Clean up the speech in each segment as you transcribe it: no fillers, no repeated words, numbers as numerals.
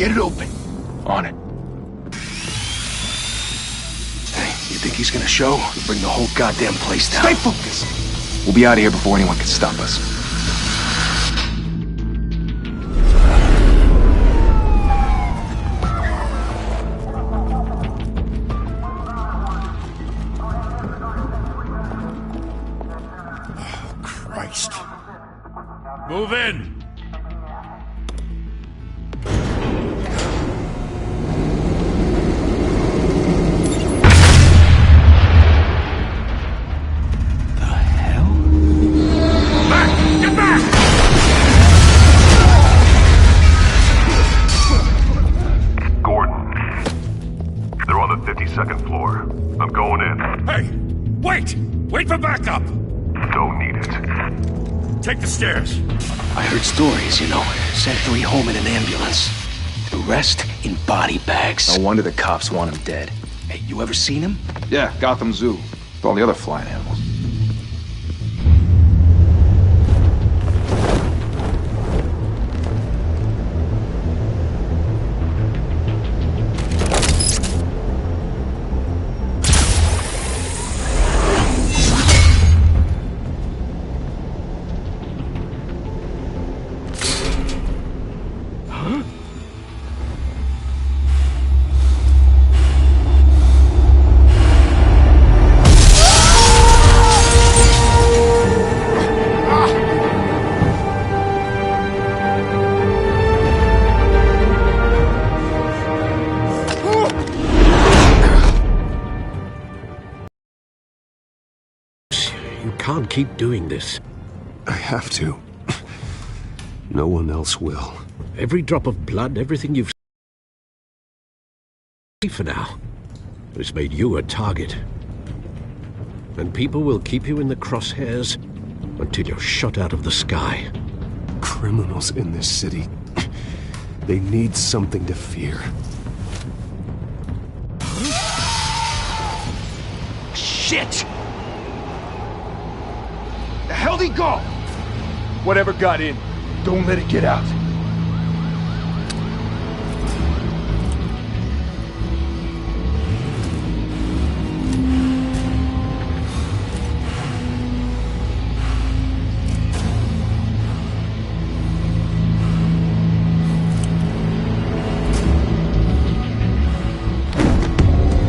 Get it open. On it. Hey, you think he's gonna show? We'll bring the whole goddamn place down. Stay focused! We'll be out of here before anyone can stop us. Christ. Move in! Second floor. I'm going in. Hey! Wait! Wait for backup! Don't need it. Take the stairs. I heard stories, you know. Sent 3 home in an ambulance. The rest in body bags. No wonder the cops want him dead. Hey, you ever seen him? Yeah, Gotham Zoo. With all the other flying animals. Can't keep doing this. I have to. No one else will. Every drop of blood, everything you've seen for now, has made you a target. And people will keep you in the crosshairs until you're shot out of the sky. Criminals in this city, they need something to fear. Shit! The hell'd he go? Whatever got in, don't let it get out.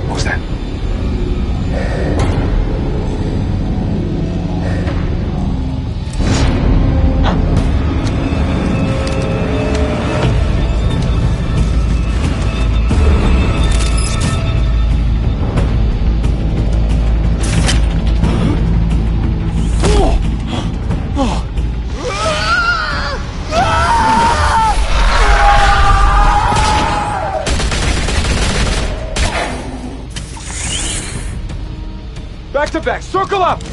What was that? Back to back, circle up!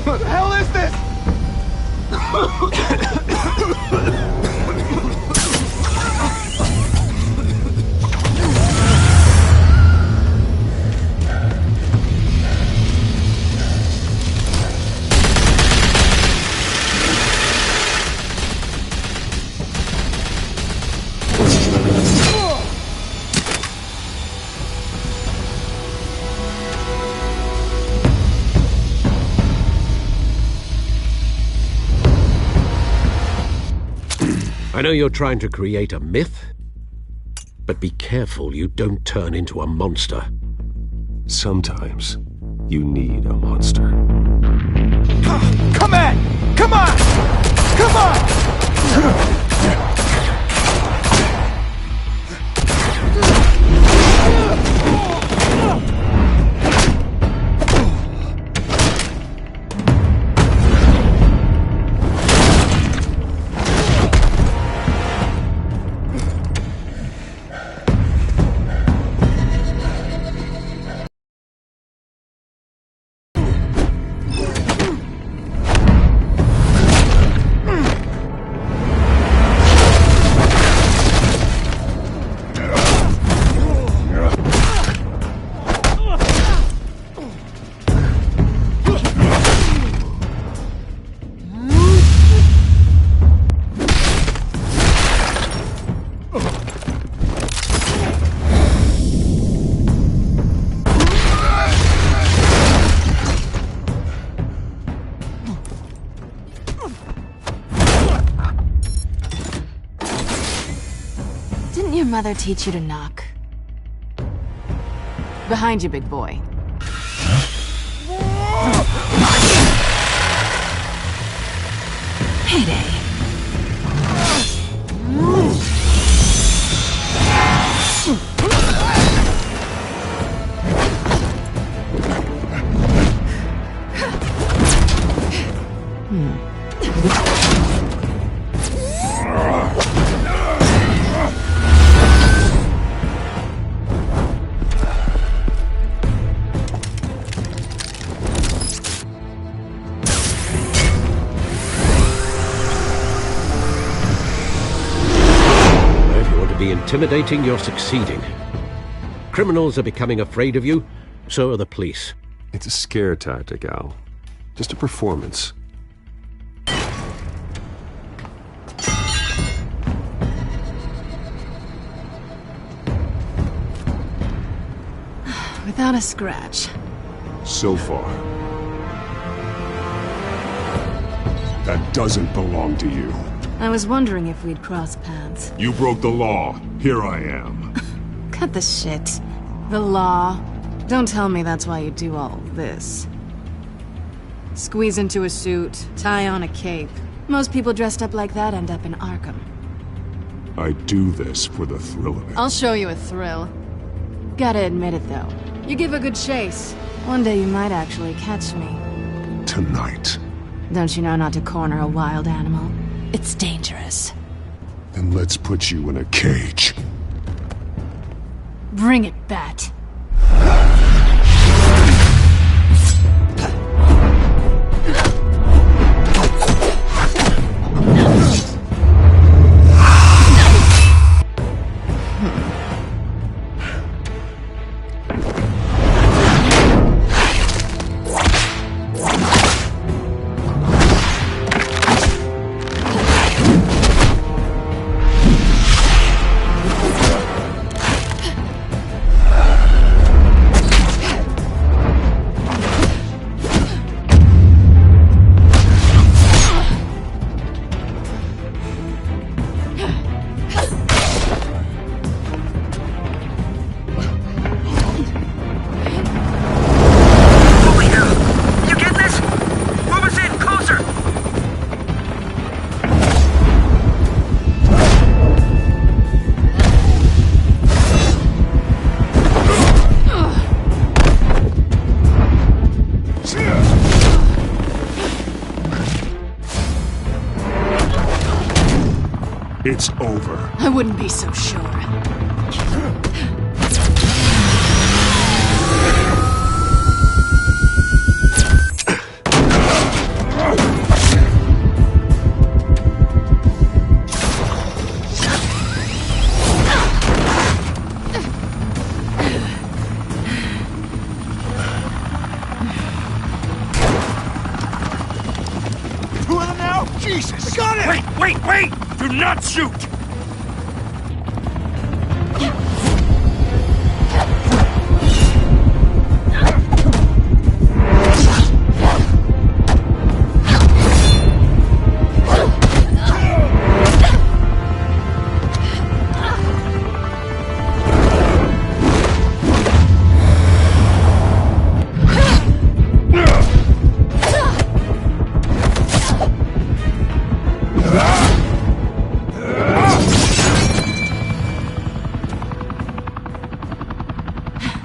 What the hell is this? I know you're trying to create a myth, but be careful you don't turn into a monster. Sometimes you need a monster. Come on! Come on! Come on! Didn't your mother teach you to knock? Behind you, big boy. Payday. Intimidating, you're succeeding. Criminals are becoming afraid of you, so are the police. It's a scare tactic, Al. Just a performance. Without a scratch. So far. That doesn't belong to you. I was wondering if we'd cross paths. You broke the law. Here I am. Cut the shit. The law. Don't tell me that's why you do all this. Squeeze into a suit, tie on a cape. Most people dressed up like that end up in Arkham. I do this for the thrill of it. I'll show you a thrill. Gotta admit it, though. You give a good chase. One day you might actually catch me. Tonight. Don't you know not to corner a wild animal? It's dangerous. Then let's put you in a cage. Bring it, Bat. It's over. I wouldn't be so sure. Two of them now? Jesus! Got it! Wait! Do not shoot!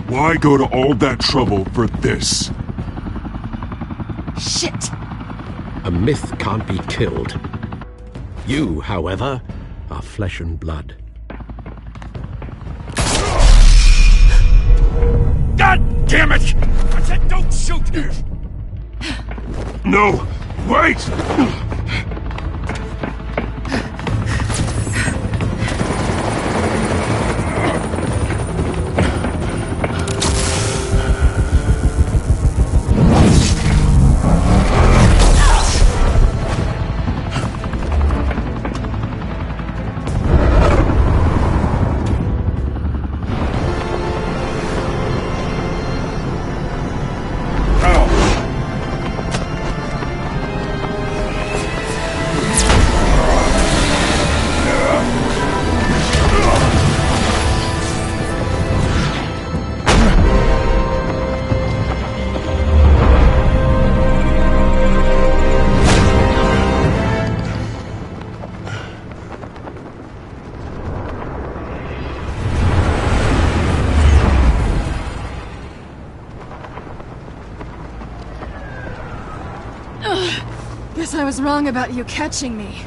Why go to all that trouble for this? Shit! A myth can't be killed. You, however, are flesh and blood. God damn it! I said don't shoot! No! Wait! Guess I was wrong about you catching me.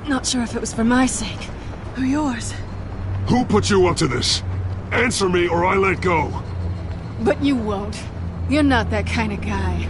Not sure if it was for my sake, or yours. Who put you up to this? Answer me or I let go. But you won't. You're not that kind of guy.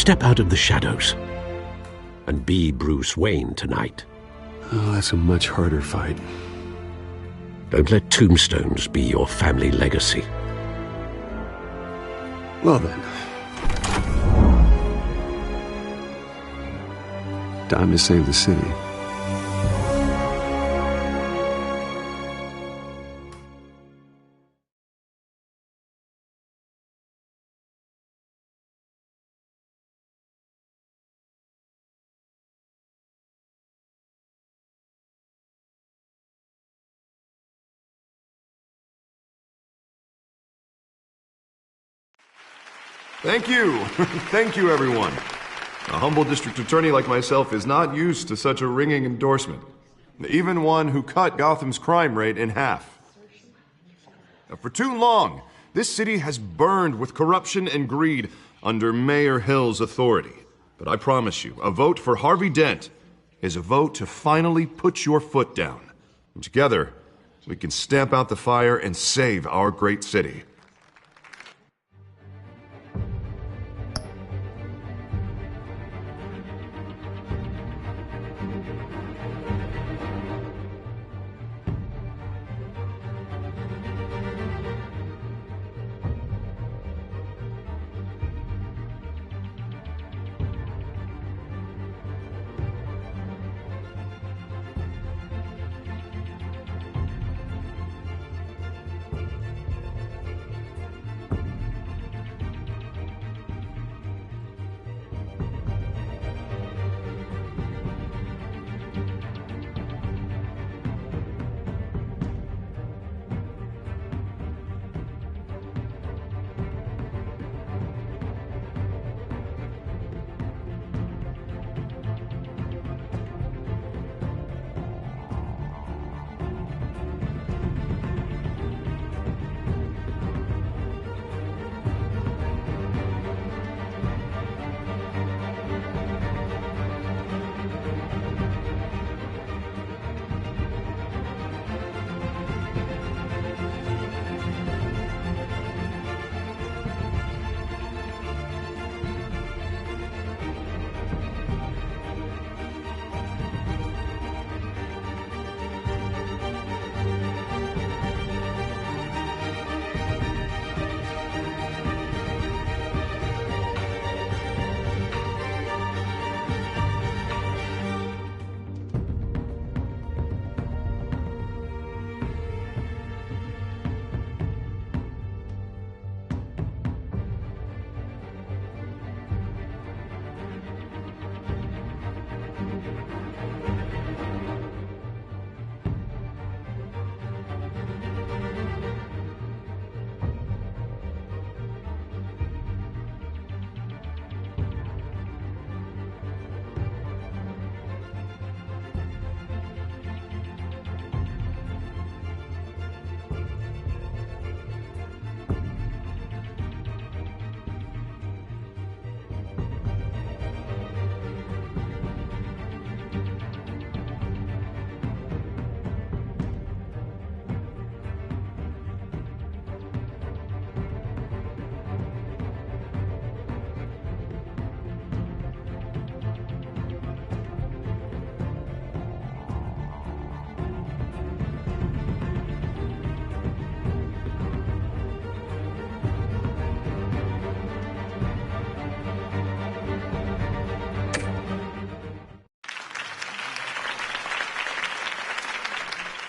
Step out of the shadows and be Bruce Wayne tonight. Oh, that's a much harder fight. Don't let tombstones be your family legacy. Well then. Time to save the city. Thank you. Thank you, everyone. A humble district attorney like myself is not used to such a ringing endorsement. Even one who cut Gotham's crime rate in half. For too long, this city has burned with corruption and greed under Mayor Hill's authority. But I promise you, a vote for Harvey Dent is a vote to finally put your foot down. And together, we can stamp out the fire and save our great city.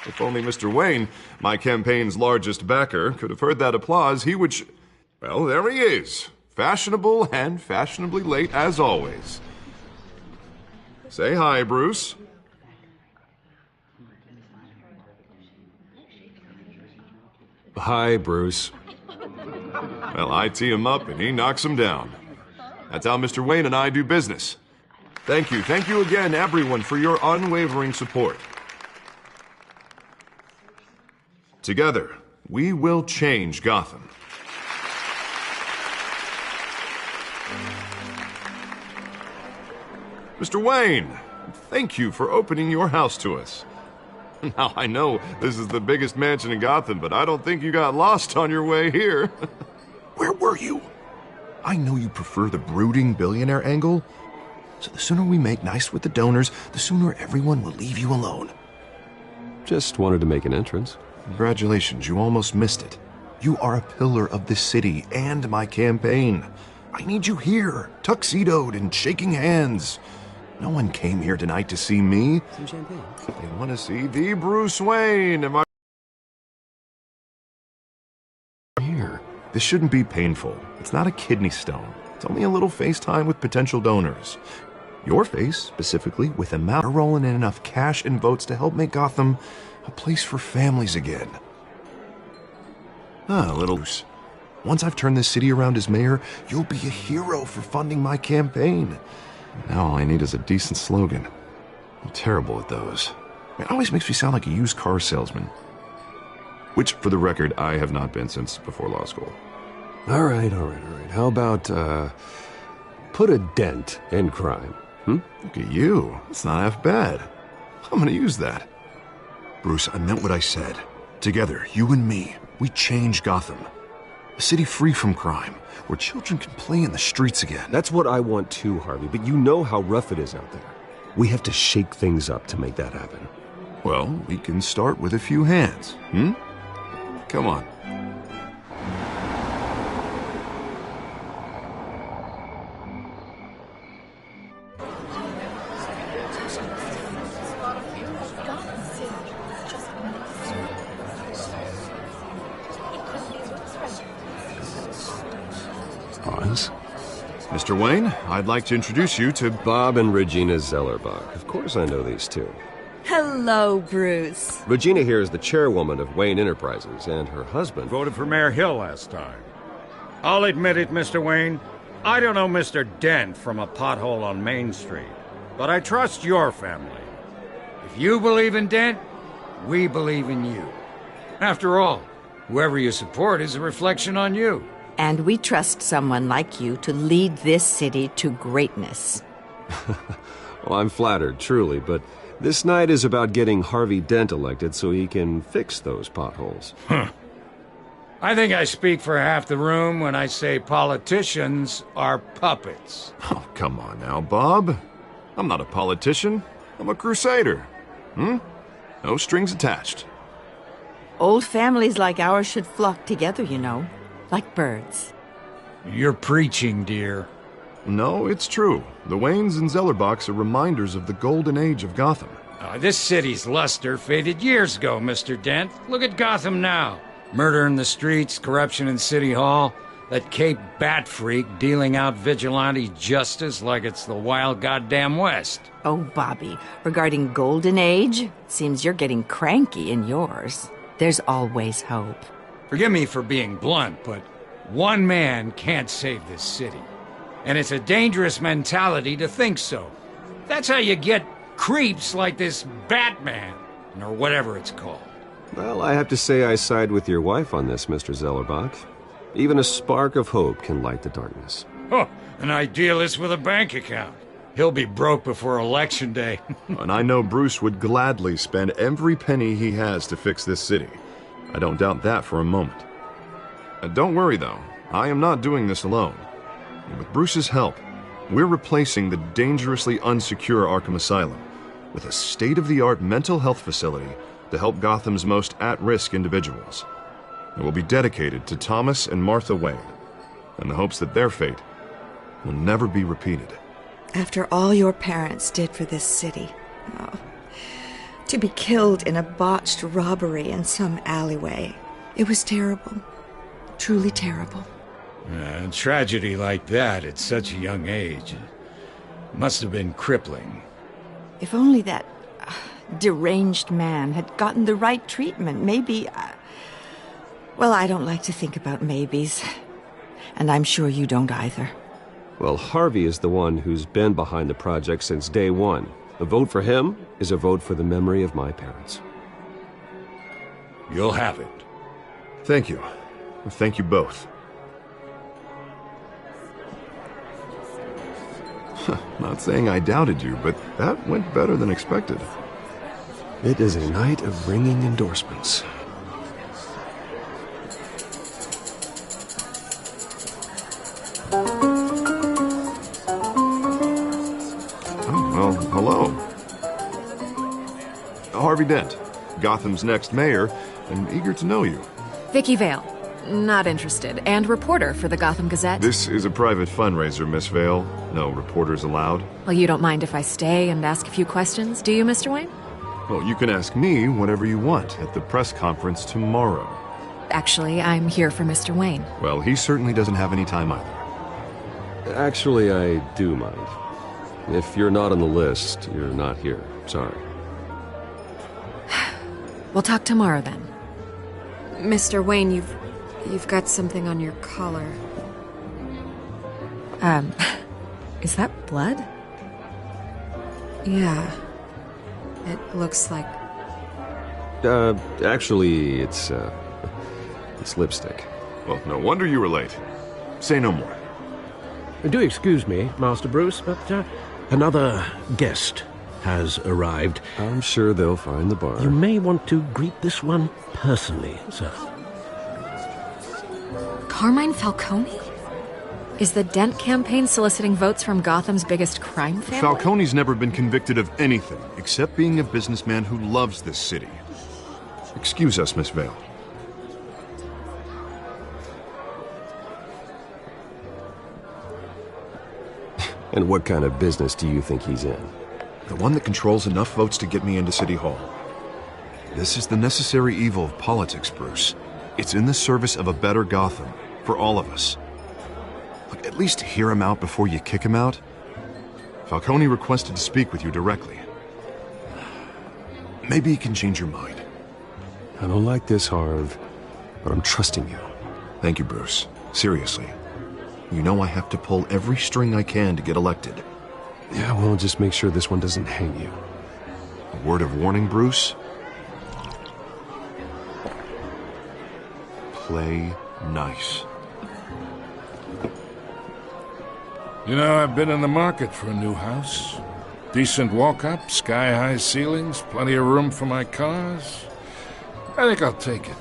If only Mr. Wayne, my campaign's largest backer, could have heard that applause, he would well, there he is. Fashionable and fashionably late as always. Say hi, Bruce. Hi, Bruce. Well, I tee him up and he knocks him down. That's how Mr. Wayne and I do business. Thank you again, everyone, for your unwavering support. Together, we will change Gotham. Mr. Wayne, thank you for opening your house to us. Now, I know this is the biggest mansion in Gotham, but I don't think you got lost on your way here. Where were you? I know you prefer the brooding billionaire angle, so the sooner we make nice with the donors, the sooner everyone will leave you alone. Just wanted to make an entrance. Congratulations, you almost missed it. You are a pillar of this city and my campaign. I need you here, tuxedoed and shaking hands. No one came here tonight to see me. Some champagne. They want to see the Bruce Wayne. Am I here? This shouldn't be painful. It's not a kidney stone. It's only a little FaceTime with potential donors. Your face, specifically, with a amount rolling in enough cash and votes to help make Gotham a place for families again. Little Bruce. Once I've turned this city around as mayor, you'll be a hero for funding my campaign. Now all I need is a decent slogan. I'm terrible at those. It always makes me sound like a used car salesman. Which, for the record, I have not been since before law school. All right. How about, put a dent in crime? Look at you. That's not half bad. I'm gonna use that. Bruce, I meant what I said. Together, you and me, we change Gotham. A city free from crime, where children can play in the streets again. That's what I want too, Harvey, but you know how rough it is out there. We have to shake things up to make that happen. Well, we can start with a few hands, Come on. Mr. Wayne, I'd like to introduce you to Bob and Regina Zellerbach. Of course I know these two. Hello, Bruce. Regina here is the chairwoman of Wayne Enterprises, and her husband Voted for Mayor Hill last time. I'll admit it, Mr. Wayne. I don't know Mr. Dent from a pothole on Main Street, but I trust your family. If you believe in Dent, we believe in you. After all, whoever you support is a reflection on you. And we trust someone like you to lead this city to greatness. Well, I'm flattered, truly, but this night is about getting Harvey Dent elected so he can fix those potholes. I think I speak for half the room when I say politicians are puppets. Oh, come on now, Bob. I'm not a politician. I'm a crusader. No strings attached. Old families like ours should flock together, you know, like birds. You're preaching, dear. No, it's true. The Waynes and Zellerbachs are reminders of the golden age of Gotham. This city's luster faded years ago, Mr. Dent. Look at Gotham now. Murder in the streets, corruption in City Hall, that Cape Bat freak dealing out vigilante justice like it's the wild goddamn West. Oh, Bobby, regarding Golden Age, seems you're getting cranky in yours. There's always hope. Forgive me for being blunt, but one man can't save this city. And it's a dangerous mentality to think so. That's how you get creeps like this Batman, or whatever it's called. Well, I have to say I side with your wife on this, Mr. Zellerbach. Even a spark of hope can light the darkness. Oh, an idealist with a bank account. He'll be broke before Election Day. And I know Bruce would gladly spend every penny he has to fix this city. I don't doubt that for a moment. Don't worry, though. I am not doing this alone. And with Bruce's help, we're replacing the dangerously unsecure Arkham Asylum with a state-of-the-art mental health facility to help Gotham's most at-risk individuals. It will be dedicated to Thomas and Martha Wayne, in the hopes that their fate will never be repeated. After all your parents did for this city, to be killed in a botched robbery in some alleyway, it was terrible. Truly terrible. A tragedy like that at such a young age must have been crippling. If only that deranged man had gotten the right treatment, maybe... Well, I don't like to think about maybes. And I'm sure you don't either. Well, Harvey is the one who's been behind the project since day one. A vote for him is a vote for the memory of my parents. You'll have it. Thank you. Thank you both. Not saying I doubted you, but that went better than expected. It is a night of ringing endorsements. Harvey Dent, Gotham's next mayor, and eager to know you. Vicky Vale. Not interested. And reporter for the Gotham Gazette. This is a private fundraiser, Miss Vale. No reporters allowed. Well, you don't mind if I stay and ask a few questions, do you, Mr. Wayne? Well, you can ask me whatever you want at the press conference tomorrow. Actually, I'm here for Mr. Wayne. Well, he certainly doesn't have any time either. Actually, I do mind. If you're not on the list, you're not here. Sorry. We'll talk tomorrow then. Mr. Wayne, you've got something on your collar. Is that blood? Yeah. It looks like... Actually, it's lipstick. Well, no wonder you were late. Say no more. Do excuse me, Master Bruce, but another guest has arrived. I'm sure they'll find the bar. You may want to greet this one personally, sir. Carmine Falcone? Is the Dent campaign soliciting votes from Gotham's biggest crime family? Falcone's never been convicted of anything, except being a businessman who loves this city. Excuse us, Miss Vale. And what kind of business do you think he's in? The one that controls enough votes to get me into City Hall. This is the necessary evil of politics, Bruce. It's in the service of a better Gotham, for all of us. Look, at least hear him out before you kick him out. Falcone requested to speak with you directly. Maybe he can change your mind. I don't like this, Harv, but I'm trusting you. Thank you, Bruce. Seriously. You know I have to pull every string I can to get elected. Yeah, well, just make sure this one doesn't hang you. A word of warning, Bruce? Play nice. You know, I've been in the market for a new house. Decent walk-up, sky-high ceilings, plenty of room for my cars. I think I'll take it.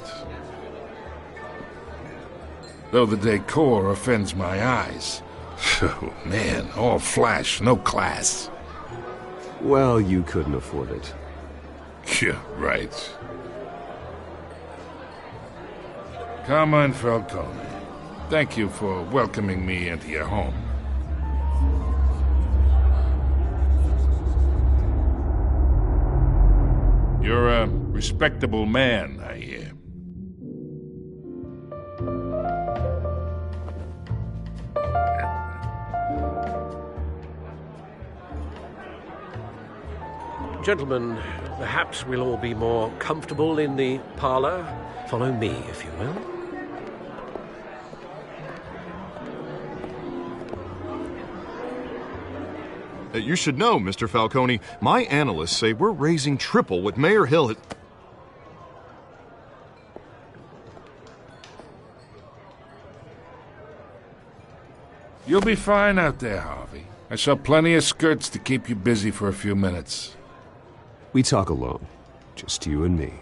Though the decor offends my eyes. Oh, man, all flash, no class. Well, you couldn't afford it. Yeah, right. Carmine Falcone, thank you for welcoming me into your home. You're a respectable man, I hear. Gentlemen, perhaps we'll all be more comfortable in the parlor. Follow me, if you will. You should know, Mr. Falcone, my analysts say we're raising triple what Mayor Hill had... You'll be fine out there, Harvey. I saw plenty of skirts to keep you busy for a few minutes. We talk alone. Just you and me.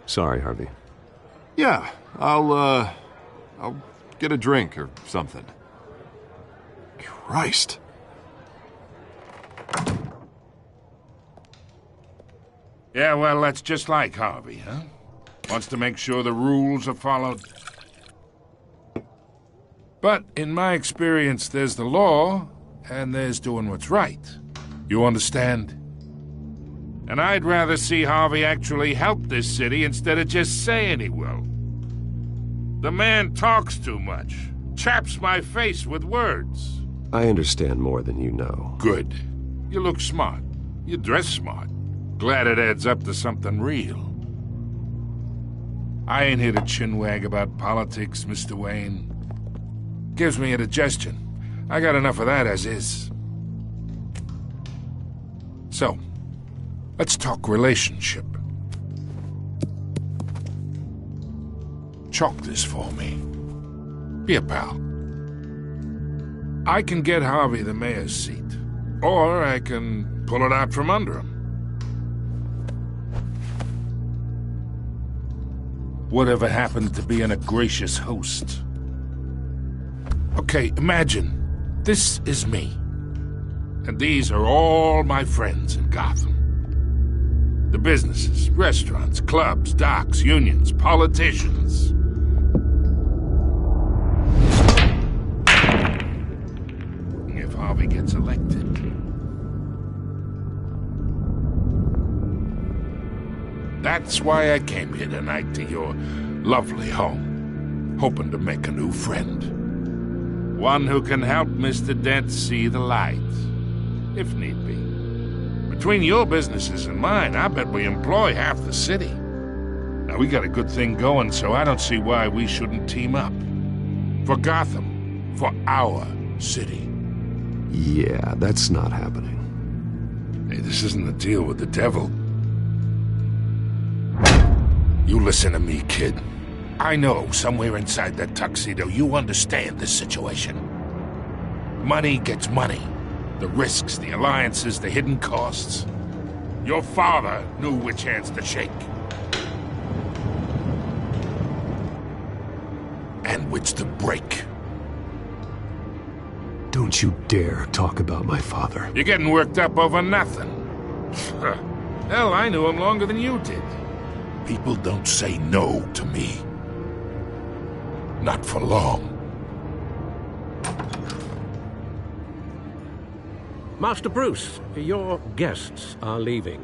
Sorry, Harvey. Yeah, I'll get a drink or something. Christ. Yeah, well, that's just like Harvey, huh? Wants to make sure the rules are followed. But in my experience, there's the law, and there's doing what's right. You understand? And I'd rather see Harvey actually help this city instead of just saying he will. The man talks too much. Chaps my face with words. I understand more than you know. Good. You look smart. You dress smart. Glad it adds up to something real. I ain't here to chinwag about politics, Mr. Wayne. Gives me indigestion. I got enough of that as is. So, let's talk relationship. Chalk this for me. Be a pal. I can get Harvey the mayor's seat, or I can pull it out from under him. Whatever happened to being a gracious host? Okay, imagine this is me, and these are all my friends in Gotham. The businesses, restaurants, clubs, docks, unions, politicians. If Harvey gets elected. That's why I came here tonight to your lovely home, hoping to make a new friend. One who can help Mr. Dent see the light, if need be. Between your businesses and mine, I bet we employ half the city. Now, we got a good thing going, so I don't see why we shouldn't team up. For Gotham, for our city. Yeah, that's not happening. Hey, this isn't a deal with the devil. You listen to me, kid. I know somewhere inside that tuxedo you understand this situation. Money gets money. The risks, the alliances, the hidden costs. Your father knew which hands to shake. And which to break. Don't you dare talk about my father. You're getting worked up over nothing. Hell, I knew him longer than you did. People don't say no to me. Not for long. Master Bruce, your guests are leaving.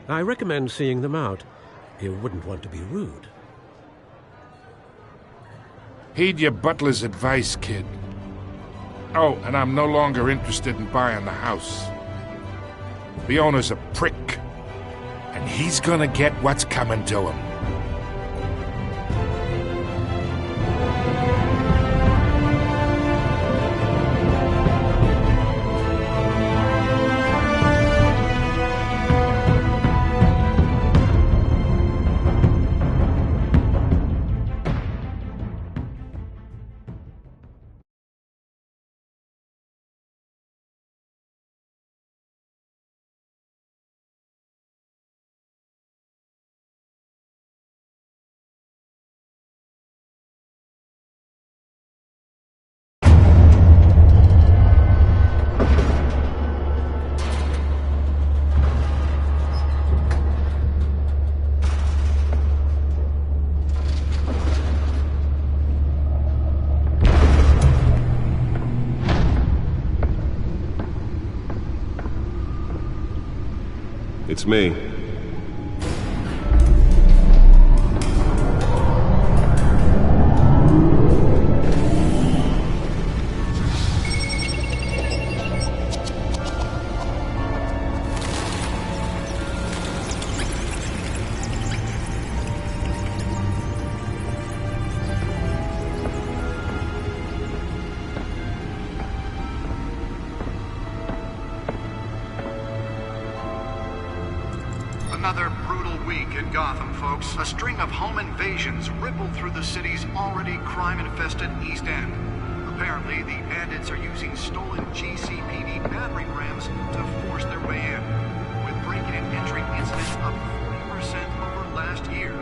I recommend seeing them out. You wouldn't want to be rude. Heed your butler's advice, kid. Oh, and I'm no longer interested in buying the house. The owner's a prick. And he's gonna get what's coming to him. It's me. Another brutal week in Gotham, folks. A string of home invasions rippled through the city's already crime-infested East End. Apparently, the bandits are using stolen GCPD battering rams to force their way in, with break-in and entry incidents up 40% over last year.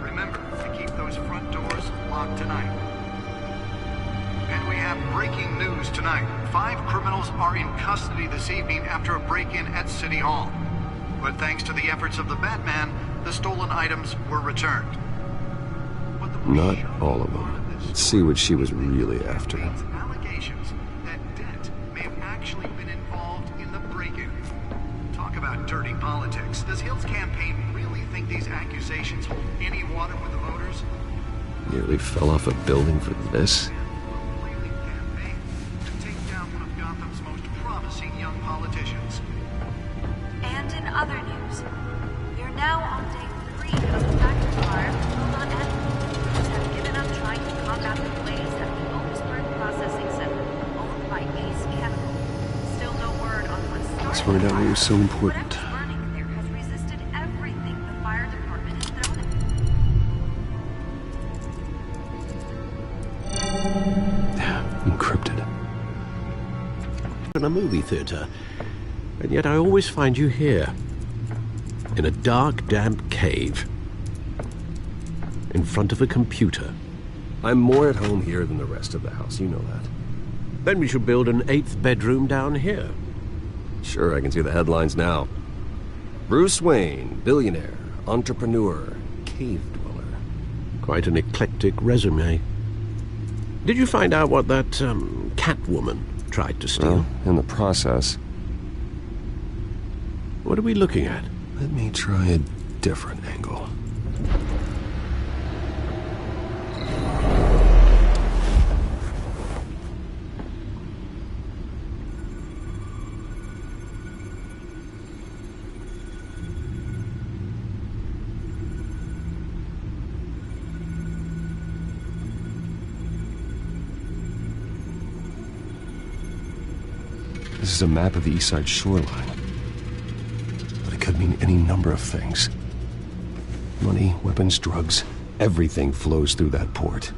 Remember to keep those front doors locked tonight. And we have breaking news tonight. 5 criminals are in custody this evening after a break-in at City Hall. But thanks to the efforts of the Batman, the stolen items were returned. Not all of them. Let's see what she was really after. Allegations that Dent may have actually been involved in the break-in. Talk about dirty politics. Does Hill's campaign really think these accusations hold any water with the voters? Nearly fell off a building for this. And in other news, we are now on day 3 of the factory fire will not end. Police have given up trying to combat the blaze at the Otisburg Processing Center, owned by Ace Chemical. Still no word on what started. Let's find out what was so important. Burning there has resisted everything the fire department has thrown at it. Encrypted. In a movie theater, and yet I always find you here. In a dark, damp cave. In front of a computer. I'm more at home here than the rest of the house, you know that. Then we should build an 8th bedroom down here. Sure, I can see the headlines now. Bruce Wayne, billionaire, entrepreneur, cave dweller. Quite an eclectic resume. Did you find out what that, Catwoman tried to steal? Well, in the process. What are we looking at? Let me try a different angle. This is a map of the East Side shoreline. But it could mean any number of things. Money, weapons, drugs, everything flows through that port.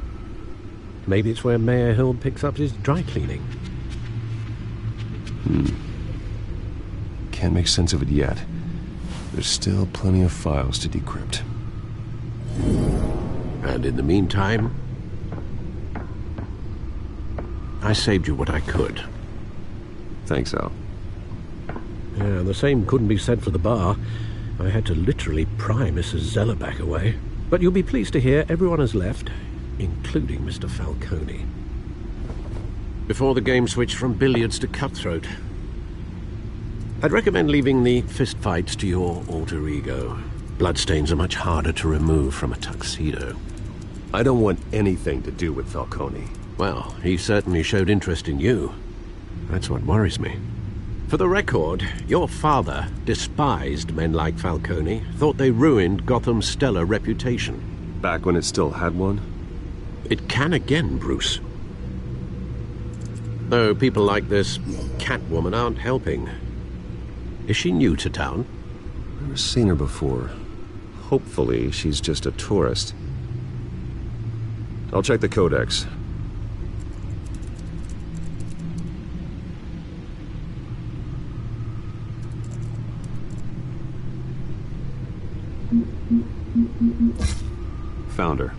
Maybe it's where Mayor Hill picks up his dry cleaning. Can't make sense of it yet. There's still plenty of files to decrypt. And in the meantime, I saved you what I could. Thanks, Al. Yeah, the same couldn't be said for the bar. I had to literally pry Mrs. Zellerback away. But you'll be pleased to hear everyone has left, including Mr. Falcone. Before the game switched from billiards to cutthroat. I'd recommend leaving the fistfights to your alter ego. Bloodstains are much harder to remove from a tuxedo. I don't want anything to do with Falcone. Well, he certainly showed interest in you. That's what worries me. For the record, your father despised men like Falcone, thought they ruined Gotham's stellar reputation. Back when it still had one? It can again, Bruce. Though people like this Catwoman aren't helping. Is she new to town? Never seen her before. Hopefully, she's just a tourist. I'll check the codex. Found her.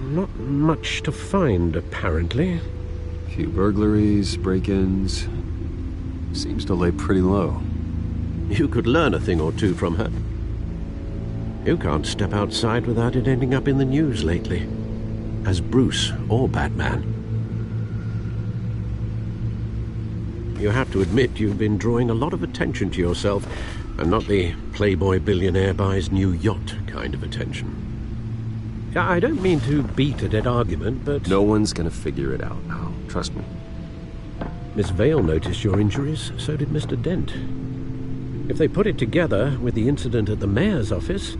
Not much to find, apparently. Few burglaries, break-ins. Seems to lay pretty low. You could learn a thing or two from her. You can't step outside without it ending up in the news lately. As Bruce or Batman. You have to admit you've been drawing a lot of attention to yourself, and not the playboy billionaire buys new yacht kind of attention. I don't mean to beat a dead argument, but... No one's gonna figure it out, Al. Trust me. Miss Vale noticed your injuries, so did Mr. Dent. If they put it together with the incident at the mayor's office,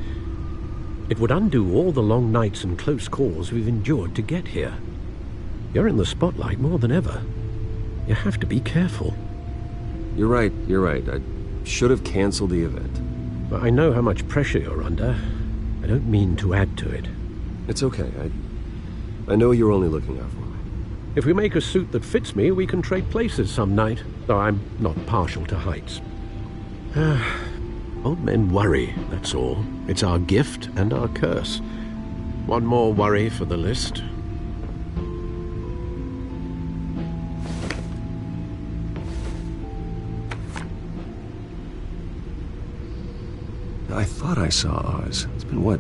it would undo all the long nights and close calls we've endured to get here. You're in the spotlight more than ever. You have to be careful. You're right. I should have canceled the event. But I know how much pressure you're under. I don't mean to add to it. It's okay. I know you're only looking out for me. If we make a suit that fits me, we can trade places some night, though I'm not partial to heights. Old men worry, that's all. It's our gift and our curse. One more worry for the list. I thought I saw Oz. It's been, what,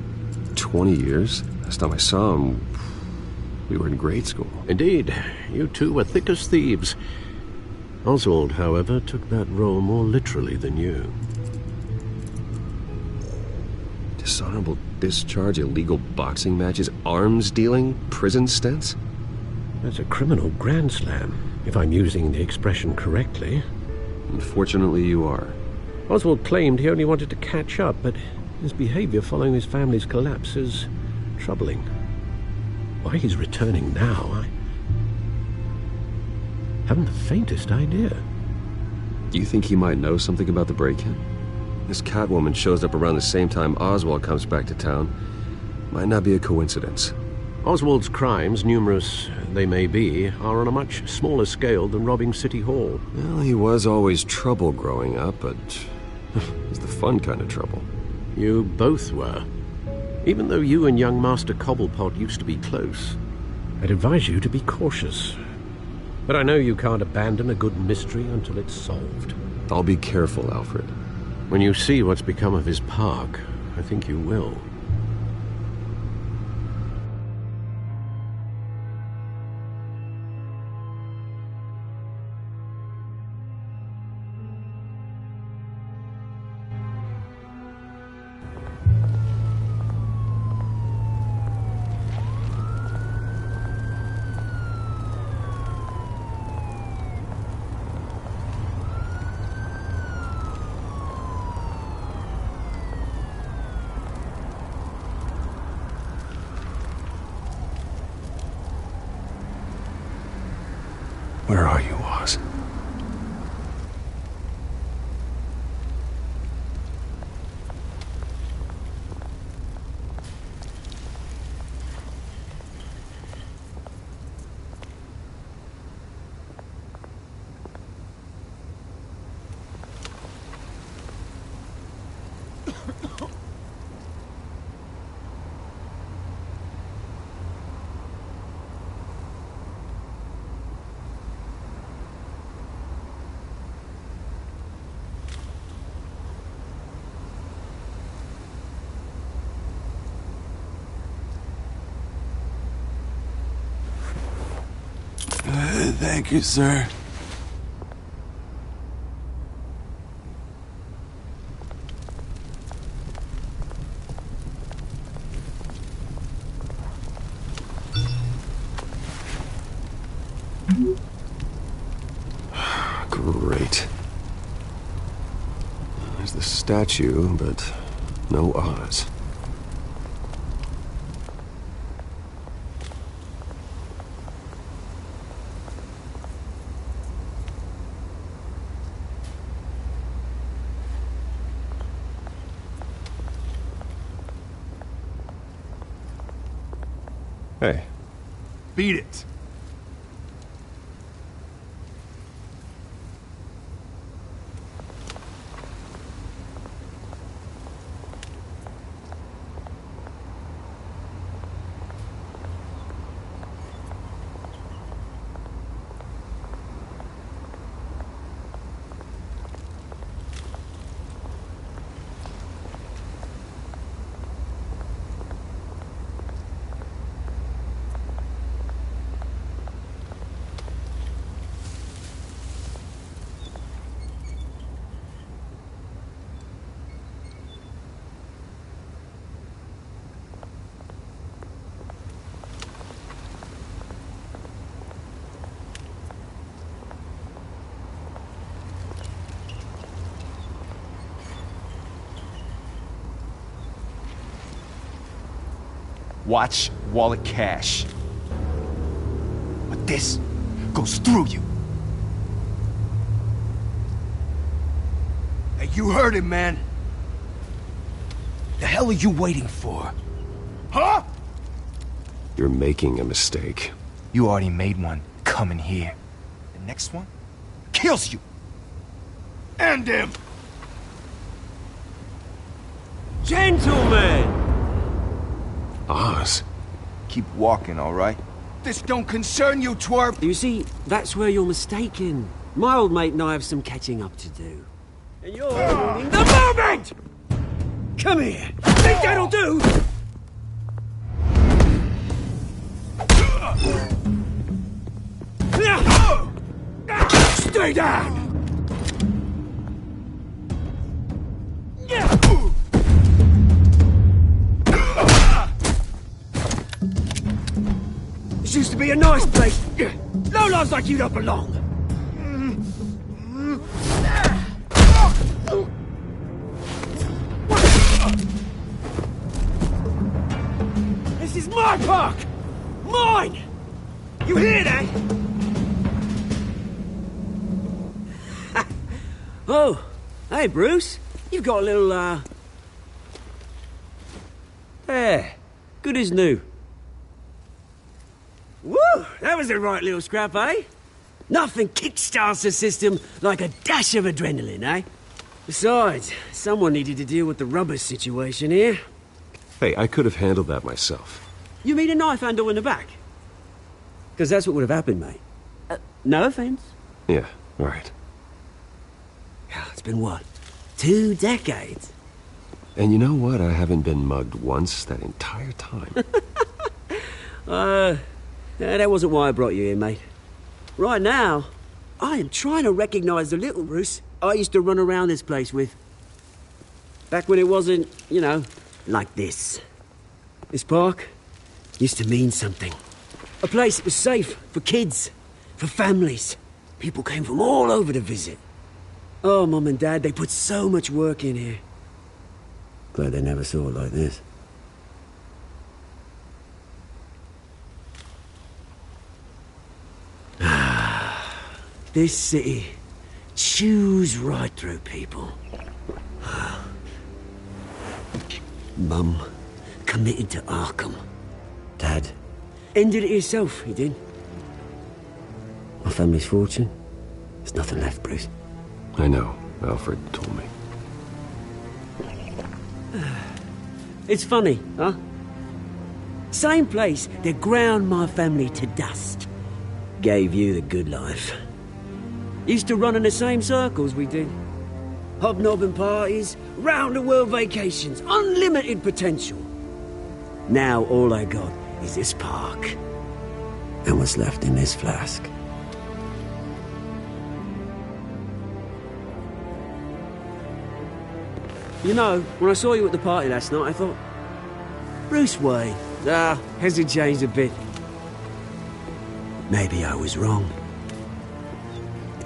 20 years? Last time I saw him, we were in grade school. Indeed. You two were thick as thieves. Oswald, however, took that role more literally than you. Dishonorable discharge, illegal boxing matches, arms dealing, prison stints? That's a criminal grand slam, if I'm using the expression correctly. Unfortunately, you are. Oswald claimed he only wanted to catch up, but his behavior following his family's collapse is troubling. Why he's returning now, I haven't the faintest idea. Do you think he might know something about the break-in? This Catwoman shows up around the same time Oswald comes back to town. Might not be a coincidence. Oswald's crimes, numerous they may be, are on a much smaller scale than robbing City Hall. Well, he was always trouble growing up, but it's the fun kind of trouble. You both were. Even though you and young Master Cobblepot used to be close, I'd advise you to be cautious. But I know you can't abandon a good mystery until it's solved. I'll be careful, Alfred. When you see what's become of his park, I think you will. Where are you, Oz? Thank you, sir. Great. There's the statue, but no Oz. Hey. Beat it. Watch wallet cash. But this goes through you. Hey, you heard him, man. The hell are you waiting for? Huh? You're making a mistake. You already made one. coming here. The next one kills you. And him. Gentlemen! Oz. Keep walking, all right? This don't concern you, twerp! You see, that's where you're mistaken. My old mate and I have some catching up to do. And you're ruining the moment! Come here! Think that'll do? Stay down! This used to be a nice place. Lowlifes like you don't belong. This is my park! Mine! You hear that? Oh, hey, Bruce. You've got a little, There. Good as new. Woo! That was a right little scrap, eh? Nothing kickstarts the system like a dash of adrenaline, eh? Besides, someone needed to deal with the rubber situation here. Hey, I could have handled that myself. You mean a knife handle in the back? Because that's what would have happened, mate. No offense. Yeah, right. It's been what? 2 decades? And you know what? I haven't been mugged once that entire time. That wasn't why I brought you here, mate. Right now, I am trying to recognize the little Bruce I used to run around this place with. Back when it wasn't, you know, like this. This park used to mean something. A place that was safe for kids, for families. People came from all over to visit. Oh, Mum and Dad, they put so much work in here. Glad they never saw it like this. This city chews right through people. Mum committed to Arkham. Dad ended it himself, he did. My family's fortune. There's nothing left, Bruce. I know. Alfred told me. It's funny, huh? Same place that ground my family to dust. Gave you the good life. Used to run in the same circles we did. Hobnobbing parties, round-the-world vacations, unlimited potential. Now all I got is this park. And what's left in this flask. You know, when I saw you at the party last night, I thought... Bruce Wayne. Has it changed a bit? Maybe I was wrong.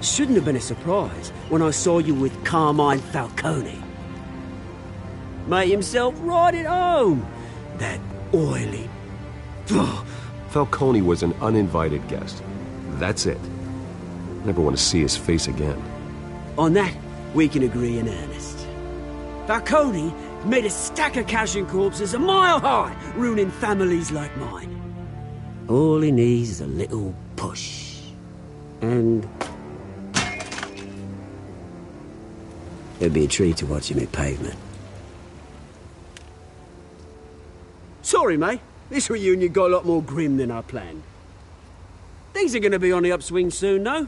Shouldn't have been a surprise when I saw you with Carmine Falcone. Made himself right at home. That oily... Falcone was an uninvited guest. That's it. Never want to see his face again. On that, we can agree in earnest. Falcone made a stack of cash and corpses a mile high, ruining families like mine. All he needs is a little push. And... it'd be a treat to watch him hit pavement. Sorry, mate. This reunion got a lot more grim than I planned. Things are gonna be on the upswing soon, though.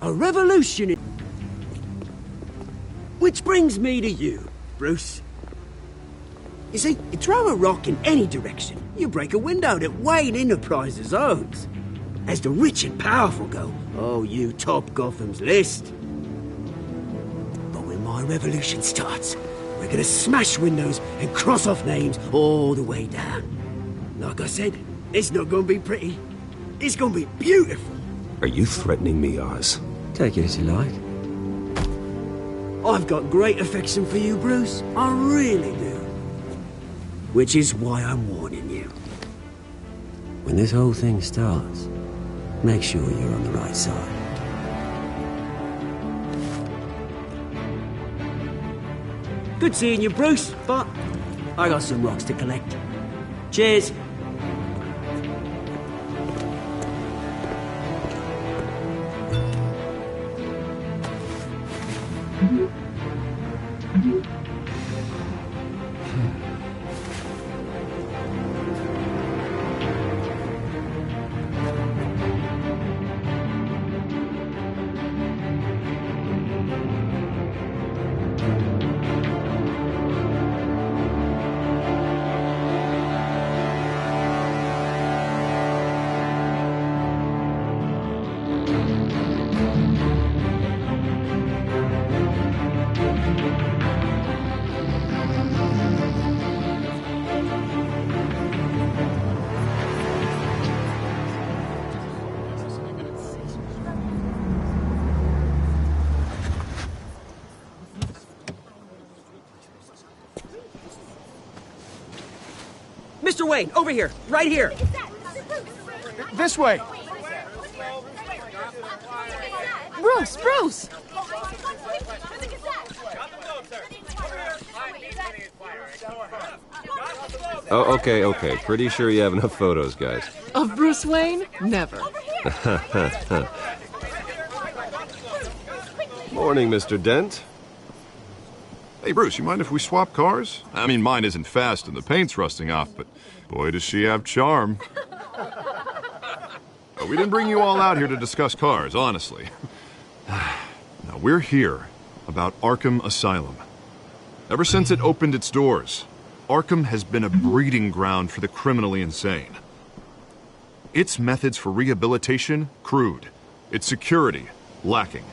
A revolution... Which brings me to you, Bruce. You see, you throw a rock in any direction, you break a window that Wayne Enterprises owns. As the rich and powerful go, oh, you top Gotham's list. But when my revolution starts, we're gonna smash windows and cross off names all the way down. Like I said, it's not gonna be pretty. It's gonna be beautiful. Are you threatening me, Oz? Take it as you like. I've got great affection for you, Bruce. I really do. Which is why I'm warning you. When this whole thing starts, make sure you're on the right side. Good seeing you, Bruce, but I got some rocks to collect. Cheers. Mr. Wayne, over here, right here. This way. Bruce! Oh, okay. Pretty sure you have enough photos, guys. Of Bruce Wayne? Never. Morning, Mr. Dent. Hey, Bruce, you mind if we swap cars? I mean, mine isn't fast and the paint's rusting off, but boy, does she have charm. We didn't bring you all out here to discuss cars, honestly. Now, we're here about Arkham Asylum. Ever since it opened its doors, Arkham has been a breeding ground for the criminally insane. Its methods for rehabilitation, crude. Its security, lacking.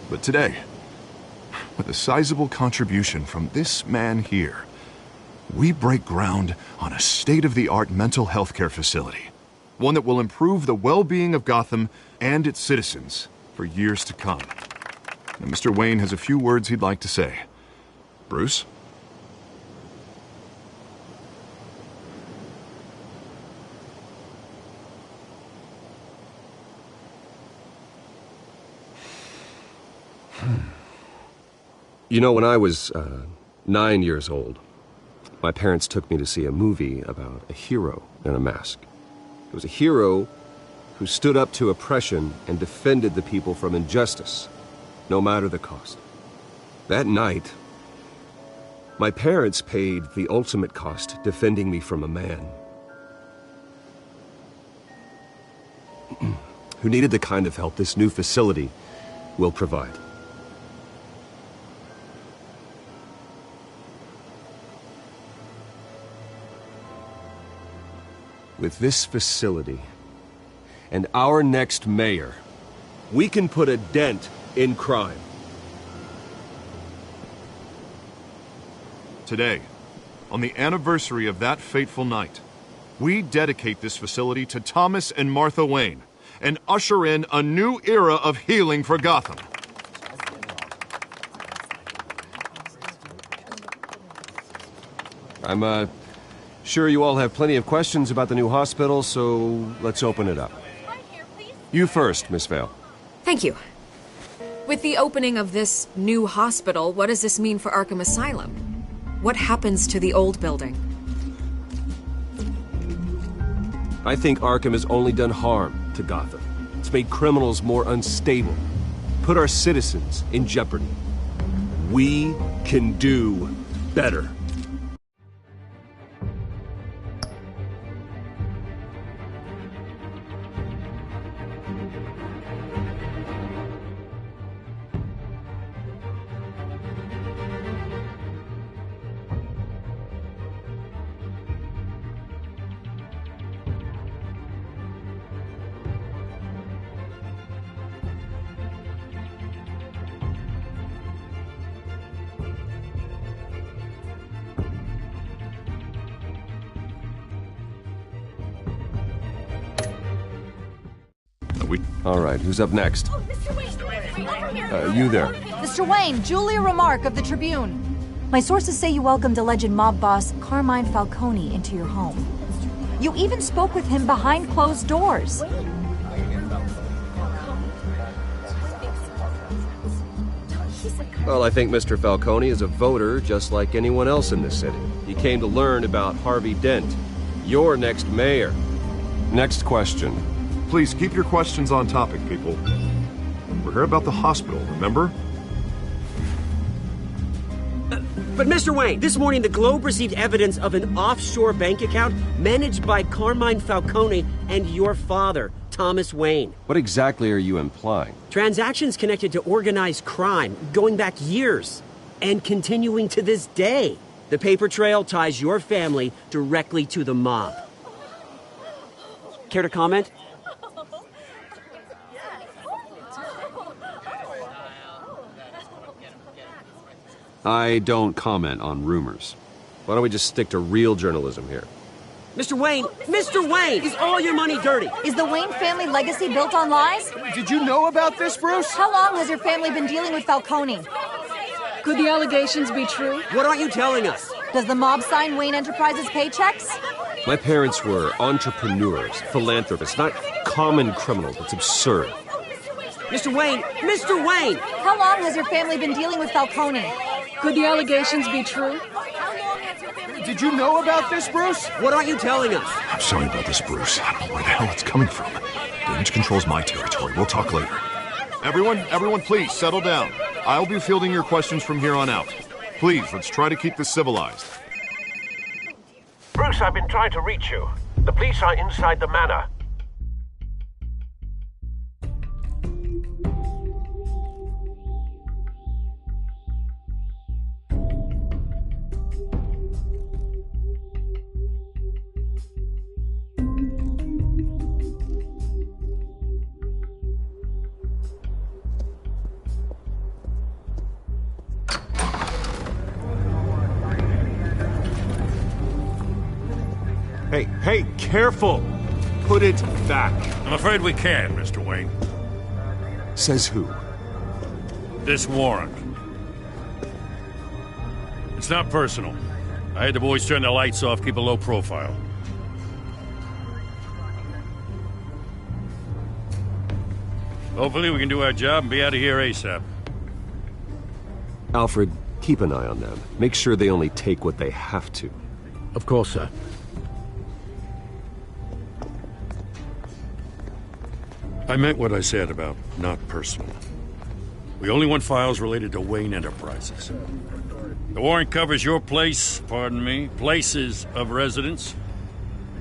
But today, with a sizable contribution from this man here, we break ground on a state-of-the-art mental health care facility. One that will improve the well-being of Gotham and its citizens for years to come. Now, Mr. Wayne has a few words he'd like to say. Bruce? You know, when I was 9 years old, my parents took me to see a movie about a hero in a mask. It was a hero who stood up to oppression and defended the people from injustice, no matter the cost. That night, my parents paid the ultimate cost defending me from a man who needed the kind of help this new facility will provide. With this facility and our next mayor, we can put a dent in crime. Today, on the anniversary of that fateful night, we dedicate this facility to Thomas and Martha Wayne and usher in a new era of healing for Gotham. I'm sure you all have plenty of questions about the new hospital, so let's open it up. You first, Miss Vale. Thank you. With the opening of this new hospital, what does this mean for Arkham Asylum? What happens to the old building? I think Arkham has only done harm to Gotham. It's made criminals more unstable, put our citizens in jeopardy. We can do better. All right, who's up next? Oh, Mr. Wayne! You there. Mr. Wayne, Julia Remark of the Tribune. My sources say you welcomed alleged mob boss Carmine Falcone into your home. You even spoke with him behind closed doors. Well, I think Mr. Falcone is a voter just like anyone else in this city. He came to learn about Harvey Dent, your next mayor. Next question. Please keep your questions on topic, people. We're here about the hospital, remember? But Mr. Wayne, this morning the Globe received evidence of an offshore bank account managed by Carmine Falcone and your father, Thomas Wayne. What exactly are you implying? Transactions connected to organized crime, going back years, and continuing to this day. The paper trail ties your family directly to the mob. Care to comment? I don't comment on rumors. Why don't we just stick to real journalism here? Mr. Wayne! Mr. Wayne! Is all your money dirty? Is the Wayne family legacy built on lies? Did you know about this, Bruce? How long has your family been dealing with Falcone? Could the allegations be true? What aren't you telling us? Does the mob sign Wayne Enterprises paychecks? My parents were entrepreneurs, philanthropists, not common criminals. It's absurd. Mr. Wayne! Mr. Wayne! How long has your family been dealing with Falcone? Could the allegations be true? Did you know about this, Bruce? What aren't you telling us? I'm sorry about this, Bruce. I don't know where the hell it's coming from. Damage control's my territory. We'll talk later. Everyone, please settle down. I'll be fielding your questions from here on out. Please, let's try to keep this civilized. Bruce, I've been trying to reach you. The police are inside the manor. Hey, careful! Put it back. I'm afraid we can't, Mr. Wayne. Says who? This warrant. It's not personal. I had the boys turn the lights off, keep a low profile. Hopefully we can do our job and be out of here ASAP. Alfred, keep an eye on them. Make sure they only take what they have to. Of course, sir. I meant what I said about not personal. We only want files related to Wayne Enterprises. The warrant covers your place, places of residence,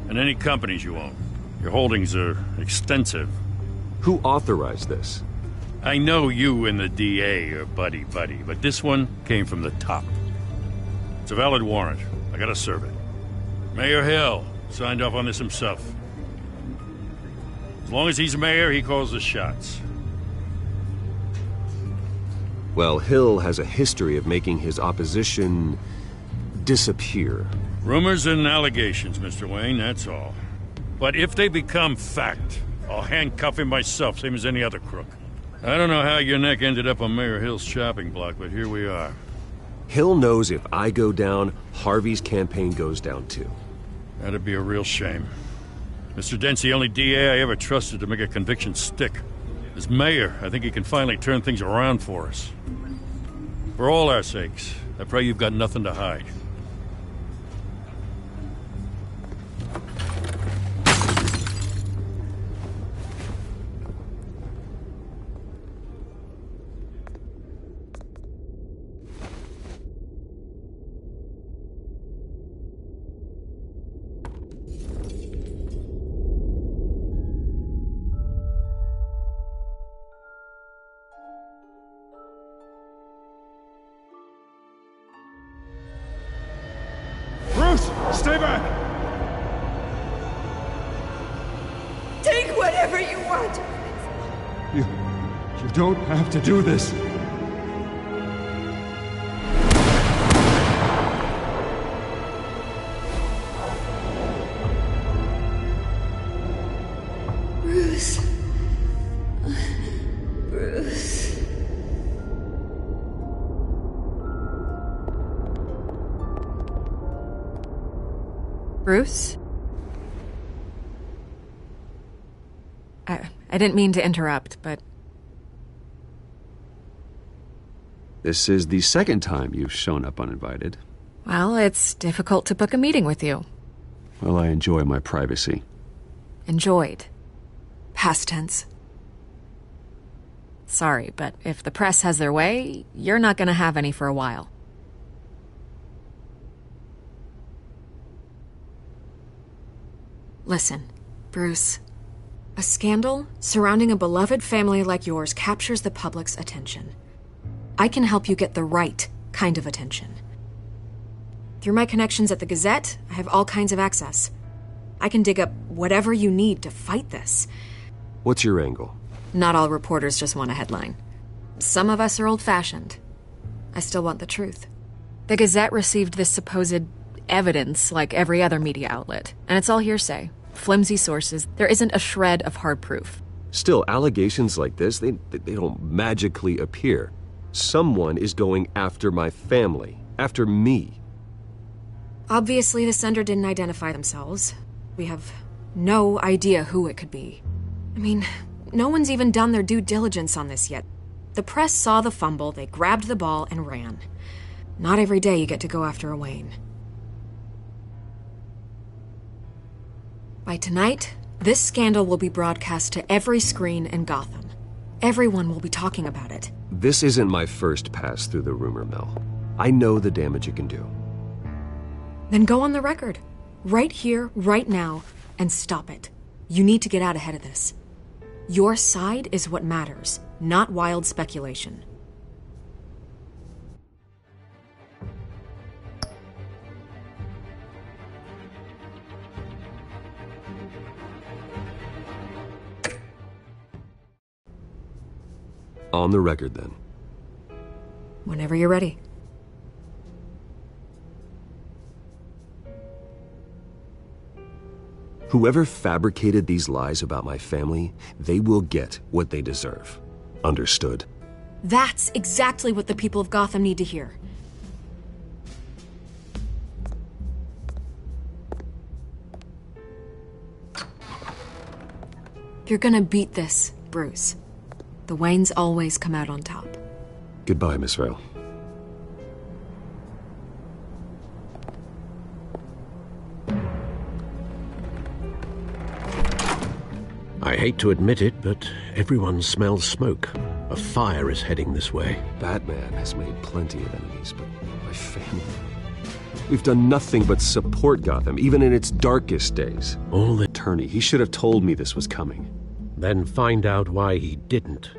and any companies you own. Your holdings are extensive. Who authorized this? I know you and the DA are buddy-buddy, but this one came from the top. It's a valid warrant. I gotta serve it. Mayor Hill signed off on this himself. As long as he's mayor, he calls the shots. Well, Hill has a history of making his opposition disappear. Rumors and allegations, Mr. Wayne, that's all. But if they become fact, I'll handcuff him myself, same as any other crook. I don't know how your neck ended up on Mayor Hill's chopping block, but here we are. Hill knows if I go down, Harvey's campaign goes down too. That'd be a real shame. Mr. Dent's the only DA I ever trusted to make a conviction stick. As mayor, I think he can finally turn things around for us. For all our sakes, I pray you've got nothing to hide. Stay back! Take whatever you want. You don't have to do this. Bruce. Bruce. Bruce? I didn't mean to interrupt, but... This is the second time you've shown up uninvited. Well, it's difficult to book a meeting with you. Well, I enjoy my privacy. Enjoyed. Past tense. Sorry, but if the press has their way, you're not gonna have any for a while. Listen, Bruce. A scandal surrounding a beloved family like yours captures the public's attention. I can help you get the right kind of attention. Through my connections at the Gazette, I have all kinds of access. I can dig up whatever you need to fight this. What's your angle? Not all reporters just want a headline. Some of us are old-fashioned. I still want the truth. The Gazette received this supposed evidence like every other media outlet, and it's all hearsay. Flimsy sources. There isn't a shred of hard proof. Still, allegations like this, they don't magically appear. Someone is going after my family, after me. Obviously, the sender didn't identify themselves. We have no idea who it could be. I mean, no one's even done their due diligence on this yet. The press saw the fumble, they grabbed the ball and ran. Not every day you get to go after a Wayne. By tonight, this scandal will be broadcast to every screen in Gotham. Everyone will be talking about it. This isn't my first pass through the rumor mill. I know the damage it can do. Then go on the record. Right here, right now, and stop it. You need to get out ahead of this. Your side is what matters, not wild speculation. On the record, then. Whenever you're ready. Whoever fabricated these lies about my family, they will get what they deserve. Understood? That's exactly what the people of Gotham need to hear. You're gonna beat this, Bruce. The Waynes always come out on top. Goodbye, Miss Vale. I hate to admit it, but everyone smells smoke. A fire is heading this way. Batman has made plenty of enemies, but my family... We've done nothing but support Gotham, even in its darkest days. All the... Attorney, he should have told me this was coming. Then find out why he didn't.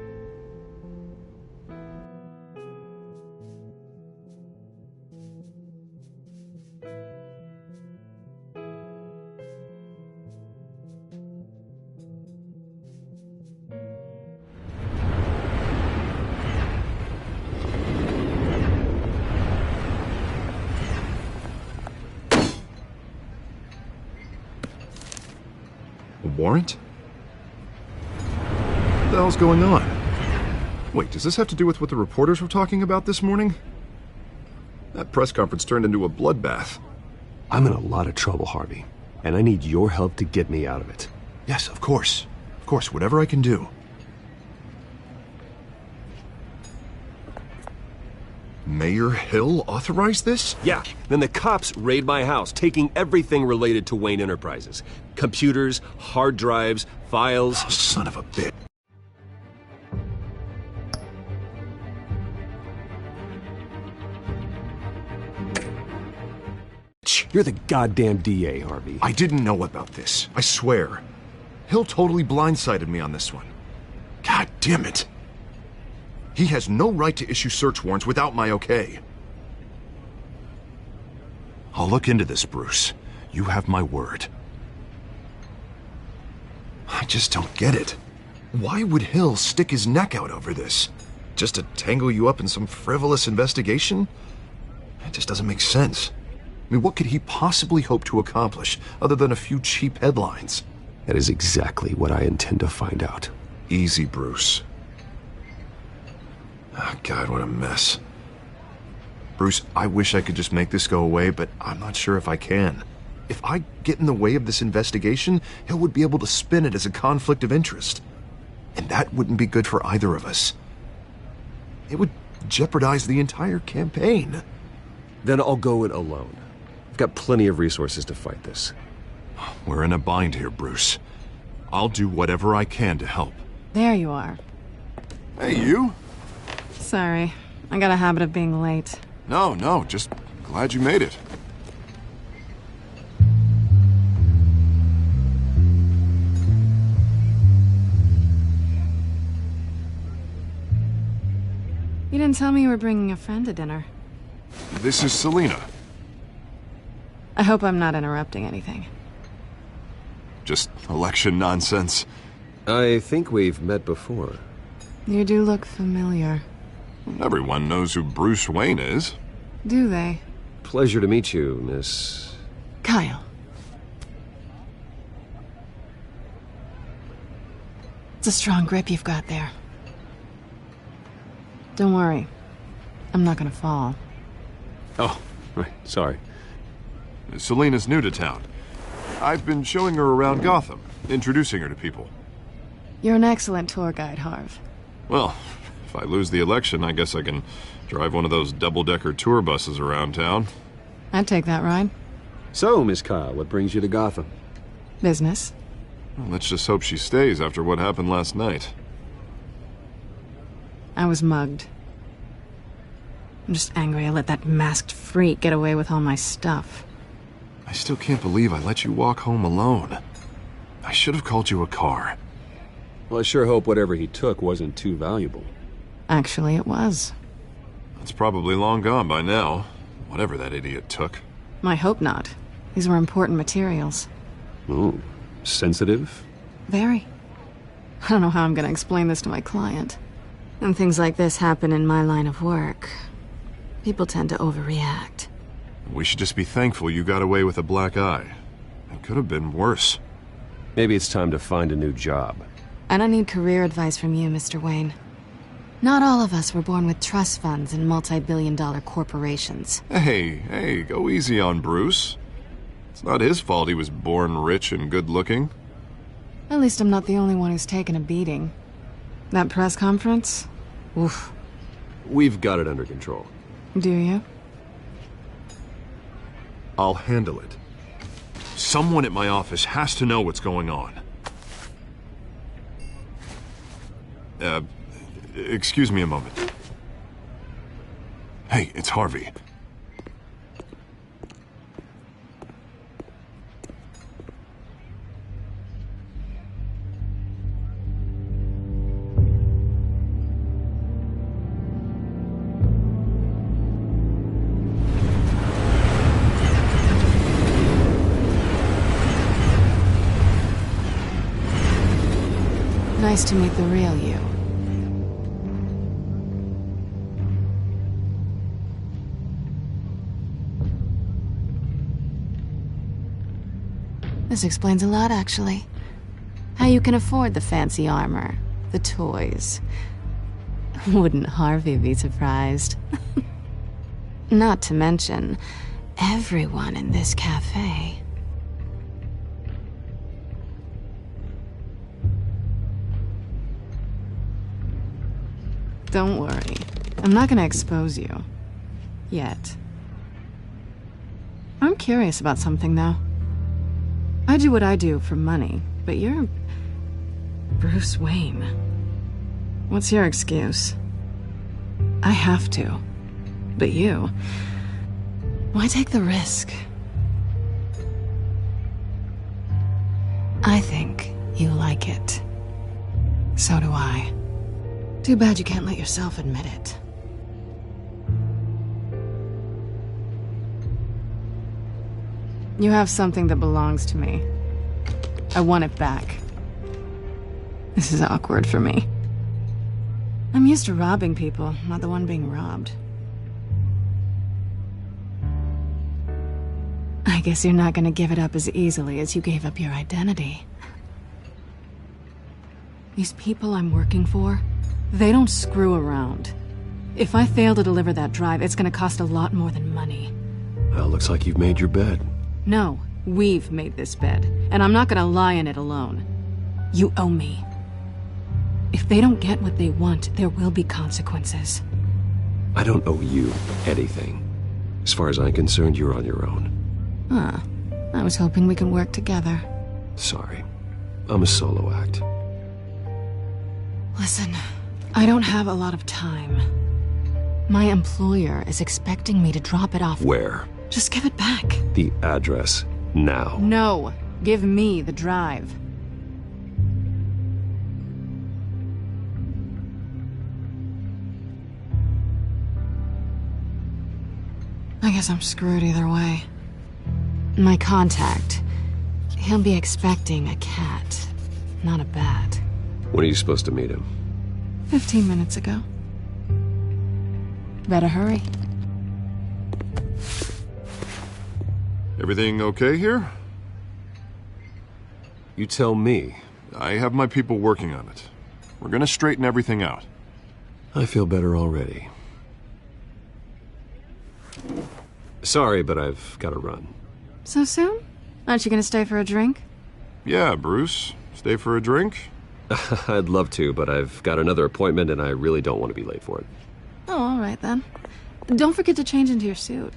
Warrant? What the hell's going on? Wait, does this have to do with what the reporters were talking about this morning? That press conference turned into a bloodbath. I'm in a lot of trouble, Harvey, and I need your help to get me out of it. Yes, of course. Of course, whatever I can do. Mayor Hill authorized this? Yeah, then the cops raid my house, taking everything related to Wayne Enterprises. Computers, hard drives, files... Oh, son of a bitch. You're the goddamn DA, Harvey. I didn't know about this, I swear. Hill totally blindsided me on this one. God damn it. He has no right to issue search warrants without my okay. I'll look into this, Bruce. You have my word. I just don't get it. Why would Hill stick his neck out over this? Just to tangle you up in some frivolous investigation? It just doesn't make sense. I mean, what could he possibly hope to accomplish other than a few cheap headlines? That is exactly what I intend to find out. Easy, Bruce. Oh, God, what a mess. Bruce, I wish I could just make this go away, but I'm not sure if I can. If I get in the way of this investigation, Hill would be able to spin it as a conflict of interest. And that wouldn't be good for either of us. It would jeopardize the entire campaign. Then I'll go it alone. I've got plenty of resources to fight this. We're in a bind here, Bruce. I'll do whatever I can to help. There you are. Hey, you? Sorry. I got a habit of being late. No, just glad you made it. You didn't tell me you were bringing a friend to dinner. This is Selina. I hope I'm not interrupting anything. Just election nonsense. I think we've met before. You do look familiar. Everyone knows who Bruce Wayne is. Do they? Pleasure to meet you, Miss... Kyle. It's a strong grip you've got there. Don't worry. I'm not gonna fall. Oh, right, sorry. Selena's new to town. I've been showing her around Gotham, introducing her to people. You're an excellent tour guide, Harv. Well, if I lose the election, I guess I can drive one of those double-decker tour buses around town. I'd take that ride. So, Miss Kyle, what brings you to Gotham? Business. Well, let's just hope she stays after what happened last night. I was mugged. I'm just angry I let that masked freak get away with all my stuff. I still can't believe I let you walk home alone. I should have called you a car. Well, I sure hope whatever he took wasn't too valuable. Actually, it was. It's probably long gone by now, whatever that idiot took. I hope not. These were important materials. Ooh, sensitive? Very. I don't know how I'm gonna explain this to my client. When things like this happen in my line of work, people tend to overreact. We should just be thankful you got away with a black eye. It could have been worse. Maybe it's time to find a new job. I don't need career advice from you, Mr. Wayne. Not all of us were born with trust funds and multi-billion-dollar corporations. Hey, go easy on Bruce. It's not his fault he was born rich and good-looking. At least I'm not the only one who's taken a beating. That press conference? Oof. We've got it under control. Do you? I'll handle it. Someone at my office has to know what's going on. Excuse me a moment. Hey, it's Harvey. Nice to meet the real you. This explains a lot, actually. How you can afford the fancy armor, the toys. Wouldn't Harvey be surprised? Not to mention, everyone in this cafe. Don't worry. I'm not gonna expose you. Yet. I'm curious about something, though. I do what I do for money, but you're... Bruce Wayne. What's your excuse? I have to. But you... Why take the risk? I think you like it. So do I. Too bad you can't let yourself admit it. You have something that belongs to me. I want it back. This is awkward for me. I'm used to robbing people, not the one being robbed. I guess you're not gonna give it up as easily as you gave up your identity. These people I'm working for, they don't screw around. If I fail to deliver that drive, it's gonna cost a lot more than money. Well, looks like you've made your bed. No, we've made this bed, and I'm not gonna lie in it alone. You owe me. If they don't get what they want, there will be consequences. I don't owe you anything. As far as I'm concerned, you're on your own. Huh. I was hoping we could work together. Sorry. I'm a solo act. Listen, I don't have a lot of time. My employer is expecting me to drop it off. Where? Just give it back. The address, now. No. Give me the drive. I guess I'm screwed either way. My contact, he'll be expecting a cat, not a bat. When are you supposed to meet him? 15 minutes ago. Better hurry. Everything okay here? You tell me. I have my people working on it. We're gonna straighten everything out. I feel better already. Sorry, but I've got to run. So soon? Aren't you gonna stay for a drink? Yeah, Bruce. Stay for a drink? I'd love to, but I've got another appointment and I really don't want to be late for it. Oh, all right then. Don't forget to change into your suit.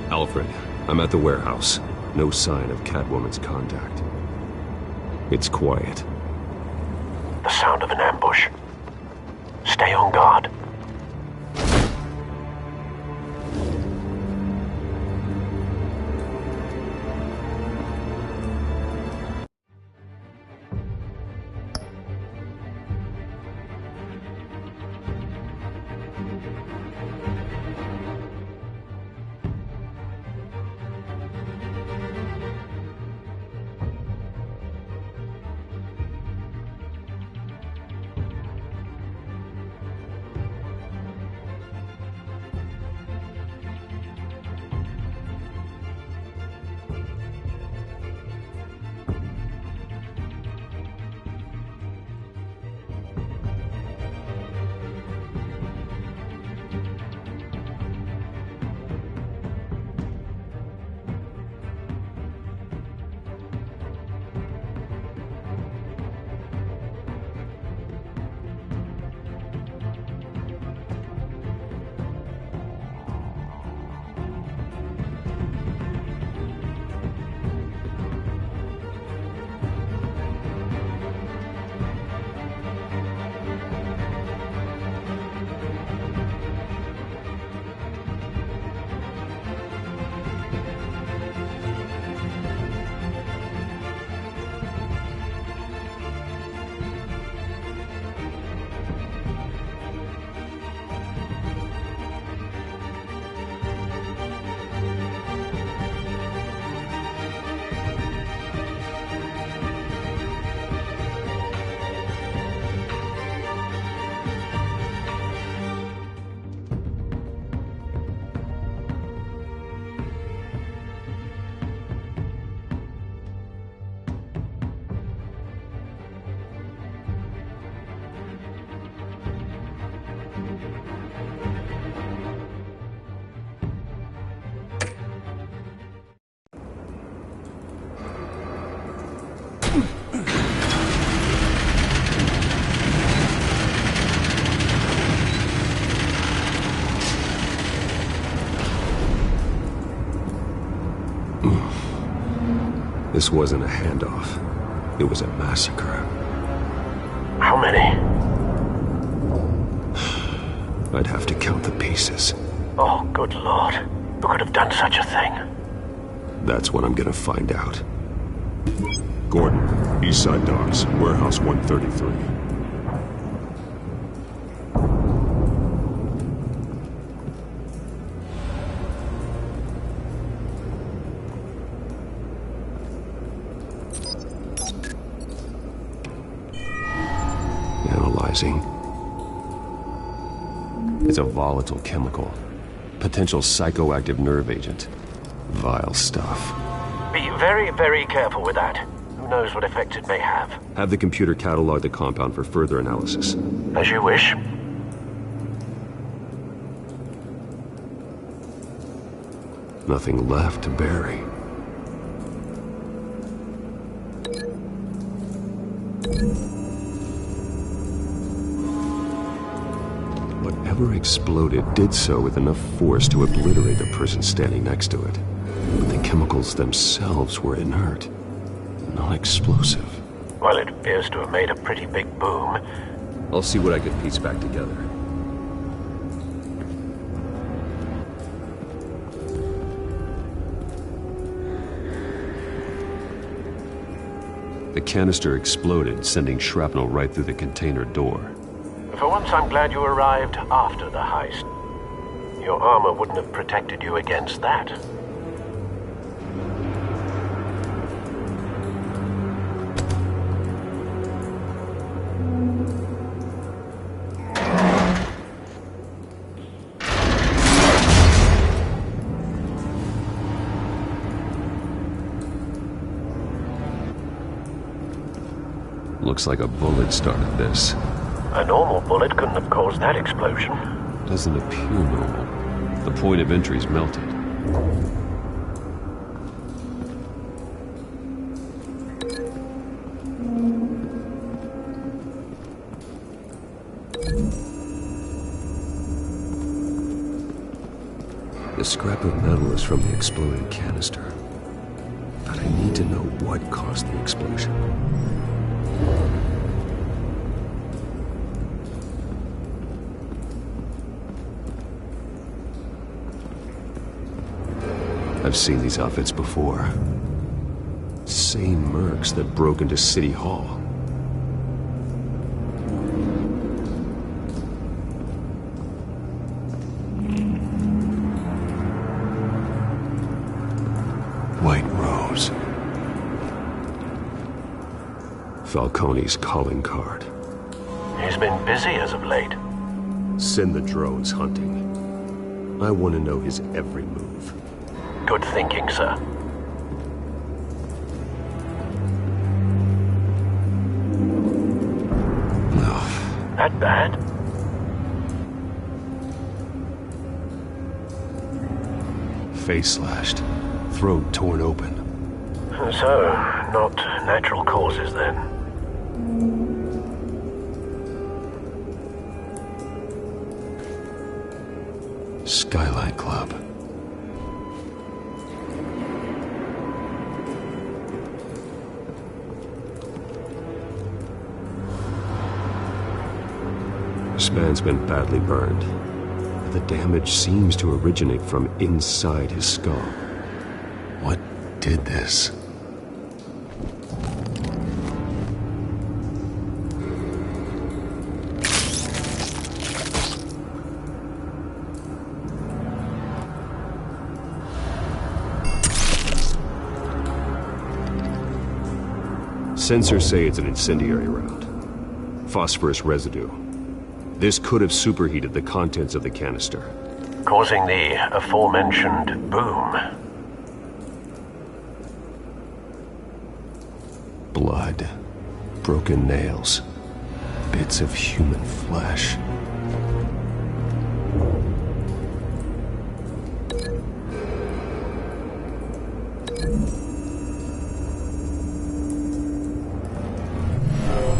Alfred, I'm at the warehouse. No sign of Catwoman's contact. It's quiet. The sound of an ambush. Stay on guard. This wasn't a handoff. It was a massacre. How many? I'd have to count the pieces. Oh, good lord. Who could have done such a thing? That's what I'm gonna find out. Gordon, Eastside Docks, Warehouse 133. Analyzing. It's a volatile chemical. Potential psychoactive nerve agent. Vile stuff. Be very, very careful with that. Who knows what effect it may have. Have the computer catalog the compound for further analysis. As you wish. Nothing left to bury. Whatever exploded did so with enough force to obliterate the person standing next to it. But the chemicals themselves were inert, not explosive. Well, it appears to have made a pretty big boom. I'll see what I can piece back together. The canister exploded, sending shrapnel right through the container door. For once, I'm glad you arrived after the heist. Your armor wouldn't have protected you against that. Looks like a bullet started this. A normal bullet couldn't have caused that explosion. Doesn't appear normal. The point of entry's melted. The scrap of metal is from the exploded canister. But I need to know what caused the explosion. I've seen these outfits before. Same mercs that broke into City Hall. White Rose. Falcone's calling card. He's been busy as of late. Send the drones hunting. I want to know his every move. Good thinking, sir. That bad? Face slashed. Throat torn open. So, not natural causes then. Skylight Club. This man's been badly burned. The damage seems to originate from inside his skull. What did this? Sensors say it's an incendiary round. Phosphorus residue. This could have superheated the contents of the canister, causing the aforementioned boom. Blood, broken nails, bits of human flesh.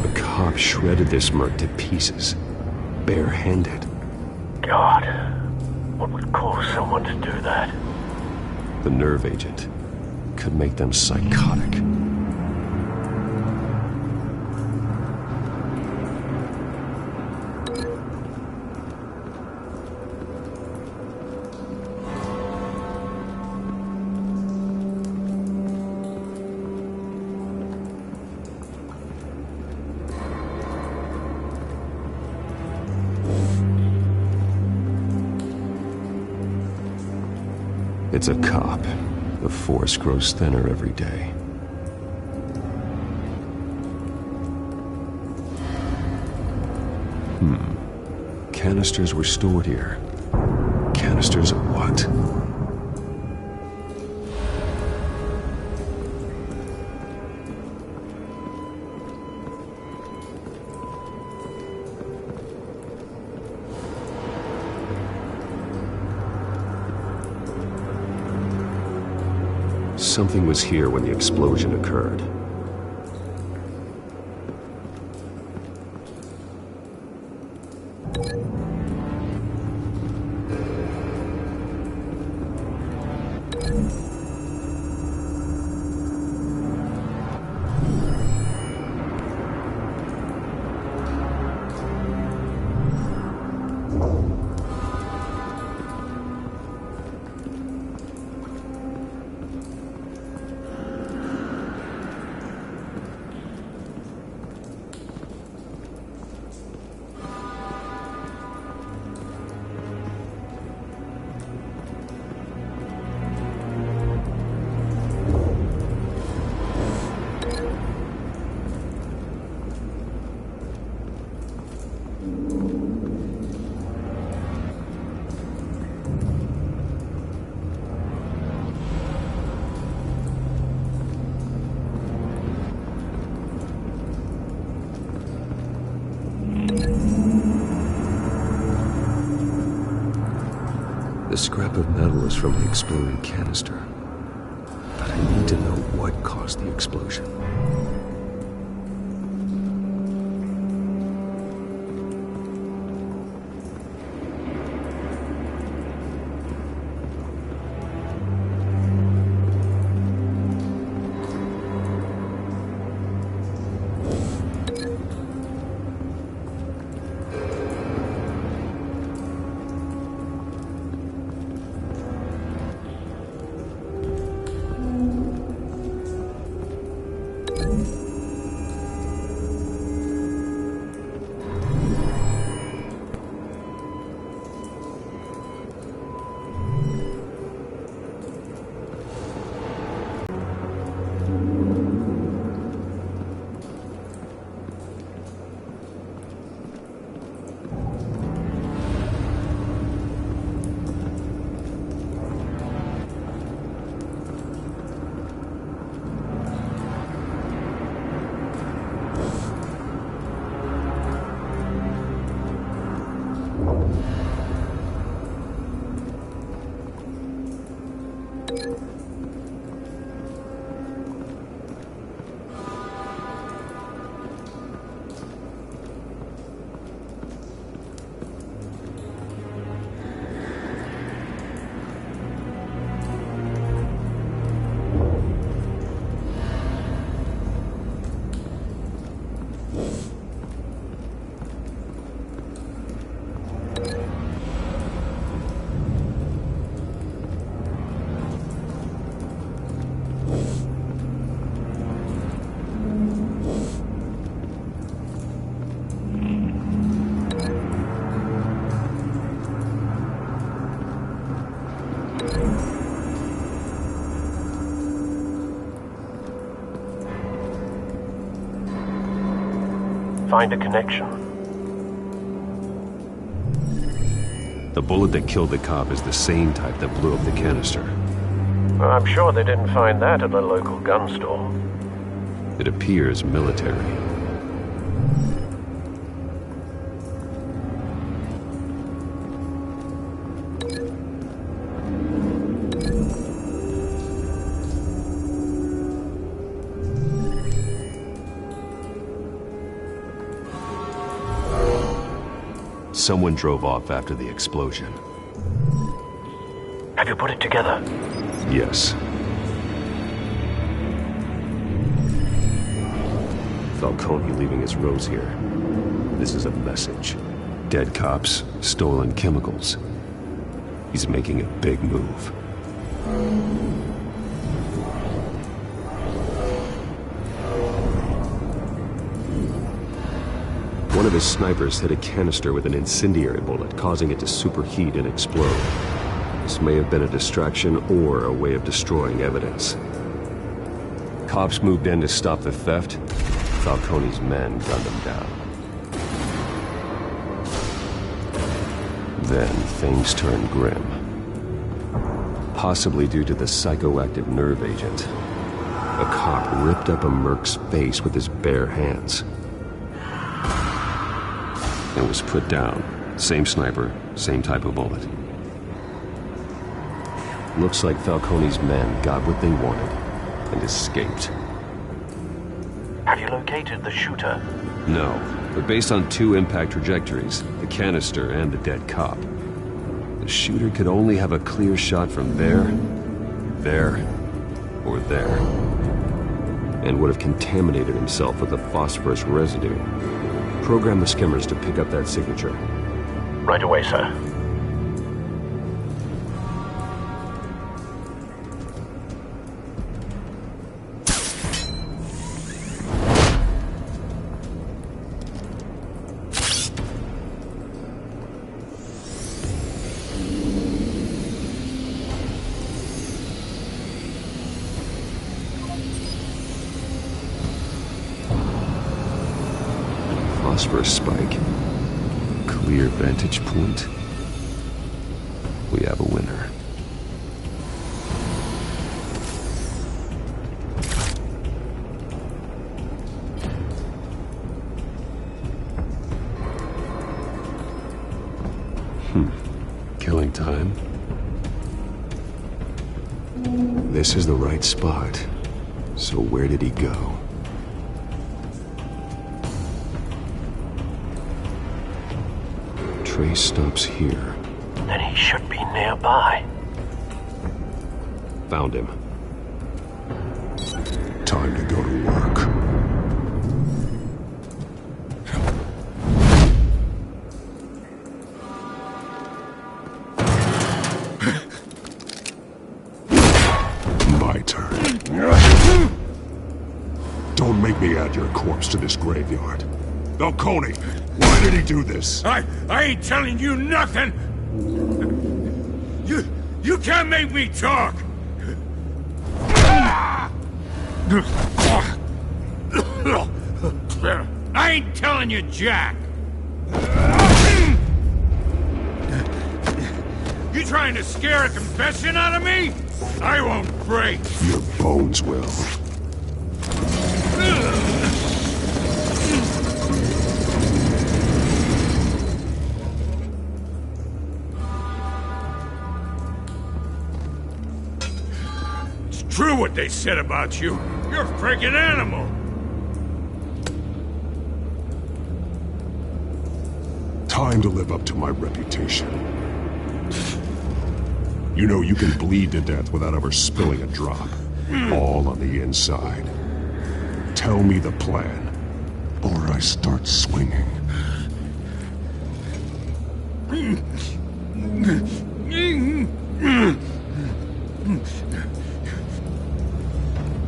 The cop shredded this merc to pieces. Barehanded. God, what would cause someone to do that? The nerve agent could make them psychotic. It's a cop. The force grows thinner every day. Canisters were stored here. Canisters of what? Something was here when the explosion occurred. The scrap of metal is from the exploding canister. But I need to know what caused the explosion. Find a connection. The bullet that killed the cop is the same type that blew up the canister. Well, I'm sure they didn't find that at a local gun store. It appears military. Someone drove off after the explosion. Have you put it together? Yes. Falcone leaving his rose here. This is a message. Dead cops, stolen chemicals. He's making a big move. One of his snipers hit a canister with an incendiary bullet, causing it to superheat and explode. This may have been a distraction or a way of destroying evidence. Cops moved in to stop the theft. Falcone's men gunned them down. Then things turned grim. Possibly due to the psychoactive nerve agent. A cop ripped up a merc's face with his bare hands. And was put down. Same sniper, same type of bullet. Looks like Falcone's men got what they wanted and escaped. Have you located the shooter? No, but based on two impact trajectories, the canister and the dead cop, the shooter could only have a clear shot from there, or there, and would have contaminated himself with the phosphorus residue. Program the skimmers to pick up that signature. Right away, sir. Phosphorus spike. Clear vantage point. We have a winner. Killing time. This is the right spot. So where did he go? Trace stops here. Then he should be nearby. Found him. Time to go to work. My turn. Don't make me add your corpse to this graveyard. Falcone, why did he do this? I ain't telling you nothing! You can't make me talk! I ain't telling you jack! You trying to scare a confession out of me? I won't break! Your bones will. It's true what they said about you. You're a freaking animal! Time to live up to my reputation. You know you can bleed to death without ever spilling a drop. All on the inside. Tell me the plan, or I start swinging.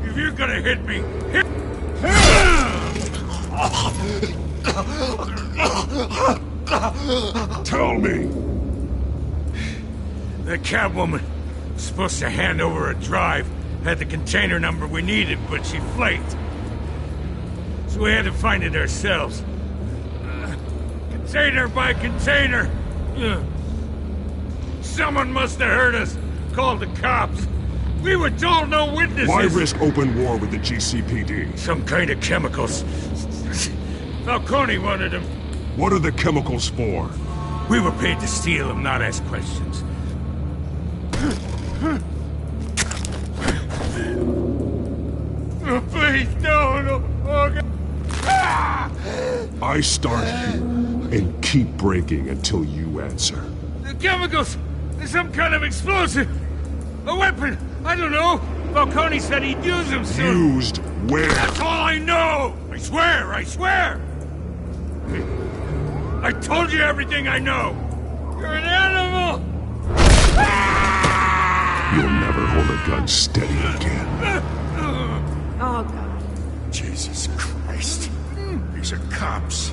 If you're gonna hit me, hit... Tell me! The Catwoman was supposed to hand over a drive, had the container number we needed, but she flaked. So we had to find it ourselves. Container by container. Someone must have heard us, called the cops. We were told no witnesses. Why risk open war with the GCPD? Some kind of chemicals. Falcone wanted them. What are the chemicals for? We were paid to steal them, not ask questions. Oh, please, no. Oh, God. I start here and keep breaking until you answer. The chemicals! There's some kind of explosive! A weapon! I don't know! Falcone said he'd use them soon! Used where? That's all I know! I swear! I told you everything I know! You're an animal! You'll never hold a gun steady again. Oh, God. Jesus Christ. These are cops.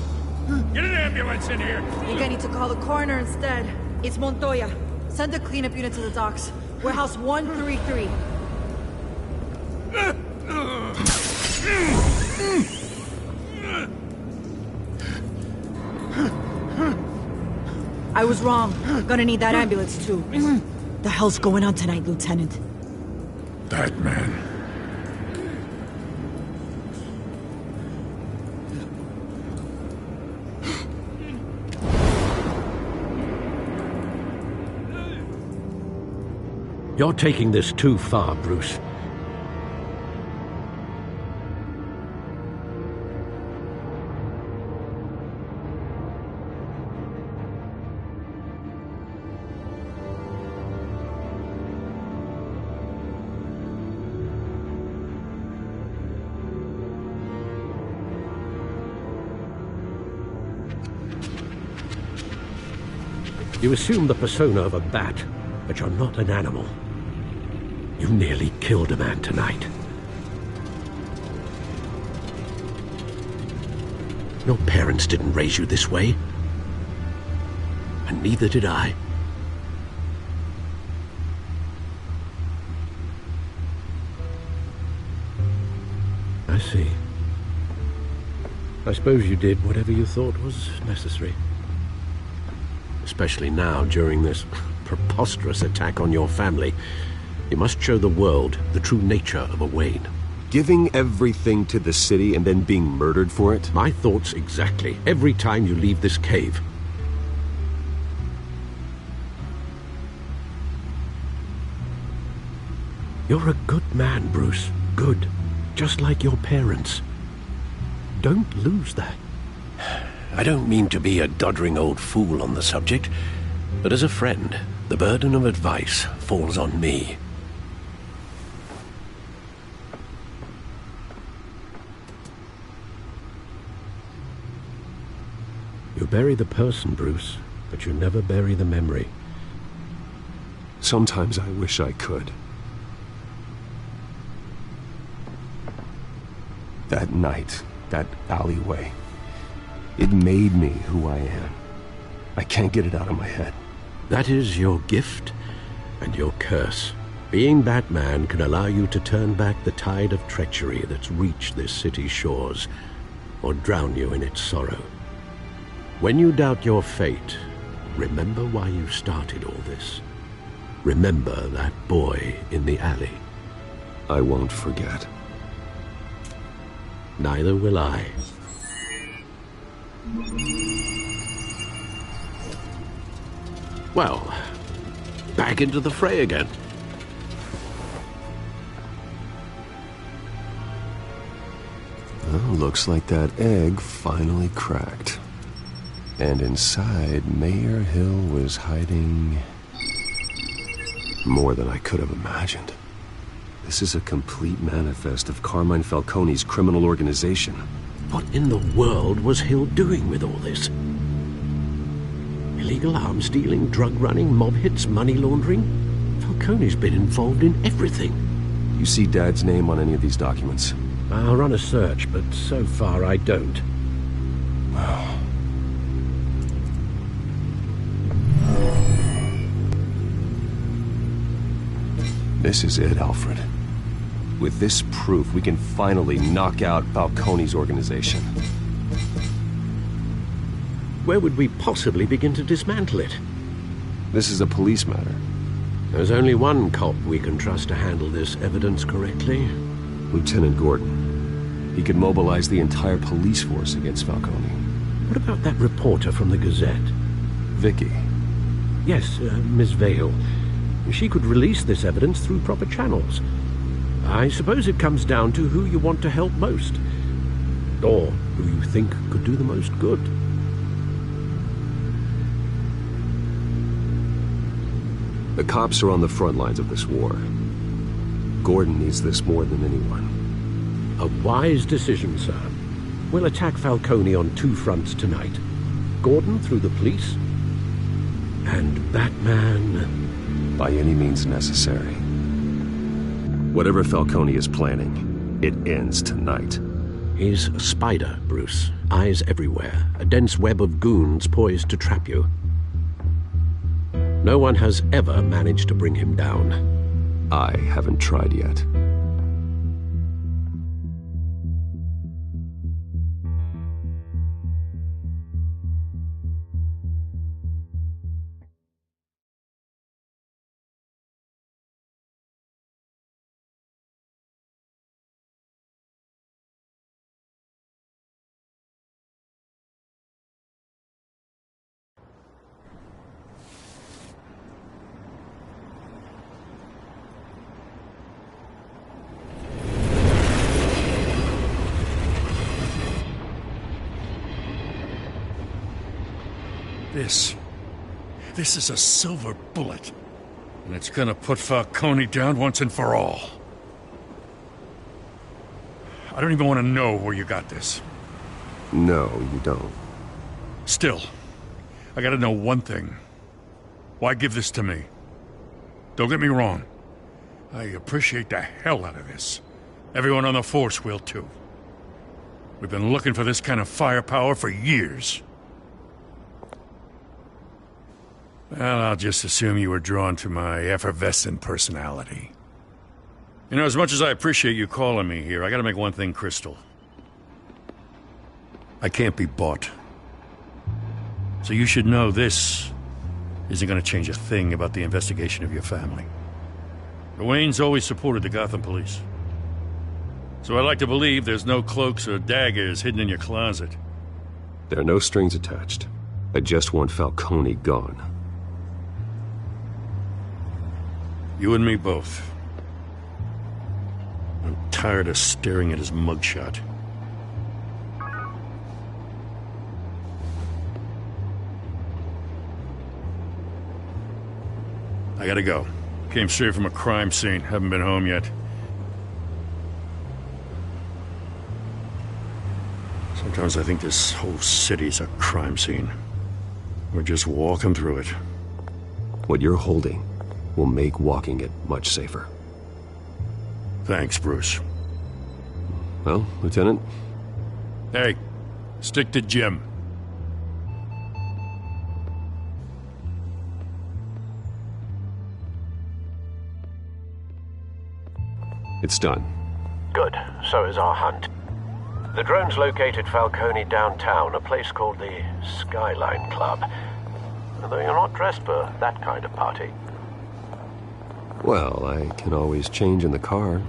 Get an ambulance in here! I think I need to call the coroner instead. It's Montoya. Send a cleanup unit to the docks. Warehouse 133. I was wrong. Gonna need that ambulance, too. The hell's going on tonight, Lieutenant? Batman. You're taking this too far, Bruce. You assume the persona of a bat, but you're not an animal. You nearly killed a man tonight. Your parents didn't raise you this way. And neither did I. I see. I suppose you did whatever you thought was necessary. Especially now, during this preposterous attack on your family. You must show the world the true nature of a Wayne. Giving everything to the city and then being murdered for it? My thoughts exactly. Every time you leave this cave. You're a good man, Bruce. Good. Just like your parents. Don't lose that. I don't mean to be a doddering old fool on the subject, but as a friend, the burden of advice falls on me. You bury the person, Bruce, but you never bury the memory. Sometimes I wish I could. That night, that alleyway, it made me who I am. I can't get it out of my head. That is your gift and your curse. Being Batman can allow you to turn back the tide of treachery that's reached this city's shores, or drown you in its sorrow. When you doubt your fate, remember why you started all this. Remember that boy in the alley. I won't forget. Neither will I. Well, back into the fray again. Well, looks like that egg finally cracked. And inside, Mayor Hill was hiding more than I could have imagined. This is a complete manifest of Carmine Falcone's criminal organization. What in the world was Hill doing with all this? Illegal arms dealing, drug running, mob hits, money laundering? Falcone's been involved in everything. You see Dad's name on any of these documents? I'll run a search, but so far I don't. Wow. This is it, Alfred. With this proof, we can finally knock out Falcone's organization. Where would we possibly begin to dismantle it? This is a police matter. There's only one cop we can trust to handle this evidence correctly. Lieutenant Gordon. He could mobilize the entire police force against Falcone. What about that reporter from the Gazette? Vicky. Yes, Miss Vale. She could release this evidence through proper channels. I suppose it comes down to who you want to help most. Or who you think could do the most good. The cops are on the front lines of this war. Gordon needs this more than anyone. A wise decision, sir. We'll attack Falcone on two fronts tonight. Gordon through the police, and Batman... by any means necessary. Whatever Falcone is planning, it ends tonight. He's a spider, Bruce. Eyes everywhere. A dense web of goons poised to trap you. No one has ever managed to bring him down. I haven't tried yet. This is a silver bullet. And it's gonna put Falcone down once and for all. I don't even want to know where you got this. No, you don't. Still, I gotta know one thing. Why give this to me? Don't get me wrong. I appreciate the hell out of this. Everyone on the force will too. We've been looking for this kind of firepower for years. Well, I'll just assume you were drawn to my effervescent personality. You know, as much as I appreciate you calling me here, I gotta make one thing crystal. I can't be bought. So you should know this isn't gonna change a thing about the investigation of your family. The Waynes always supported the Gotham police. So I like to believe there's no cloaks or daggers hidden in your closet. There are no strings attached. I just want Falcone gone. You and me both. tired of staring at his mugshot. I gotta go. Came straight from a crime scene. Haven't been home yet. Sometimes I think this whole city's a crime scene. We're just walking through it. What you're holding will make walking it much safer. Thanks, Bruce. Well, Lieutenant? Hey, stick to Jim. It's done. Good. So is our hunt. The drone's located Falcone downtown, a place called the Skyline Club. Although you're not dressed for that kind of party. Well, I can always change in the car.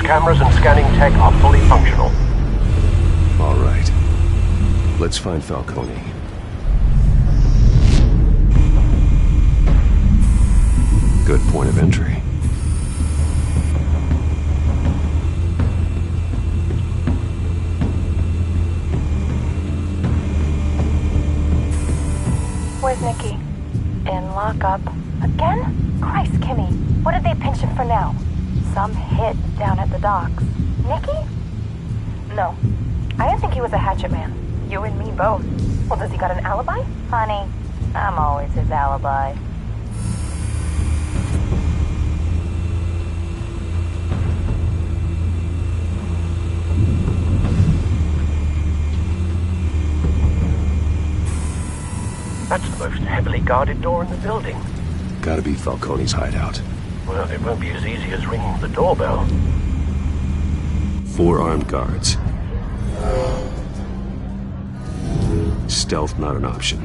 Cameras and scanning tech are fully functional. All right. Let's find Falcone. Good point of entry. Where's Nikki? In lockup. Again? Christ, Kimmy. What did they pinch him for now? Some hit down at the docks. Nikki? No. I didn't think he was a hatchet man. You and me both. Well, does he got an alibi? Honey, I'm always his alibi. That's the most heavily guarded door in the building. Gotta be Falcone's hideout. Well, it won't be as easy as ringing the doorbell. 4 armed guards. Stealth not an option.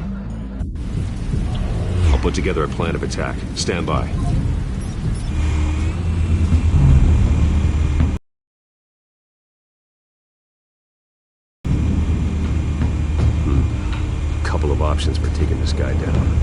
I'll put together a plan of attack. Stand by. Couple of options for taking this guy down.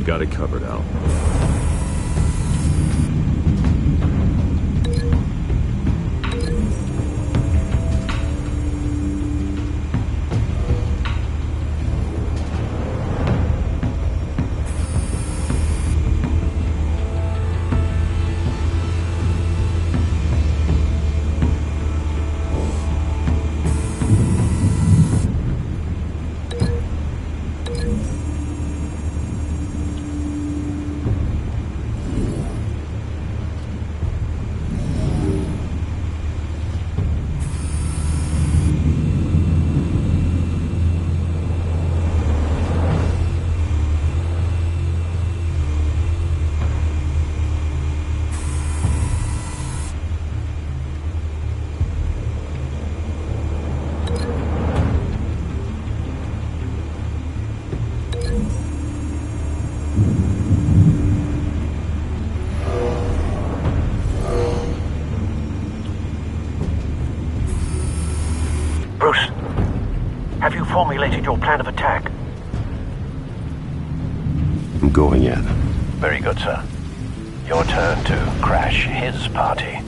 I've got it covered, Al. Have you formulated your plan of attack? I'm going in. Very good, sir. Your turn to crash his party.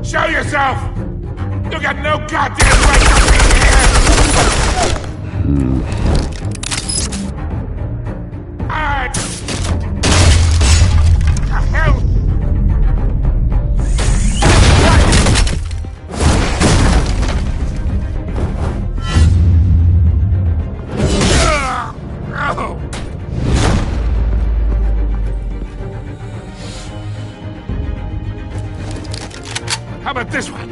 Show yourself! You got no goddamn right to be here! Alright! The hell? How about this one?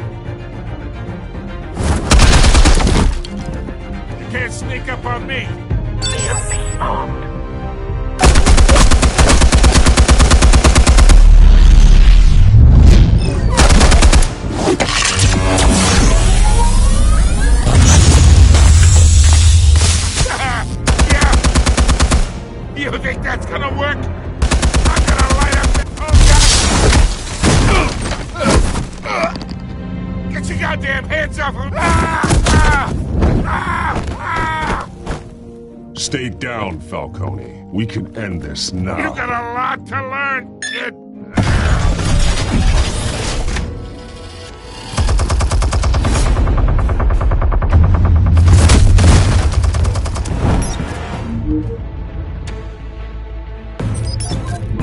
You can't sneak up on me. EMP armed. Yeah. You think that's gonna work? I'm gonna light up the whole Get your goddamn hands off him! Stay down, Falcone. We can end this now. You got a lot to learn, kid.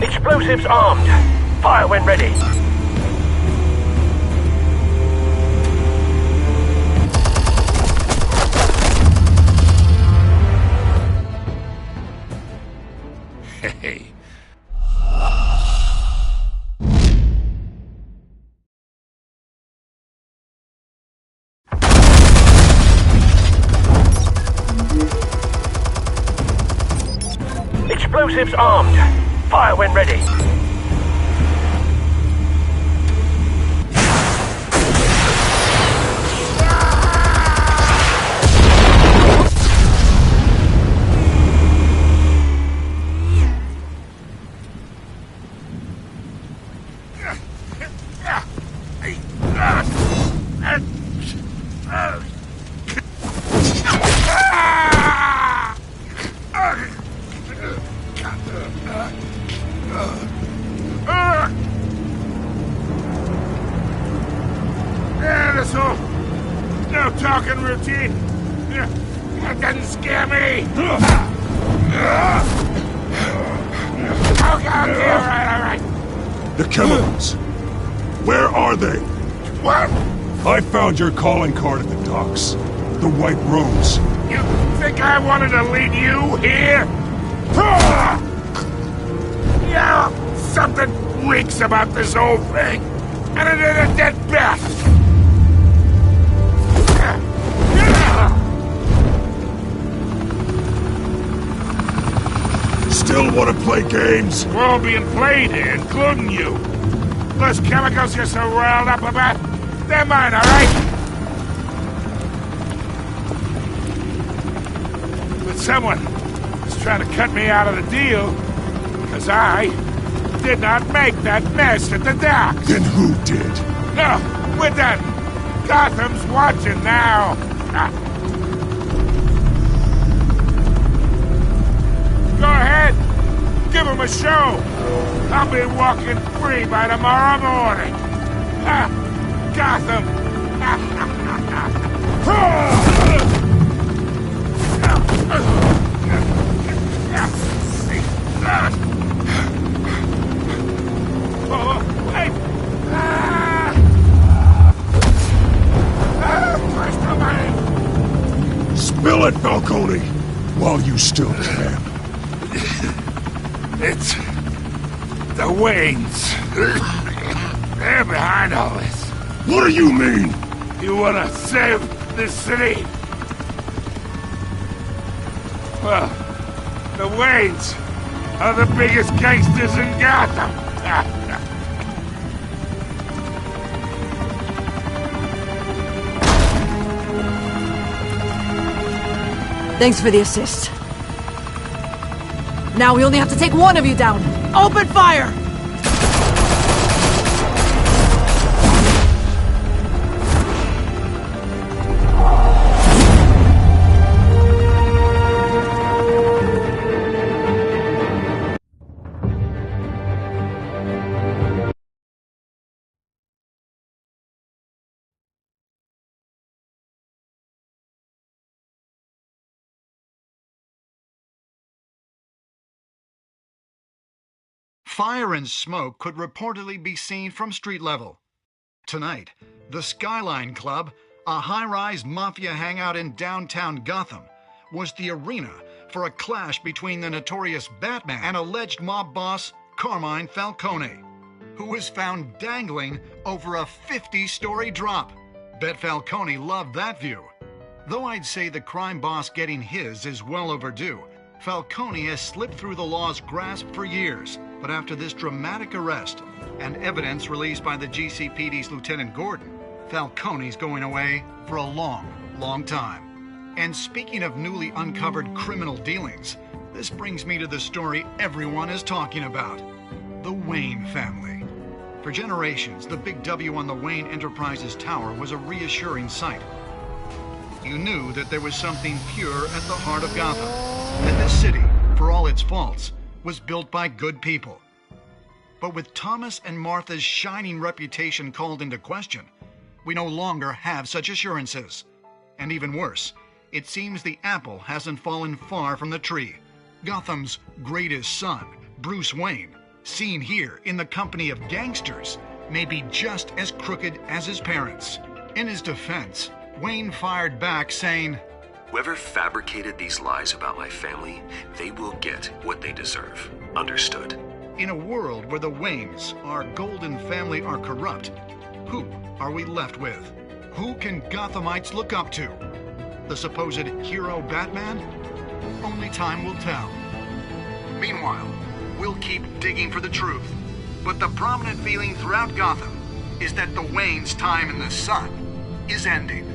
Explosives armed. Fire when ready. Hey. Explosives armed. Fire when ready. talking routine. That doesn't scare me. Okay, all right. The chemicals. Where are they? What? I found your calling card at the docks. The White Rose. You think I wanted to lead you here? Yeah, something reeks about this whole thing. And it is a dead bat. Still want to play games? We're all being played here, including you. Those chemicals you're so riled up about, they're mine, all right? But someone is trying to cut me out of the deal, because I did not make that mess at the docks. Then who did? No, we're done. Gotham's watching now. Go ahead. Give him a show. I'll be walking free by tomorrow morning. Gotham. Oh, wait. Spill it, Falcone, while you still can. It's the Waynes. They're behind all this. What do you mean? You want to save this city? Well, the Waynes are the biggest gangsters in Gotham. Thanks for the assist. Now we only have to take one of you down. Open fire! Fire and smoke could reportedly be seen from street level. Tonight, the Skyline Club, a high-rise mafia hangout in downtown Gotham, was the arena for a clash between the notorious Batman and alleged mob boss Carmine Falcone, who was found dangling over a 50-story drop. Bet Falcone loved that view. Though I'd say the crime boss getting his is well overdue, Falcone has slipped through the law's grasp for years. But after this dramatic arrest and evidence released by the GCPD's Lieutenant Gordon, Falcone's going away for a long, long time. And speaking of newly uncovered criminal dealings, this brings me to the story everyone is talking about: the Wayne family. For generations, the big W on the Wayne Enterprises Tower was a reassuring sight. You knew that there was something pure at the heart of Gotham, that this city, for all its faults, was built by good people. But with Thomas and Martha's shining reputation called into question, we no longer have such assurances. And even worse, it seems the apple hasn't fallen far from the tree. Gotham's greatest son, Bruce Wayne, seen here in the company of gangsters, may be just as crooked as his parents. In his defense, Wayne fired back saying, "Whoever fabricated these lies about my family, they will get what they deserve. Understood?" In a world where the Waynes, our golden family, are corrupt, who are we left with? Who can Gothamites look up to? The supposed hero Batman? Only time will tell. Meanwhile, we'll keep digging for the truth. But the prominent feeling throughout Gotham is that the Waynes' time in the sun is ending.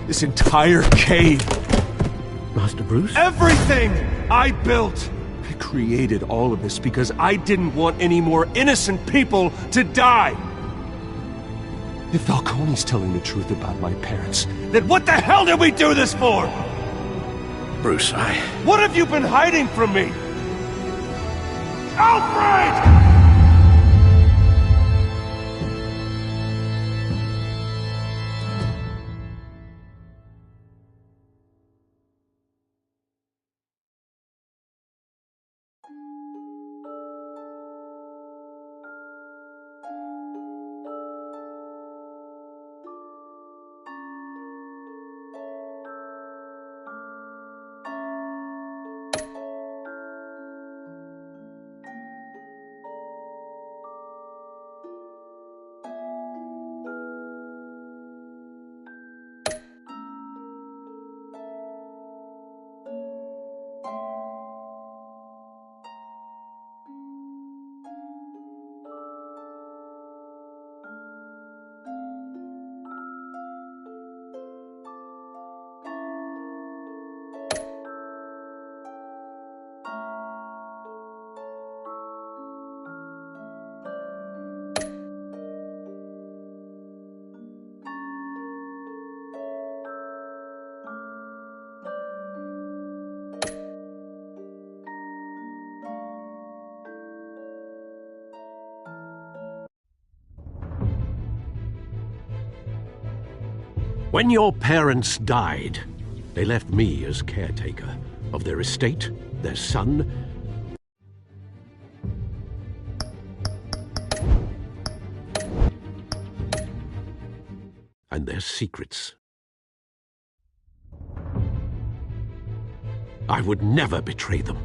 This entire cave. Master Bruce? Everything I built. I created all of this because I didn't want any more innocent people to die. If Falcone's telling the truth about my parents, then what the hell did we do this for? Bruce, What have you been hiding from me? Alfred! When your parents died, they left me as caretaker of their estate, their son, and their secrets. I would never betray them.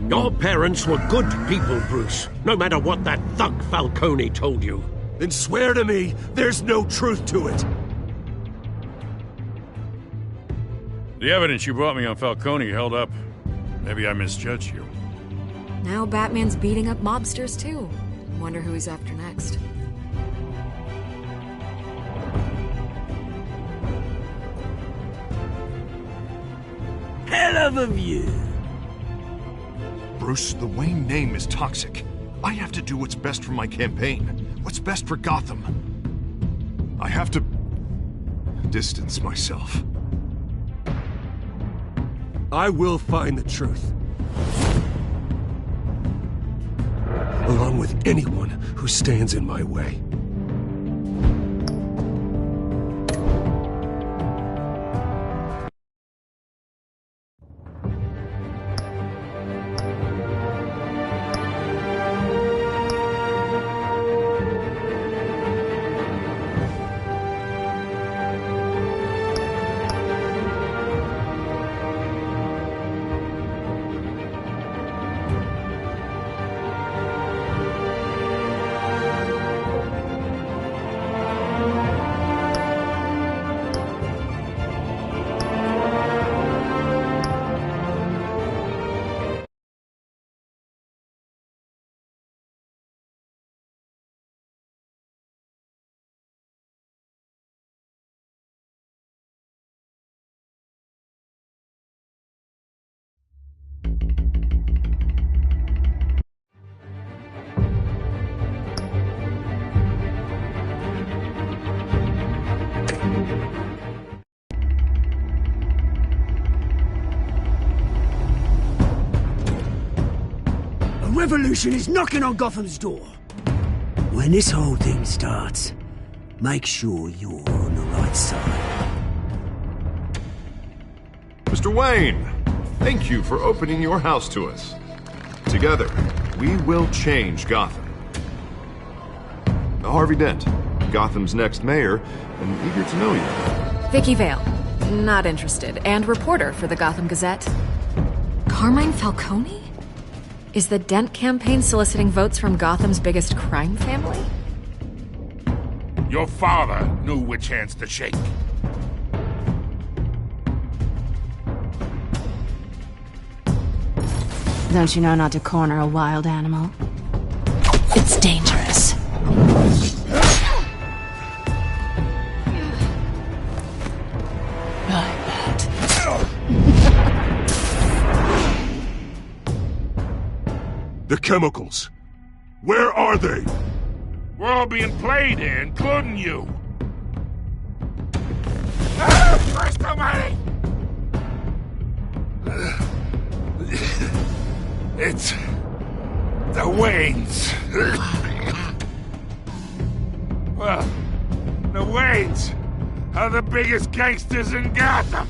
Your parents were good people, Bruce, no matter what that thug Falcone told you. Then swear to me there's no truth to it. The evidence you brought me on Falcone held up. Maybe I misjudged you. Now Batman's beating up mobsters, too. Wonder who he's after next. Hell of a view. Bruce, the Wayne name is toxic. I have to do what's best for my campaign. What's best for Gotham. I have to distance myself. I will find the truth. Along with anyone who stands in my way. Revolution is knocking on Gotham's door. When this whole thing starts, make sure you're on the right side. Mr. Wayne, thank you for opening your house to us. Together, we will change Gotham. Harvey Dent, Gotham's next mayor, and eager to know you. Vicky Vale, not interested, and reporter for the Gotham Gazette. Carmine Falcone? Is the Dent campaign soliciting votes from Gotham's biggest crime family? Your father knew which hands to shake. Don't you know not to corner a wild animal? It's dangerous. The chemicals. Where are they? We're all being played here, including you. Christ almighty! It's the Waynes. Well, the Waynes are the biggest gangsters in Gotham.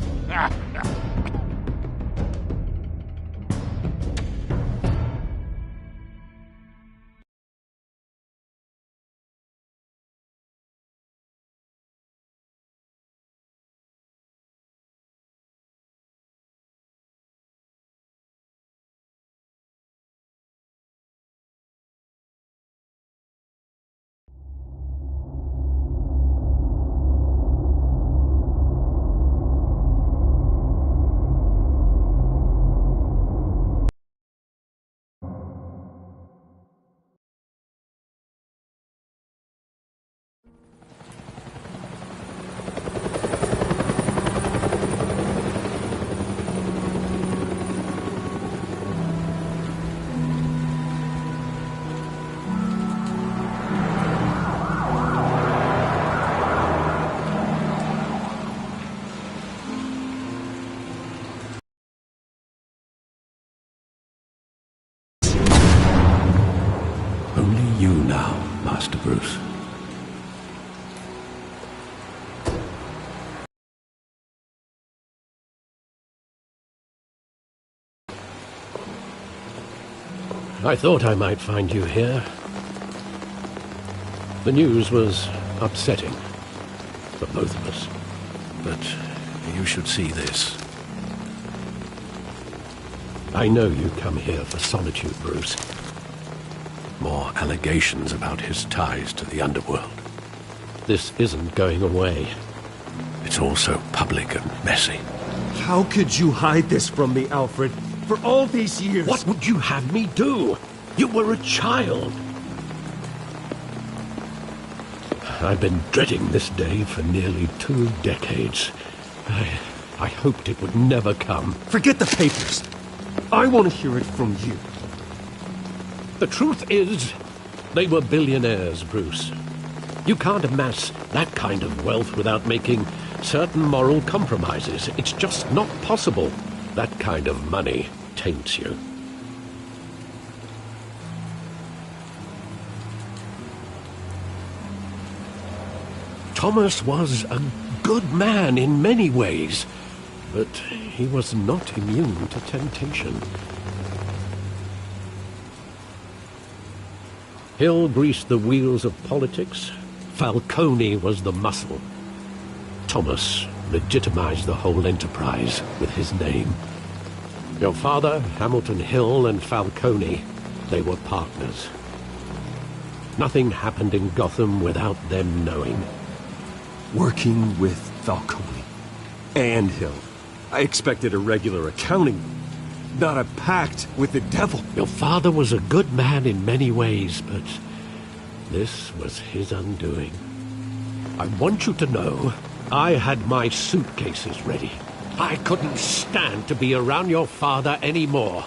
Only you now, Master Bruce. I thought I might find you here. The news was upsetting for both of us, but you should see this. I know you come here for solitude, Bruce. More allegations about his ties to the underworld. This isn't going away. It's all so public and messy. How could you hide this from me, Alfred? For all these years... What would you have me do? You were a child. I've been dreading this day for nearly 2 decades. I hoped it would never come. Forget the papers. I want to hear it from you. The truth is, they were billionaires, Bruce. You can't amass that kind of wealth without making certain moral compromises. It's just not possible. That kind of money taints you. Thomas was a good man in many ways, but he was not immune to temptation. Hill greased the wheels of politics. Falcone was the muscle. Thomas legitimized the whole enterprise with his name. Your father, Hamilton Hill, and Falcone, they were partners. Nothing happened in Gotham without them knowing. Working with Falcone and Hill. I expected a regular accounting, not a pact with the devil. Your father was a good man in many ways, but this was his undoing. I want you to know, I had my suitcases ready. I couldn't stand to be around your father anymore.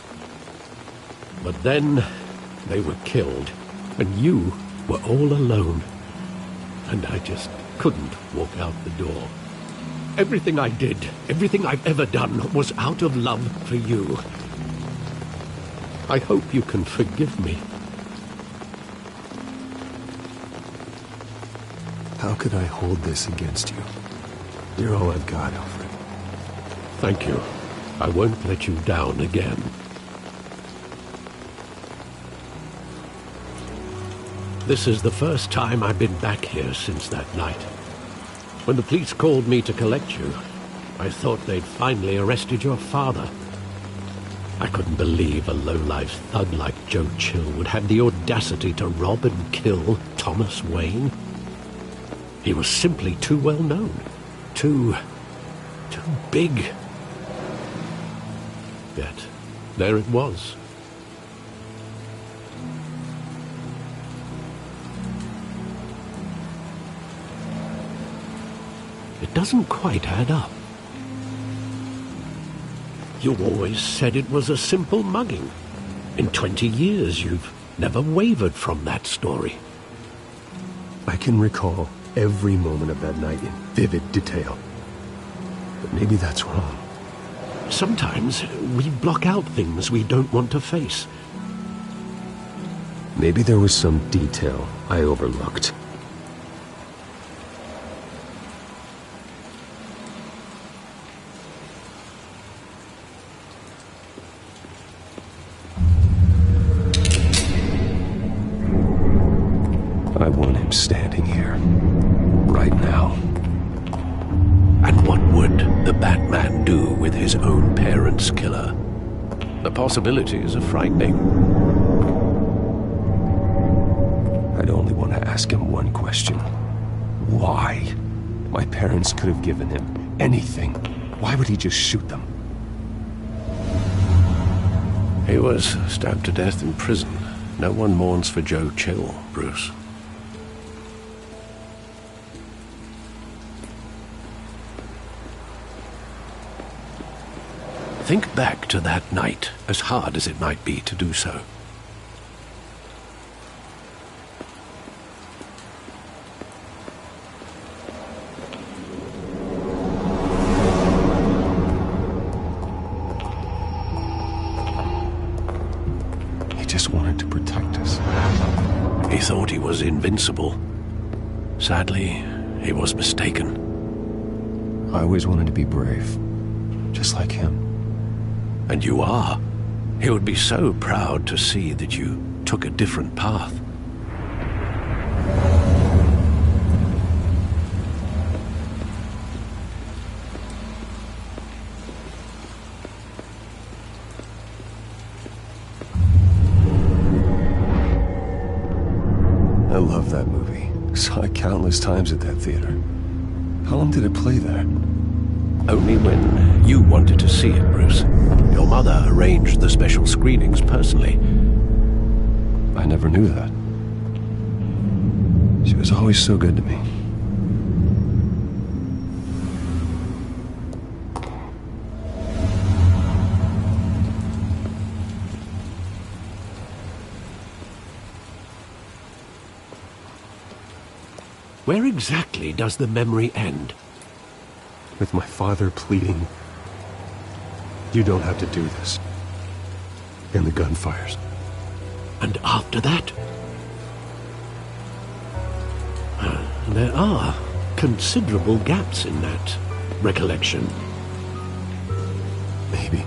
But then they were killed, and you were all alone. And I just couldn't walk out the door. Everything I did, everything I've ever done, was out of love for you. I hope you can forgive me. How could I hold this against you? You're all I've got, Alfred. Thank you. I won't let you down again. This is the first time I've been back here since that night. When the police called me to collect you, I thought they'd finally arrested your father. I couldn't believe a low-life thug like Joe Chill would have the audacity to rob and kill Thomas Wayne. He was simply too well known. Too big. Yet, there it was. It doesn't quite add up. You always said it was a simple mugging. In 20 years, you've never wavered from that story. I can recall every moment of that night in vivid detail. But maybe that's wrong. Sometimes we block out things we don't want to face. Maybe there was some detail I overlooked. I want him standing here, right now. And what would the Batman do with his own parents' killer? The possibilities are frightening. I'd only want to ask him one question. Why? My parents could have given him anything. Why would he just shoot them? He was stabbed to death in prison. No one mourns for Joe Chill, Bruce. Think back to that night, as hard as it might be to do so. He just wanted to protect us. He thought he was invincible. Sadly, he was mistaken. I always wanted to be brave, just like him. And you are. He would be so proud to see that you took a different path. I love that movie. Saw it countless times at that theater. How long did it play there? Only when you wanted to see it, Bruce. Your mother arranged the special screenings personally. I never knew that. She was always so good to me. Where exactly does the memory end? With my father pleading, "You don't have to do this." And the gunfires. And after that? There are considerable gaps in that recollection. Maybe.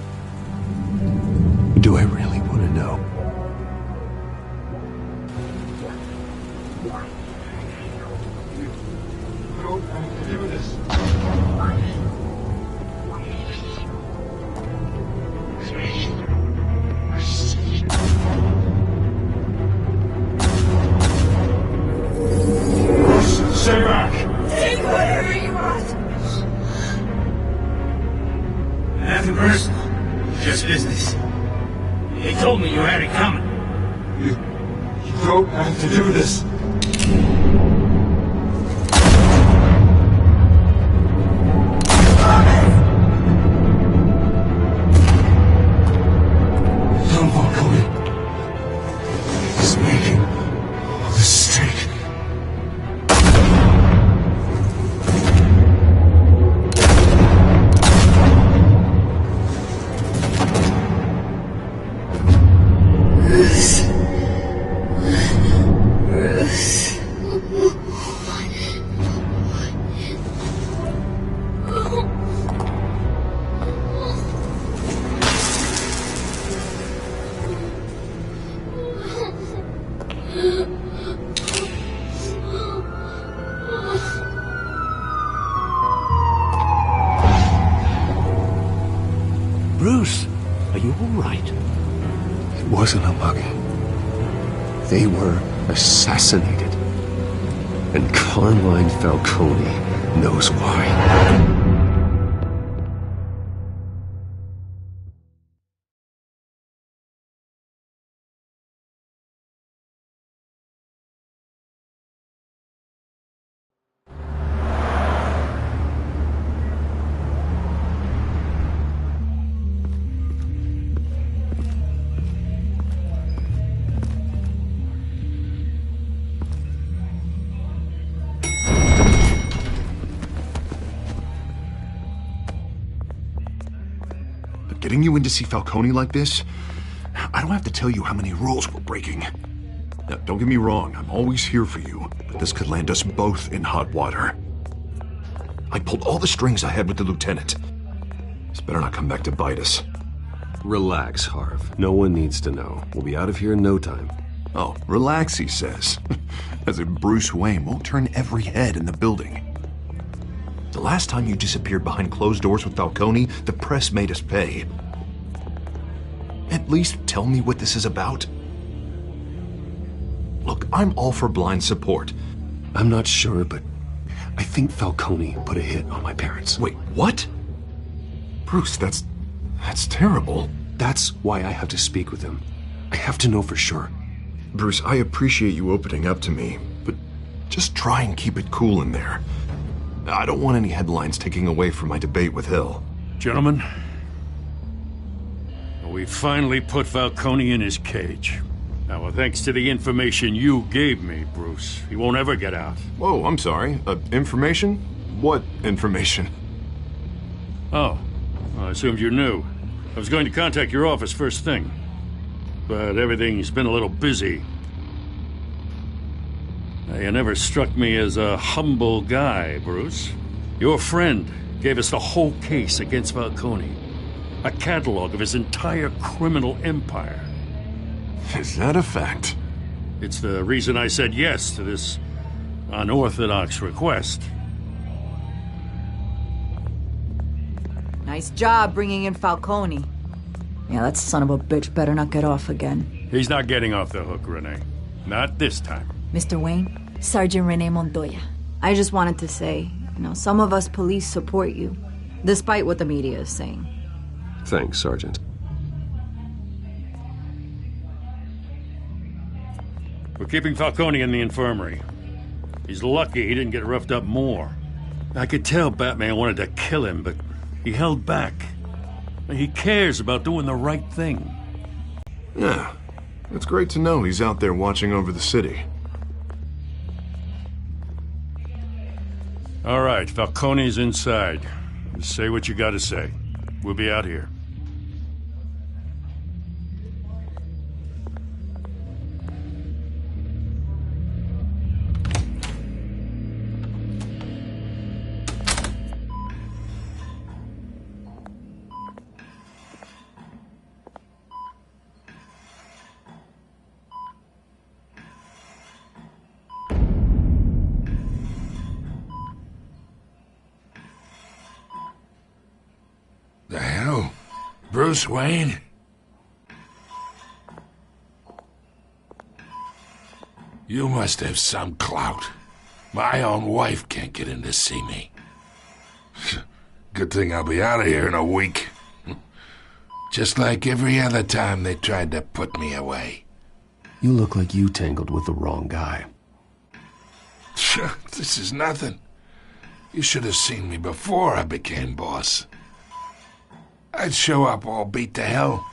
Do I really want to know? Stay back! Take whatever you want. Nothing personal. Just business. They told me you had it coming. You don't have to do this. Don't walk away. He's making a mistake. Bruce, are you all right? It wasn't a mugging. They were assassinated. And Carmine Falcone knows why. getting you in to see Falcone like this, I don't have to tell you how many rules we're breaking. Now, don't get me wrong, I'm always here for you, but this could land us both in hot water. I pulled all the strings I had with the lieutenant. This better not come back to bite us. Relax, Harv. No one needs to know. We'll be out of here in no time. Oh, relax, he says. As if Bruce Wayne won't turn every head in the building. The last time you disappeared behind closed doors with Falcone, the press made us pay. At least tell me what this is about. Look, I'm all for blind support. I'm not sure, but I think Falcone put a hit on my parents. Wait, what? Bruce, that's terrible. That's why I have to speak with him. I have to know for sure. Bruce, I appreciate you opening up to me, but just try and keep it cool in there. I don't want any headlines taking away from my debate with Hill. Gentlemen, we finally put Falcone in his cage. Now, thanks to the information you gave me, Bruce, he won't ever get out. Whoa, I'm sorry. Information? What information? Oh, I assumed you knew. I was going to contact your office first thing, but everything's been a little busy. You never struck me as a humble guy, Bruce. Your friend gave us the whole case against Falcone. A catalog of his entire criminal empire. Is that a fact? It's the reason I said yes to this unorthodox request. Nice job bringing in Falcone. Yeah, that son of a bitch better not get off again. He's not getting off the hook, Renee. Not this time. Mr. Wayne, Sergeant Renee Montoya. I just wanted to say, some of us police support you, despite what the media is saying. Thanks, Sergeant. We're keeping Falcone in the infirmary. He's lucky he didn't get roughed up more. I could tell Batman wanted to kill him, but he held back. He cares about doing the right thing. Yeah, it's great to know he's out there watching over the city. All right, Falcone's inside. Just say what you gotta say. We'll be out here. The hell? Bruce Wayne? You must have some clout. My own wife can't get in to see me. Good thing I'll be out of here in a week. Just like every other time they tried to put me away. You look like you tangled with the wrong guy. This is nothing. You should have seen me before I became boss. I'd show up all beat to hell.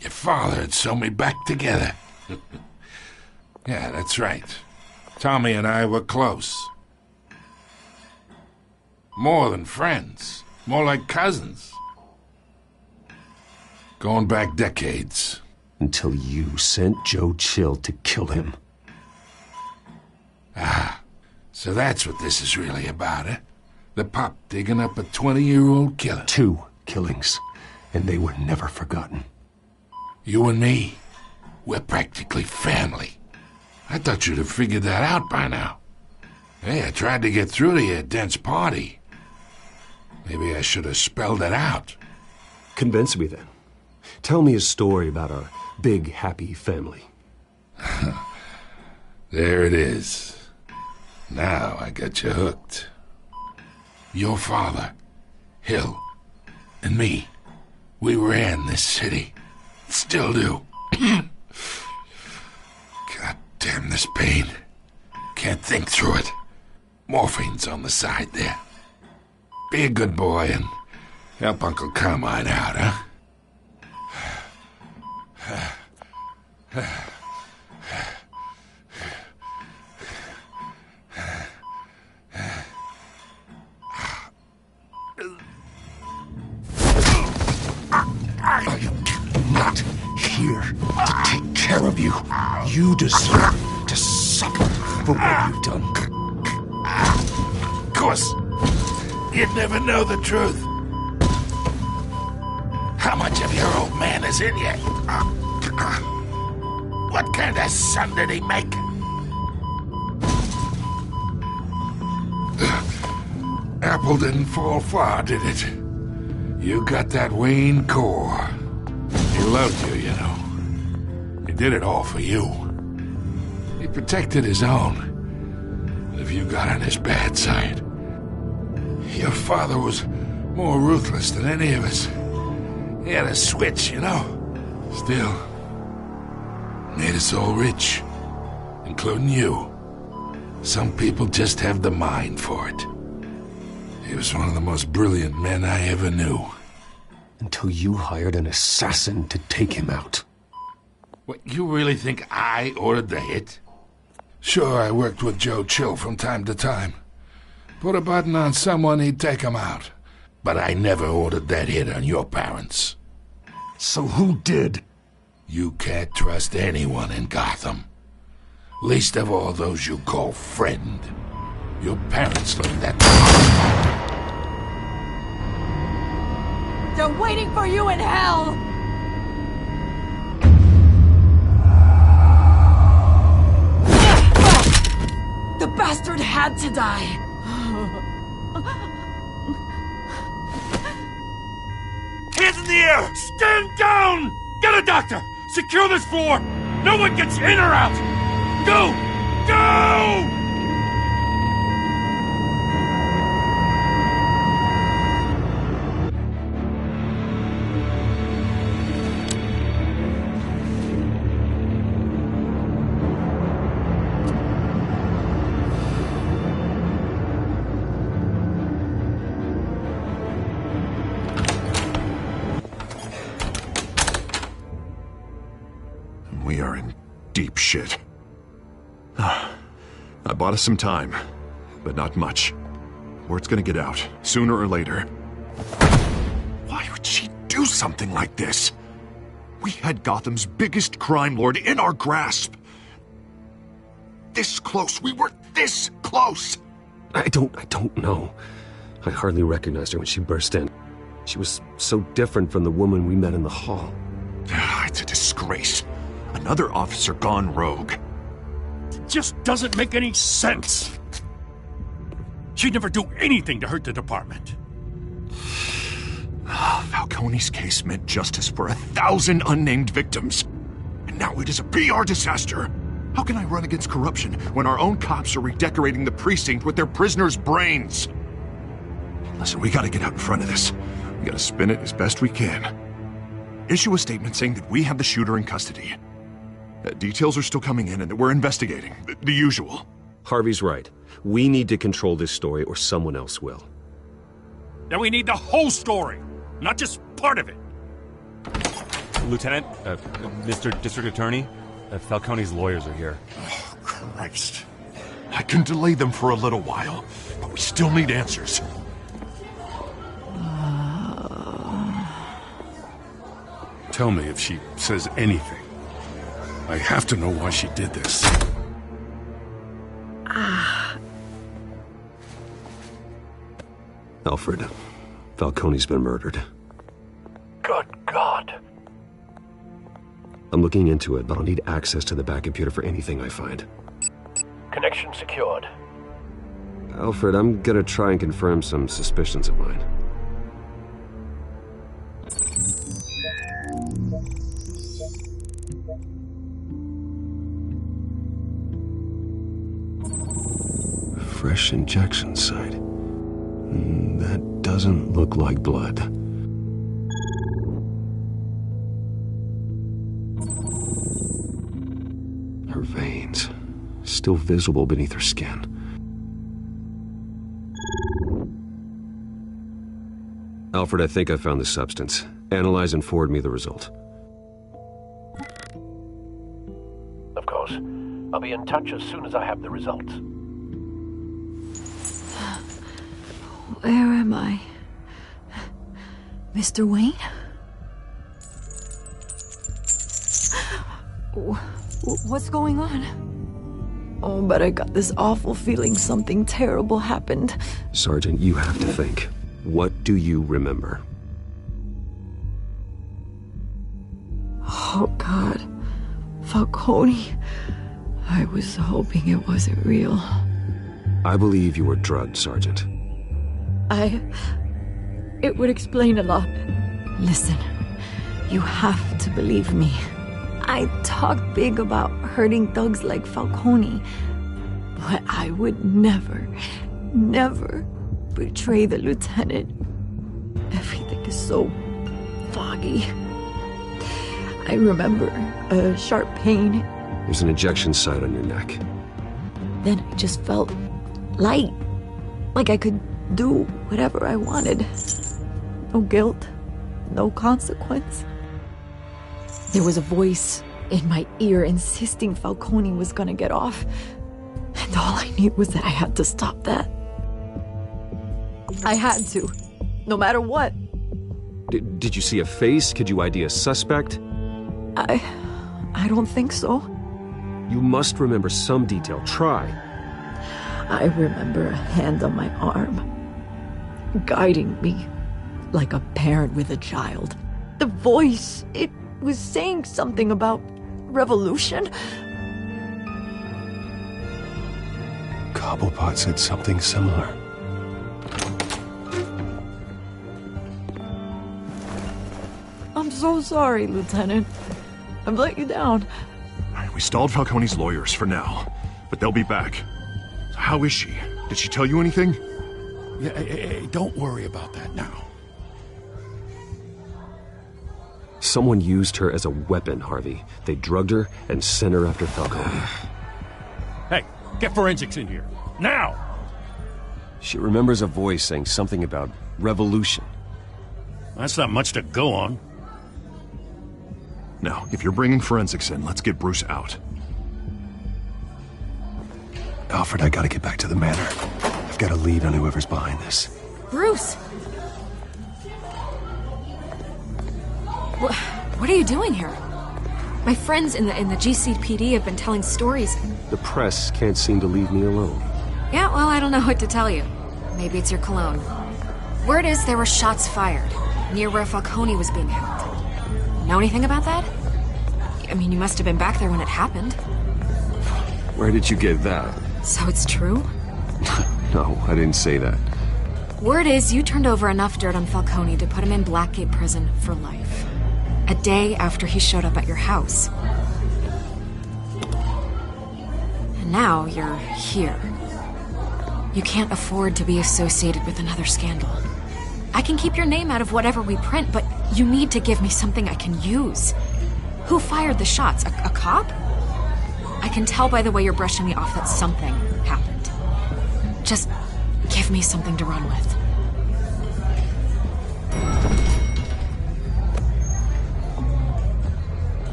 Your father'd sew me back together. Yeah, that's right. Tommy and I were close. More than friends. More like cousins. Going back decades. Until you sent Joe Chill to kill him. Ah, so that's what this is really about, eh? The pup digging up a 20-year-old killer. 2 killings, and they were never forgotten. You and me, we're practically family. I thought you'd have figured that out by now. Hey, I tried to get through to your dense party. Maybe I should have spelled it out. Convince me then. Tell me a story about our big, happy family. There it is. Now I got you hooked. Your father, Hill, and me, we ran this city. Still do. God damn this pain. Can't think through it. Morphine's on the side there. Be a good boy and help Uncle Carmine out, huh? You deserve to suffer for what you've done. Of course, you'd never know the truth. How much of your old man is in you? What kind of son did he make? Apple didn't fall far, did it? You got that Wayne core. He loved you, you know. He did it all for you. He protected his own. If you got on his bad side. Your father was more ruthless than any of us. He had a switch, you know. Still, made us all rich, including you. Some people just have the mind for it. He was one of the most brilliant men I ever knew. Until you hired an assassin to take him out. What, you really think I ordered the hit? Sure, I worked with Joe Chill from time to time. Put a button on someone, he'd take him out. But I never ordered that hit on your parents. So who did? You can't trust anyone in Gotham. Least of all those you call friend. Your parents learned that. They're waiting for you in hell! The bastard had to die! Hands in the air! Stand down! Get a doctor! Secure this floor! No one gets in or out! Go! Go! We are in deep shit. I bought us some time, but not much. Word's gonna get out, sooner or later. Why would she do something like this? We had Gotham's biggest crime lord in our grasp. This close, we were this close! I don't know. I hardly recognized her when she burst in. She was so different from the woman we met in the hall. It's a disgrace. Another officer gone rogue. It just doesn't make any sense. She'd never do anything to hurt the department. Falcone's case meant justice for 1,000 unnamed victims. And now it is a PR disaster. How can I run against corruption when our own cops are redecorating the precinct with their prisoners' brains? Listen, we gotta get out in front of this. We gotta spin it as best we can. Issue a statement saying that we have the shooter in custody. Details are still coming in and that we're investigating. The usual. Harvey's right. We need to control this story or someone else will. Then we need the whole story, not just part of it. Lieutenant, Mr. District Attorney, Falcone's lawyers are here. Oh, Christ. I can delay them for a little while, but we still need answers. Tell me if she says anything. I have to know why she did this. Alfred, Falcone's been murdered. Good God. I'm looking into it, but I'll need access to the back computer for anything I find. Connection secured. Alfred, I'm gonna try and confirm some suspicions of mine. Fresh injection site. That doesn't look like blood. Her veins, still visible beneath her skin. Alfred, I think I found the substance. Analyze and forward me the result. Of course. I'll be in touch as soon as I have the results. Where am I? Mr. Wayne? What's going on? Oh, but I got this awful feeling something terrible happened. Sergeant, you have to think. What do you remember? Oh, God. Falcone. I was hoping it wasn't real. I believe you were drugged, Sergeant. It would explain a lot. Listen, you have to believe me. I talk big about hurting thugs like Falcone, but I would never betray the lieutenant. Everything is so foggy. I remember a sharp pain. There's an ejection site on your neck. Then I just felt light, like I could do whatever I wanted. No guilt, no consequence. There was a voice in my ear insisting Falcone was gonna get off. And all I knew was that I had to stop that. I had to, no matter what. Did you see a face? Could you ID a suspect? I don't think so. You must remember some detail. Try. I remember a hand on my arm, guiding me like a parent with a child. The voice, it was saying something about revolution. Cobblepot said something similar. I'm so sorry, Lieutenant. I've let you down. We stalled Falcone's lawyers for now, but they'll be back. So how is she? Did she tell you anything? Yeah, hey, don't worry about that now. Someone used her as a weapon, Harvey. They drugged her and sent her after Falcone. Hey, get forensics in here. Now! She remembers a voice saying something about revolution. That's not much to go on. Now, if you're bringing forensics in, let's get Bruce out. Alfred, I gotta get back to the manor. I've got a lead on whoever's behind this. Bruce! What are you doing here? My friends in the GCPD have been telling stories. The press can't seem to leave me alone. Yeah, well, I don't know what to tell you. Maybe it's your cologne. Word is there were shots fired near where Falcone was being held. Know anything about that? I mean, you must have been back there when it happened. Where did you get that? So it's true? No, I didn't say that. Word is you turned over enough dirt on Falcone to put him in Blackgate Prison for life. A day after he showed up at your house. And now you're here. You can't afford to be associated with another scandal. I can keep your name out of whatever we print, but you need to give me something I can use. Who fired the shots? A cop? I can tell by the way you're brushing me off that something happened. Just give me something to run with.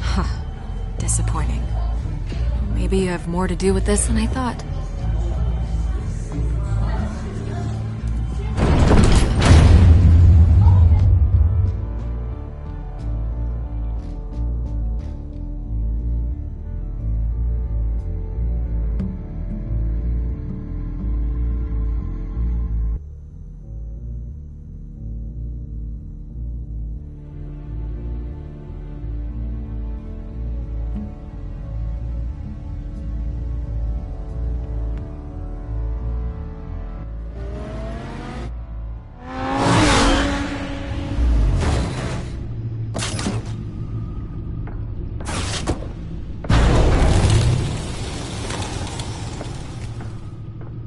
Huh. Disappointing. Maybe you have more to do with this than I thought.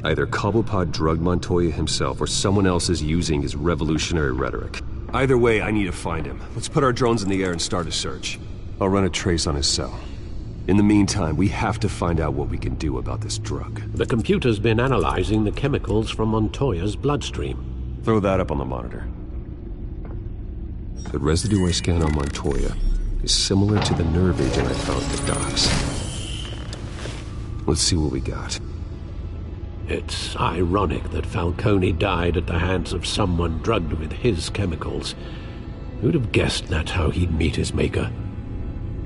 Either Cobblepot drugged Montoya himself, or someone else is using his revolutionary rhetoric. Either way, I need to find him. Let's put our drones in the air and start a search. I'll run a trace on his cell. In the meantime, we have to find out what we can do about this drug. The computer's been analyzing the chemicals from Montoya's bloodstream. Throw that up on the monitor. The residue I scanned on Montoya is similar to the nerve agent I found at the docks. Let's see what we got. It's ironic that Falcone died at the hands of someone drugged with his chemicals. Who'd have guessed that's how he'd meet his maker?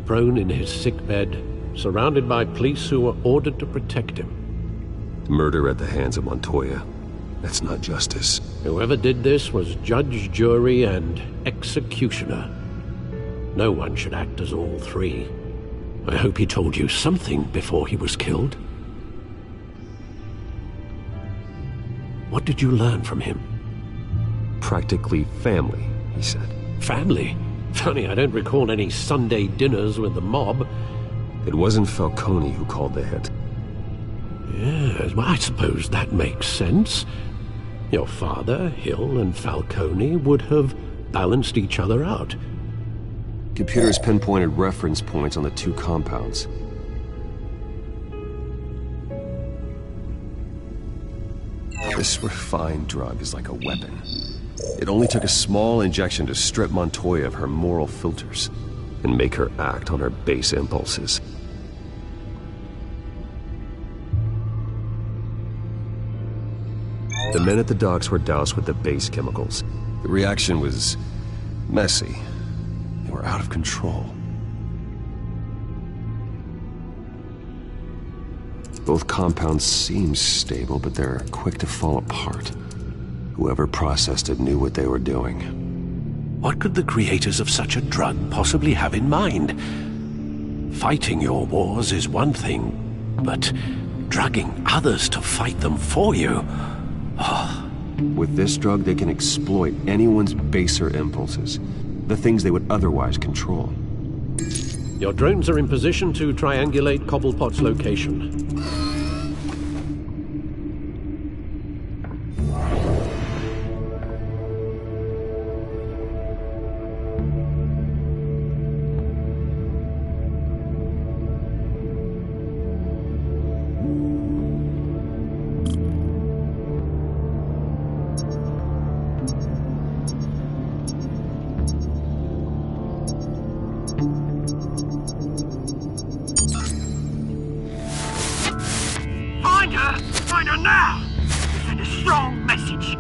Prone in his sickbed, surrounded by police who were ordered to protect him. Murder at the hands of Montoya. That's not justice. Whoever did this was judge, jury, and executioner. No one should act as all three. I hope he told you something before he was killed. What did you learn from him? Practically family, he said. Family? Funny, I don't recall any Sunday dinners with the mob. It wasn't Falcone who called the hit. Yes, well, I suppose that makes sense. Your father, Hill, and Falcone would have balanced each other out. Computers pinpointed reference points on the two compounds. This refined drug is like a weapon. It only took a small injection to strip Montoya of her moral filters and make her act on her base impulses. The men at the docks were doused with the base chemicals. The reaction was messy. They were out of control. Both compounds seem stable, but they're quick to fall apart. Whoever processed it knew what they were doing. What could the creators of such a drug possibly have in mind? Fighting your wars is one thing, but drugging others to fight them for you... Oh. With this drug, they can exploit anyone's baser impulses, the things they would otherwise control. Your drones are in position to triangulate Cobblepot's location. Find her now! Send a strong message.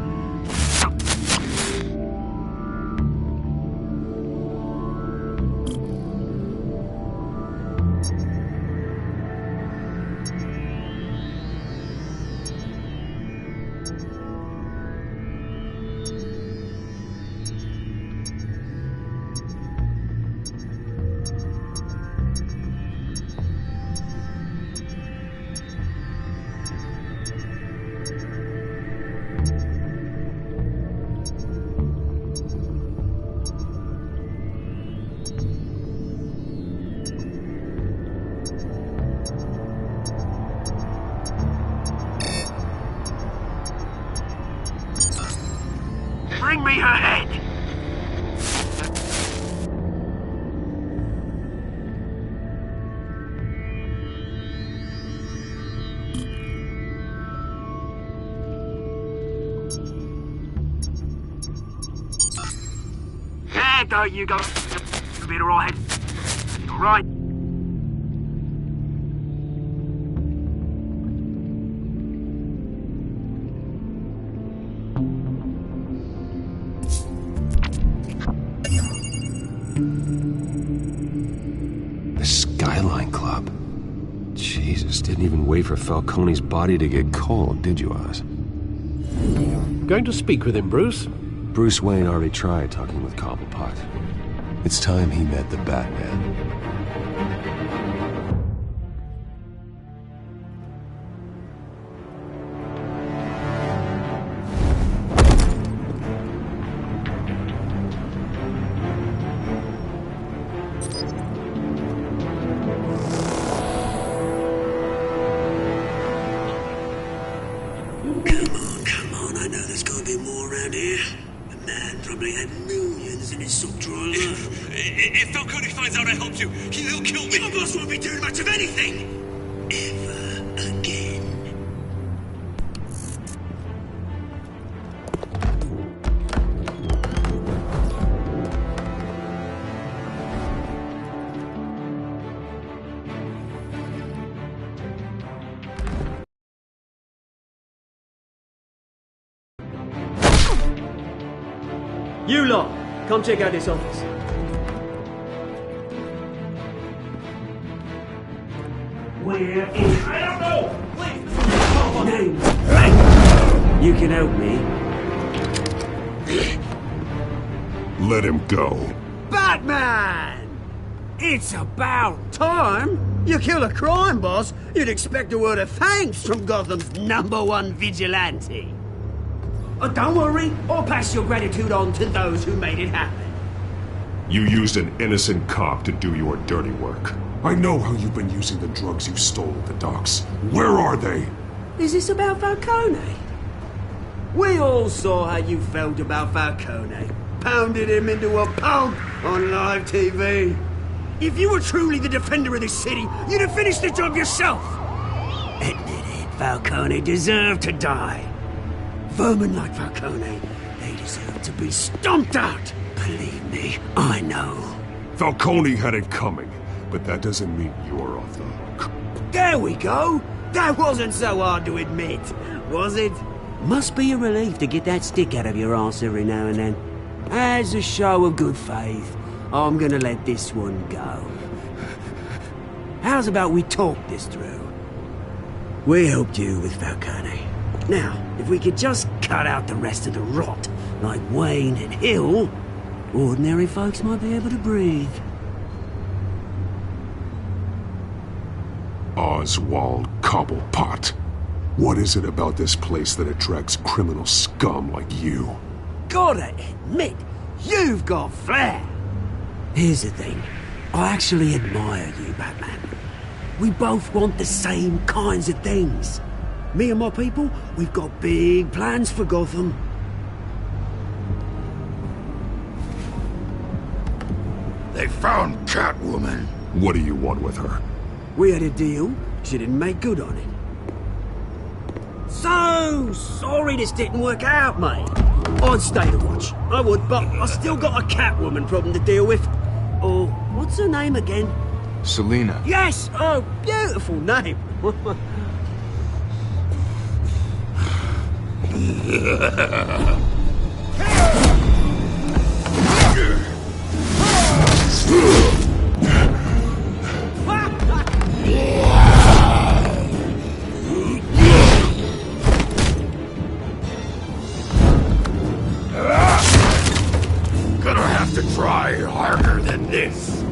Bring me her head! Yeah, don't you go. It'll be alright. Alright. Skyline Club. Jesus, didn't even wait for Falcone's body to get cold, did you, Oz? Going to speak with him, Bruce? Bruce Wayne already tried talking with Cobblepot. It's time he met the Batman. If Falcone finds out I helped you, he'll kill me. Your boss won't be doing much of anything. Ever again. You lot, come check out this office. We're incredible! Name. You can help me. Let him go. Batman! It's about time! You kill a crime boss, you'd expect a word of thanks from Gotham's #1 vigilante. Oh, don't worry, I'll pass your gratitude on to those who made it happen. You used an innocent cop to do your dirty work. I know how you've been using the drugs you stole at the docks. Where are they? Is this about Falcone? We all saw how you felt about Falcone. Pounded him into a pulp on live TV. If you were truly the defender of this city, you'd have finished the job yourself. Admit it, Falcone deserved to die. Vermin like Falcone, they deserve to be stomped out. Believe me, I know. Falcone had it coming, but that doesn't mean you're off the hook. There we go. That wasn't so hard to admit, was it? Must be a relief to get that stick out of your arse every now and then. As a show of good faith, I'm gonna let this one go. How's about we talk this through? We helped you with Falcone. Now, if we could just cut out the rest of the rot, like Wayne and Hill, ordinary folks might be able to breathe. Oswald Cobblepot. What is it about this place that attracts criminal scum like you? Gotta admit, you've got flair. Here's the thing. I actually admire you, Batman. We both want the same kinds of things. Me and my people, we've got big plans for Gotham. They found Catwoman. What do you want with her? We had a deal. She didn't make good on it. So sorry this didn't work out, mate. I'd stay to watch. I would, but I still got a Catwoman problem to deal with. Oh, what's her name again? Selina. Yes! Oh, beautiful name. Gonna have to try harder than this.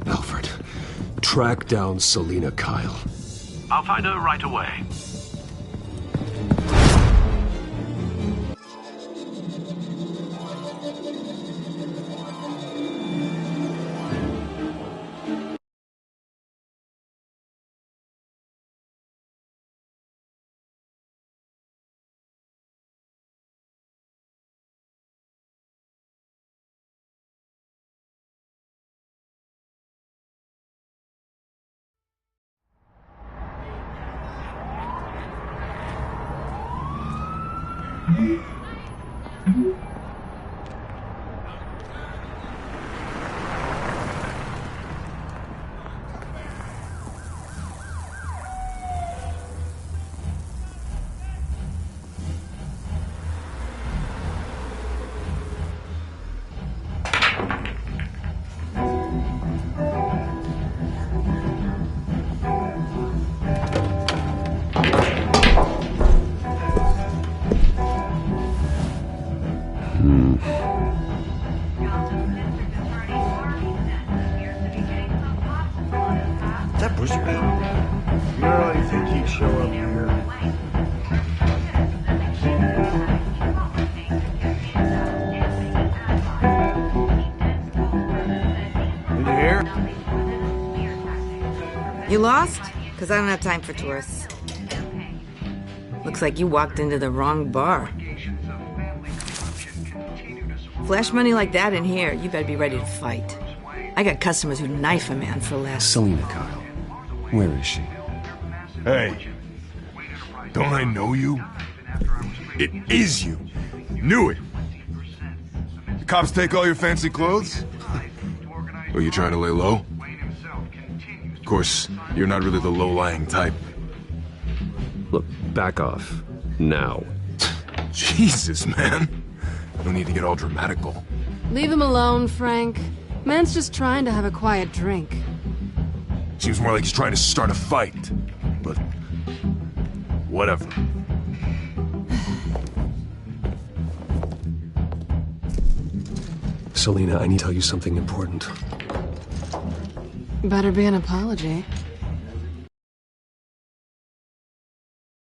Alfred, track down Selina Kyle. I'll find her right away. Is that Bruce Wayne? You really think he'd show up here? In here? You lost? Because I don't have time for tourists. Looks like you walked into the wrong bar. Flash money like that in here, you better be ready to fight. I got customers who knife a man for less. Selina Kyle. Where is she? Hey. Don't I know you? It is you. Knew it. The cops take all your fancy clothes? Or you trying to lay low? Of course, you're not really the low-lying type. Look, back off. Now. Jesus, man. No need to get all dramatical. Leave him alone, Frank. Man's just trying to have a quiet drink. Seems more like he's trying to start a fight. But... whatever. Selina, I need to tell you something important. Better be an apology.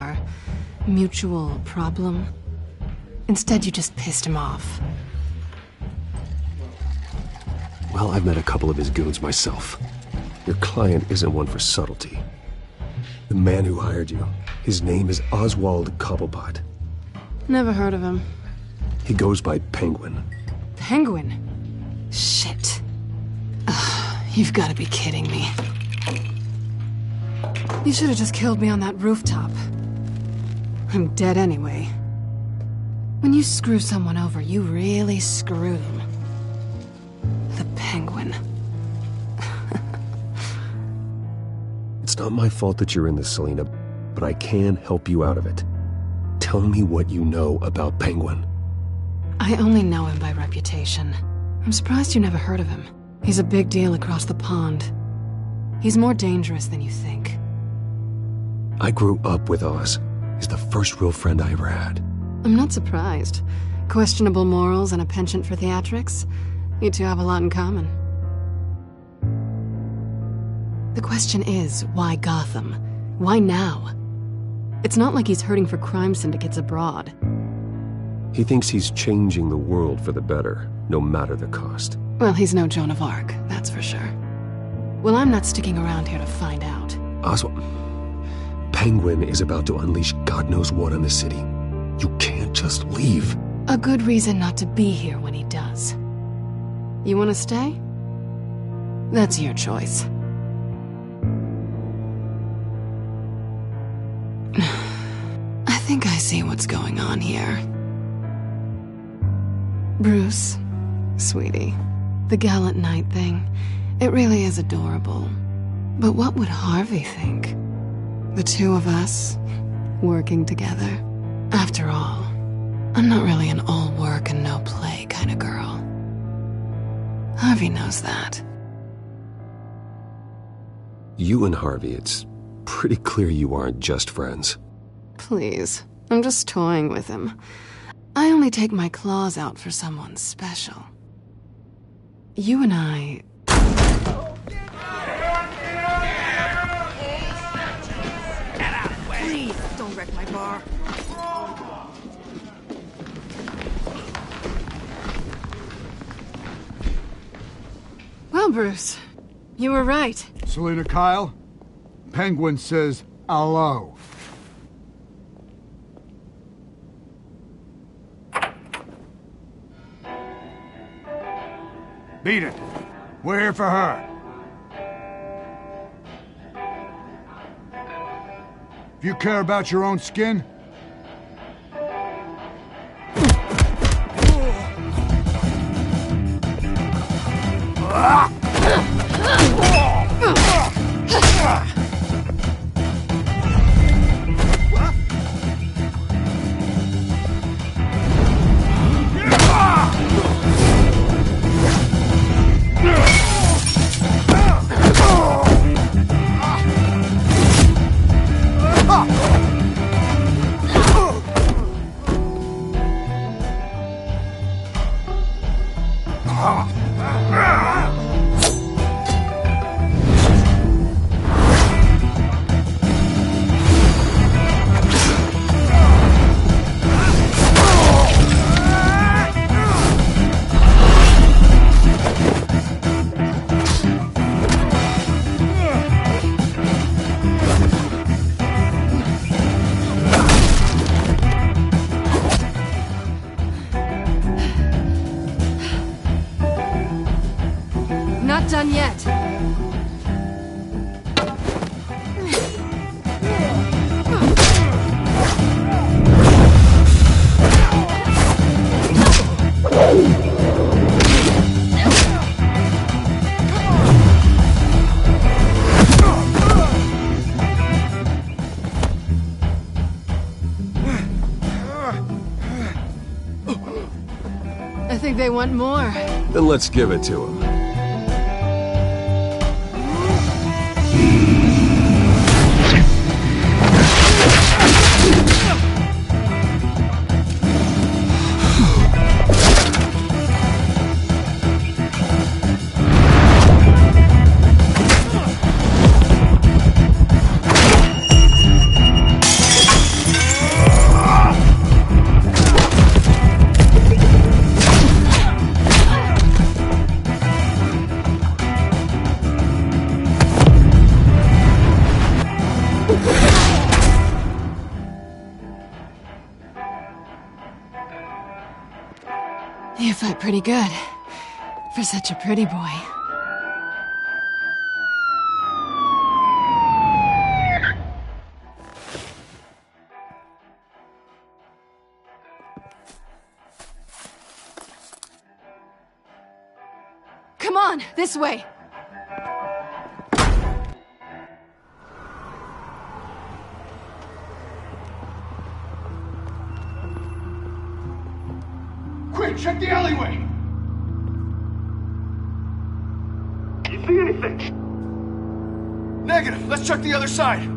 Our mutual problem. Instead, you just pissed him off. Well, I've met a couple of his goons myself. Your client isn't one for subtlety. The man who hired you, his name is Oswald Cobblepot. Never heard of him. He goes by Penguin. Penguin? Shit. Ugh, you've got to be kidding me. You should have just killed me on that rooftop. I'm dead anyway. When you screw someone over, you really screw them. The Penguin. It's not my fault that you're in this, Selina, but I can help you out of it. Tell me what you know about Penguin. I only know him by reputation. I'm surprised you never heard of him. He's a big deal across the pond. He's more dangerous than you think. I grew up with Oz. He's the first real friend I ever had. I'm not surprised. Questionable morals and a penchant for theatrics. You two have a lot in common. The question is, why Gotham? Why now? It's not like he's hurting for crime syndicates abroad. He thinks he's changing the world for the better, no matter the cost. Well, he's no Joan of Arc, that's for sure. Well, I'm not sticking around here to find out. Oswald, Penguin is about to unleash God knows what on the city. You can't just leave. A good reason not to be here when he does. You want to stay? That's your choice. I think I see what's going on here. Bruce, sweetie, the gallant knight thing, it really is adorable. But what would Harvey think? The two of us, working together. After all, I'm not really an all work and no play kind of girl. Harvey knows that. You and Harvey, it's pretty clear you aren't just friends. Please, I'm just toying with him. I only take my claws out for someone special. You and I... Please, don't wreck my bar. Well, Bruce, you were right. Selina Kyle, Penguin says hello. Beat it. We're here for her. If you care about your own skin, they want more. Then let's give it to him. You fight pretty good. For such a pretty boy. Come on, this way. Quick, check the alleyway! You see anything? Negative. Let's check the other side.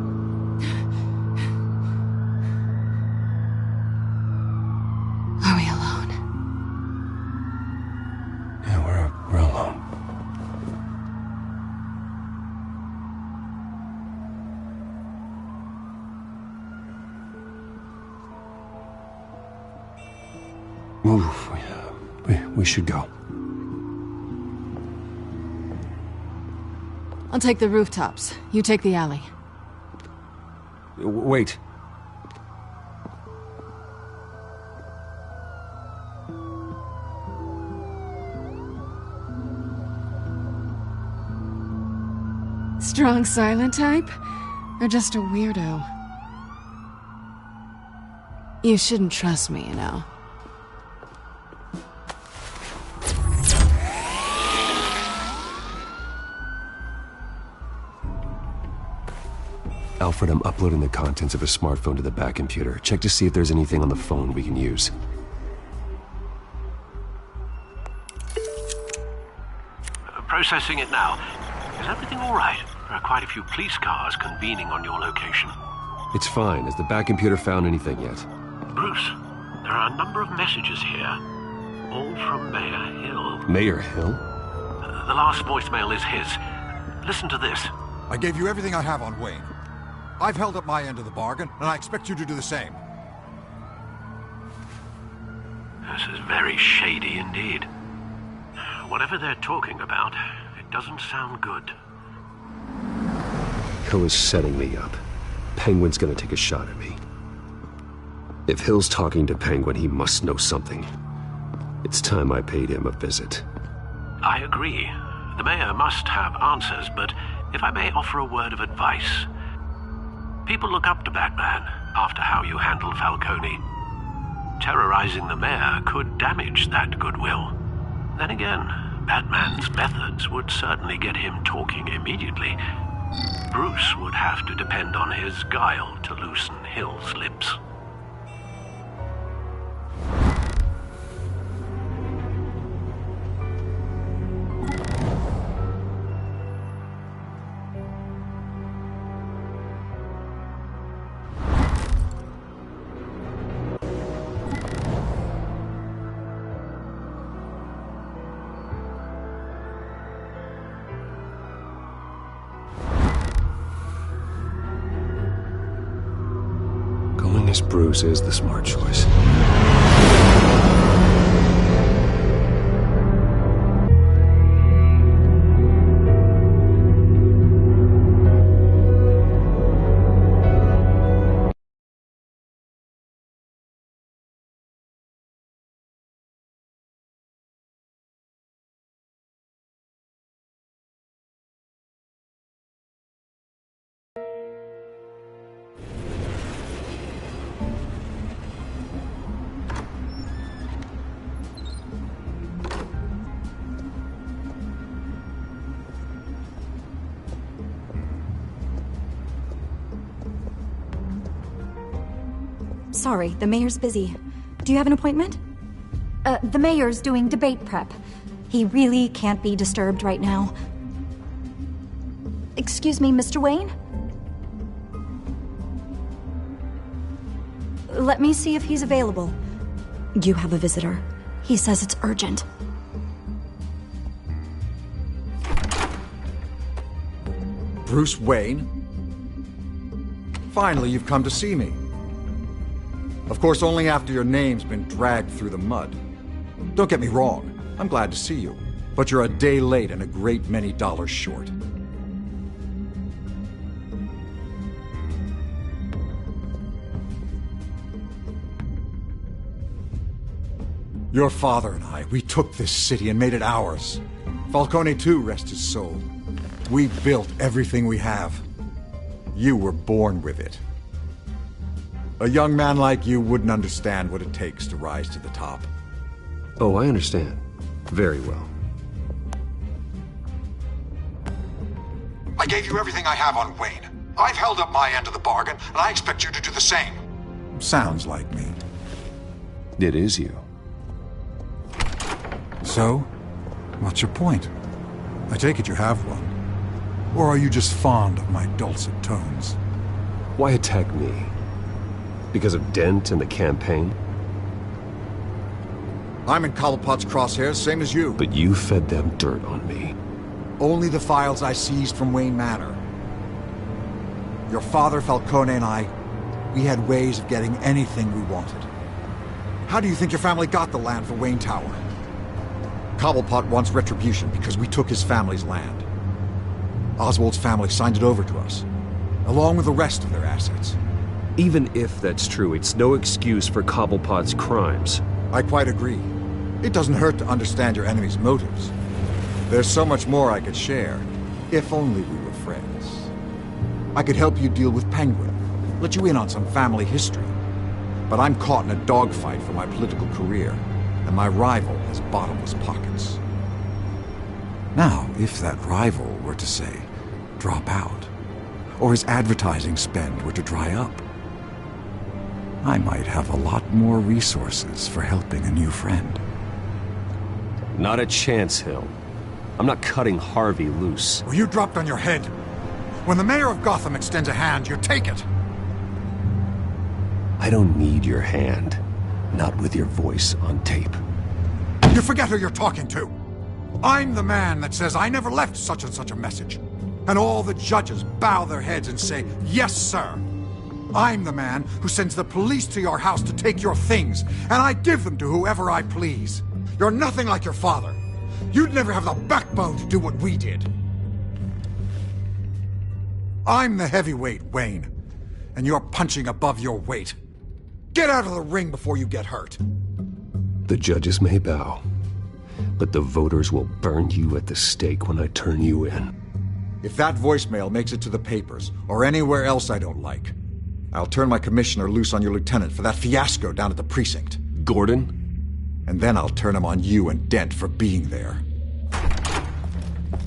Are we alone? Yeah, we're alone. Oof, we should go. I'll take the rooftops. You take the alley. Wait. Strong silent type? Or just a weirdo? You shouldn't trust me, you know. Alfred, I'm uploading the contents of a smartphone to the back computer. Check to see if there's anything on the phone we can use. Processing it now. Is everything all right? There are quite a few police cars convening on your location. It's fine. Has the back computer found anything yet? Bruce, there are a number of messages here. All from Mayor Hill. Mayor Hill? The last voicemail is his. Listen to this. I gave you everything I have on Wayne. I've held up my end of the bargain, and I expect you to do the same. This is very shady indeed. Whatever they're talking about, it doesn't sound good. Hill is setting me up. Penguin's gonna take a shot at me. If Hill's talking to Penguin, he must know something. It's time I paid him a visit. I agree. The mayor must have answers, but if I may offer a word of advice. People look up to Batman after how you handled Falcone. Terrorizing the mayor could damage that goodwill. Then again, Batman's methods would certainly get him talking immediately. Bruce would have to depend on his guile to loosen Hill's lips. Bruce is the smart choice. Sorry, the mayor's busy. Do you have an appointment? The mayor's doing debate prep. He really can't be disturbed right now. Excuse me, Mr. Wayne? Let me see if he's available. You have a visitor. He says it's urgent. Bruce Wayne? Finally, you've come to see me. Of course, only after your name's been dragged through the mud. Don't get me wrong, I'm glad to see you. But you're a day late and a great many dollars short. Your father and I, we took this city and made it ours. Falcone too, rest his soul. We built everything we have. You were born with it. A young man like you wouldn't understand what it takes to rise to the top. Oh, I understand. Very well. I gave you everything I have on Wayne. I've held up my end of the bargain, and I expect you to do the same. Sounds like me. It is you. So, what's your point? I take it you have one. Or are you just fond of my dulcet tones? Why attack me? Because of Dent and the campaign? I'm in Cobblepot's crosshairs, same as you. But you fed them dirt on me. Only the files I seized from Wayne Manor. Your father, Falcone, and I, we had ways of getting anything we wanted. How do you think your family got the land for Wayne Tower? Cobblepot wants retribution because we took his family's land. Oswald's family signed it over to us, along with the rest of their assets. Even if that's true, it's no excuse for Cobblepot's crimes. I quite agree. It doesn't hurt to understand your enemy's motives. There's so much more I could share, if only we were friends. I could help you deal with Penguin, let you in on some family history. But I'm caught in a dogfight for my political career, and my rival has bottomless pockets. Now, if that rival were to say, drop out, or his advertising spend were to dry up, I might have a lot more resources for helping a new friend. Not a chance, Hill. I'm not cutting Harvey loose. Well, you dropped on your head. When the mayor of Gotham extends a hand, you take it. I don't need your hand. Not with your voice on tape. You forget who you're talking to. I'm the man that says I never left such and such a message. And all the judges bow their heads and say, yes, sir. I'm the man who sends the police to your house to take your things, and I give them to whoever I please. You're nothing like your father. You'd never have the backbone to do what we did. I'm the heavyweight, Wayne, and you're punching above your weight. Get out of the ring before you get hurt. The judges may bow, but the voters will burn you at the stake when I turn you in. If that voicemail makes it to the papers, or anywhere else I don't like, I'll turn my commissioner loose on your lieutenant for that fiasco down at the precinct. Gordon? And then I'll turn him on you and Dent for being there.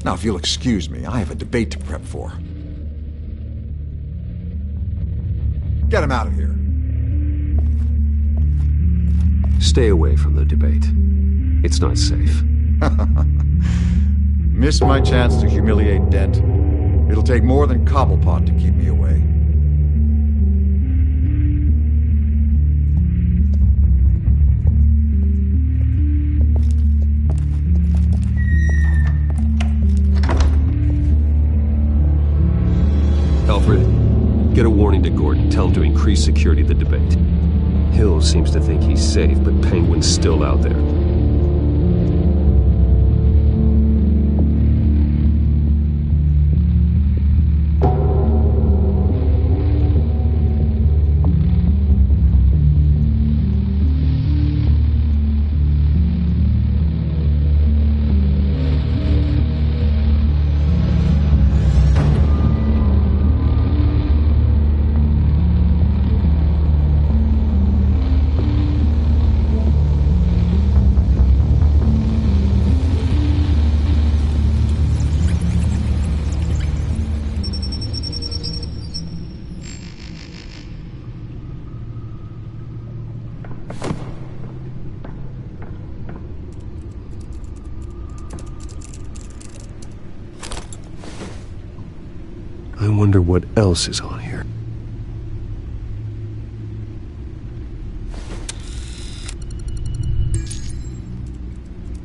Now, if you'll excuse me, I have a debate to prep for. Get him out of here. Stay away from the debate. It's not safe. Missed my chance to humiliate Dent. It'll take more than Cobblepot to keep me away. Alfred, get a warning to Gordon. Tell him to increase security of the debate. Hill seems to think he's safe, but Penguin's still out there. I wonder what else is on here.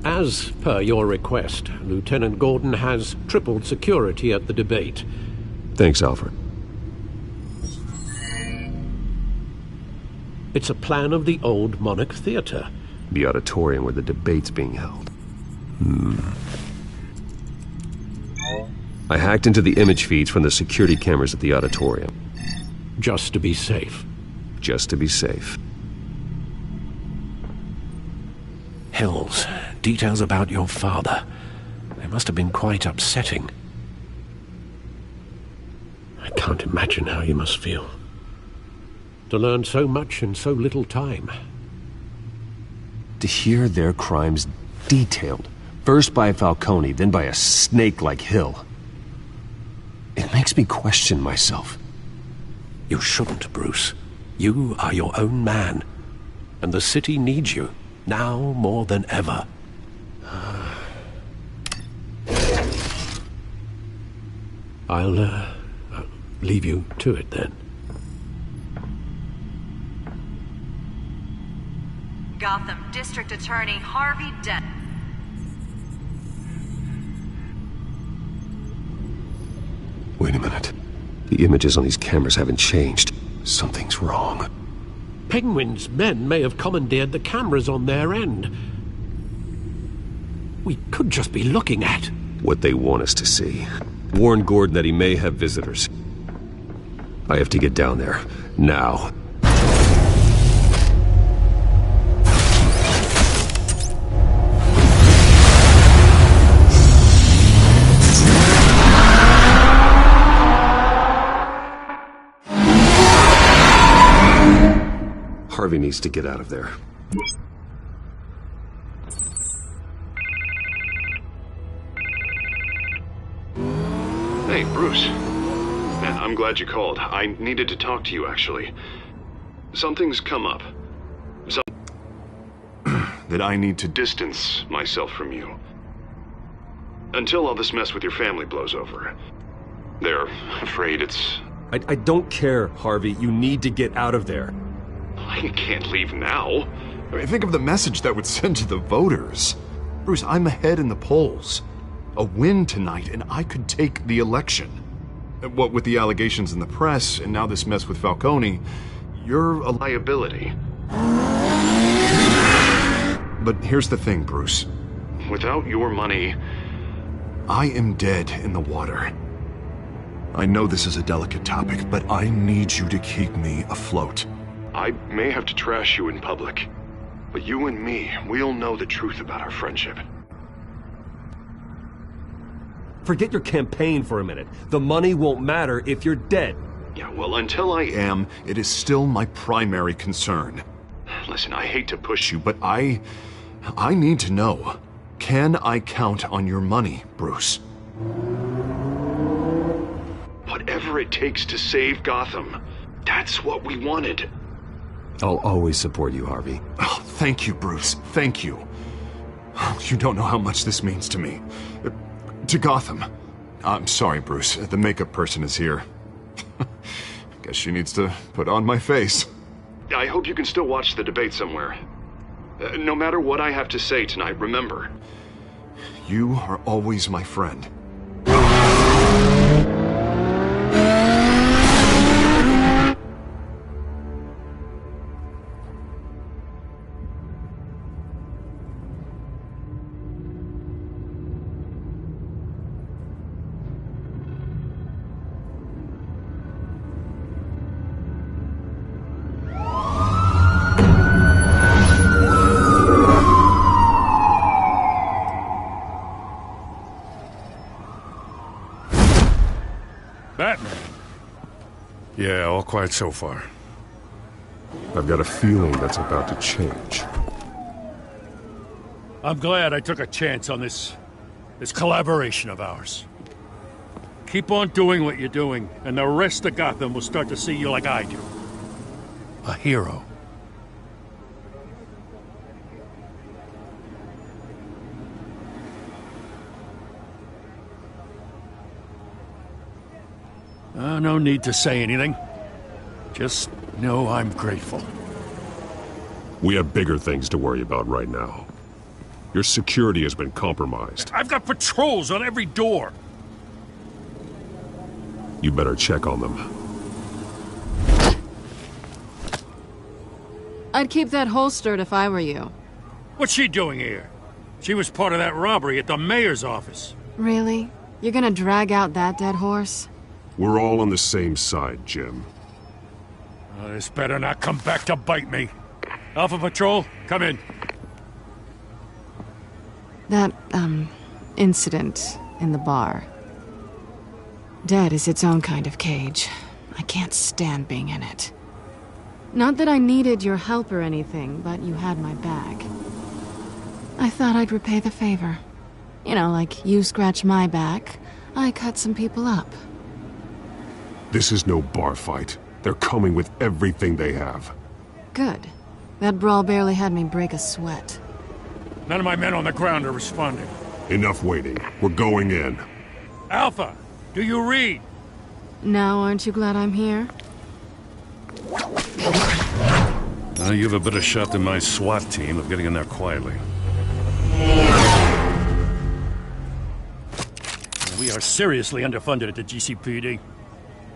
As per your request, Lieutenant Gordon has tripled security at the debate. Thanks, Alfred. It's a plan of the old Monarch Theatre. The auditorium where the debate's being held. I hacked into the image feeds from the security cameras at the auditorium. Just to be safe. Just to be safe. Hills, details about your father. They must have been quite upsetting. I can't imagine how you must feel. To learn so much in so little time. To hear their crimes detailed, first by Falcone, then by a snake like Hill. It makes me question myself. You shouldn't, Bruce. You are your own man. And the city needs you, now more than ever. I'll leave you to it then. Gotham District Attorney Harvey Dent. Wait a minute. The images on these cameras haven't changed. Something's wrong. Penguin's men may have commandeered the cameras on their end. We could just be looking at what they want us to see. Warn Gordon that he may have visitors. I have to get down there. Now. Harvey needs to get out of there. Hey, Bruce. Man, I'm glad you called. I needed to talk to you, actually. Something's come up. That I need to distance myself from you. Until all this mess with your family blows over. They're afraid it's... I don't care, Harvey. You need to get out of there. I can't leave now. I mean, think of the message that would send to the voters. Bruce, I'm ahead in the polls. A win tonight, and I could take the election. What with the allegations in the press, and now this mess with Falcone, you're a liability. But here's the thing, Bruce. Without your money, I am dead in the water. I know this is a delicate topic, but I need you to keep me afloat. I may have to trash you in public, but you and me, we'll know the truth about our friendship. Forget your campaign for a minute. The money won't matter if you're dead. Yeah, well, until I am, it is still my primary concern. Listen, I hate to push you, but I need to know. Can I count on your money, Bruce? Whatever it takes to save Gotham, that's what we wanted. I'll always support you, Harvey. Oh, thank you, Bruce. Thank you. You don't know how much this means to me. To Gotham. I'm sorry, Bruce. The makeup person is here. Guess she needs to put on my face. I hope you can still watch the debate somewhere. No matter what I have to say tonight, remember, you are always my friend. Batman. Yeah, all quiet so far. I've got a feeling that's about to change. I'm glad I took a chance on this collaboration of ours. Keep on doing what you're doing, and the rest of Gotham will start to see you like I do. A hero. No need to say anything. Just know I'm grateful. We have bigger things to worry about right now. Your security has been compromised. I've got patrols on every door. You better check on them. I'd keep that holstered if I were you. What's she doing here? She was part of that robbery at the mayor's office. Really? You're gonna drag out that dead horse? We're all on the same side, Jim. This better not come back to bite me. Alpha Patrol, come in. That, incident in the bar. Dead is its own kind of cage. I can't stand being in it. Not that I needed your help or anything, but you had my back. I thought I'd repay the favor. You know, like you scratch my back, I cut some people up. This is no bar fight. They're coming with everything they have. Good. That brawl barely had me break a sweat. None of my men on the ground are responding. Enough waiting. We're going in. Alpha, do you read? Now, aren't you glad I'm here? You have a better shot than my SWAT team of getting in there quietly. We are seriously underfunded at the GCPD.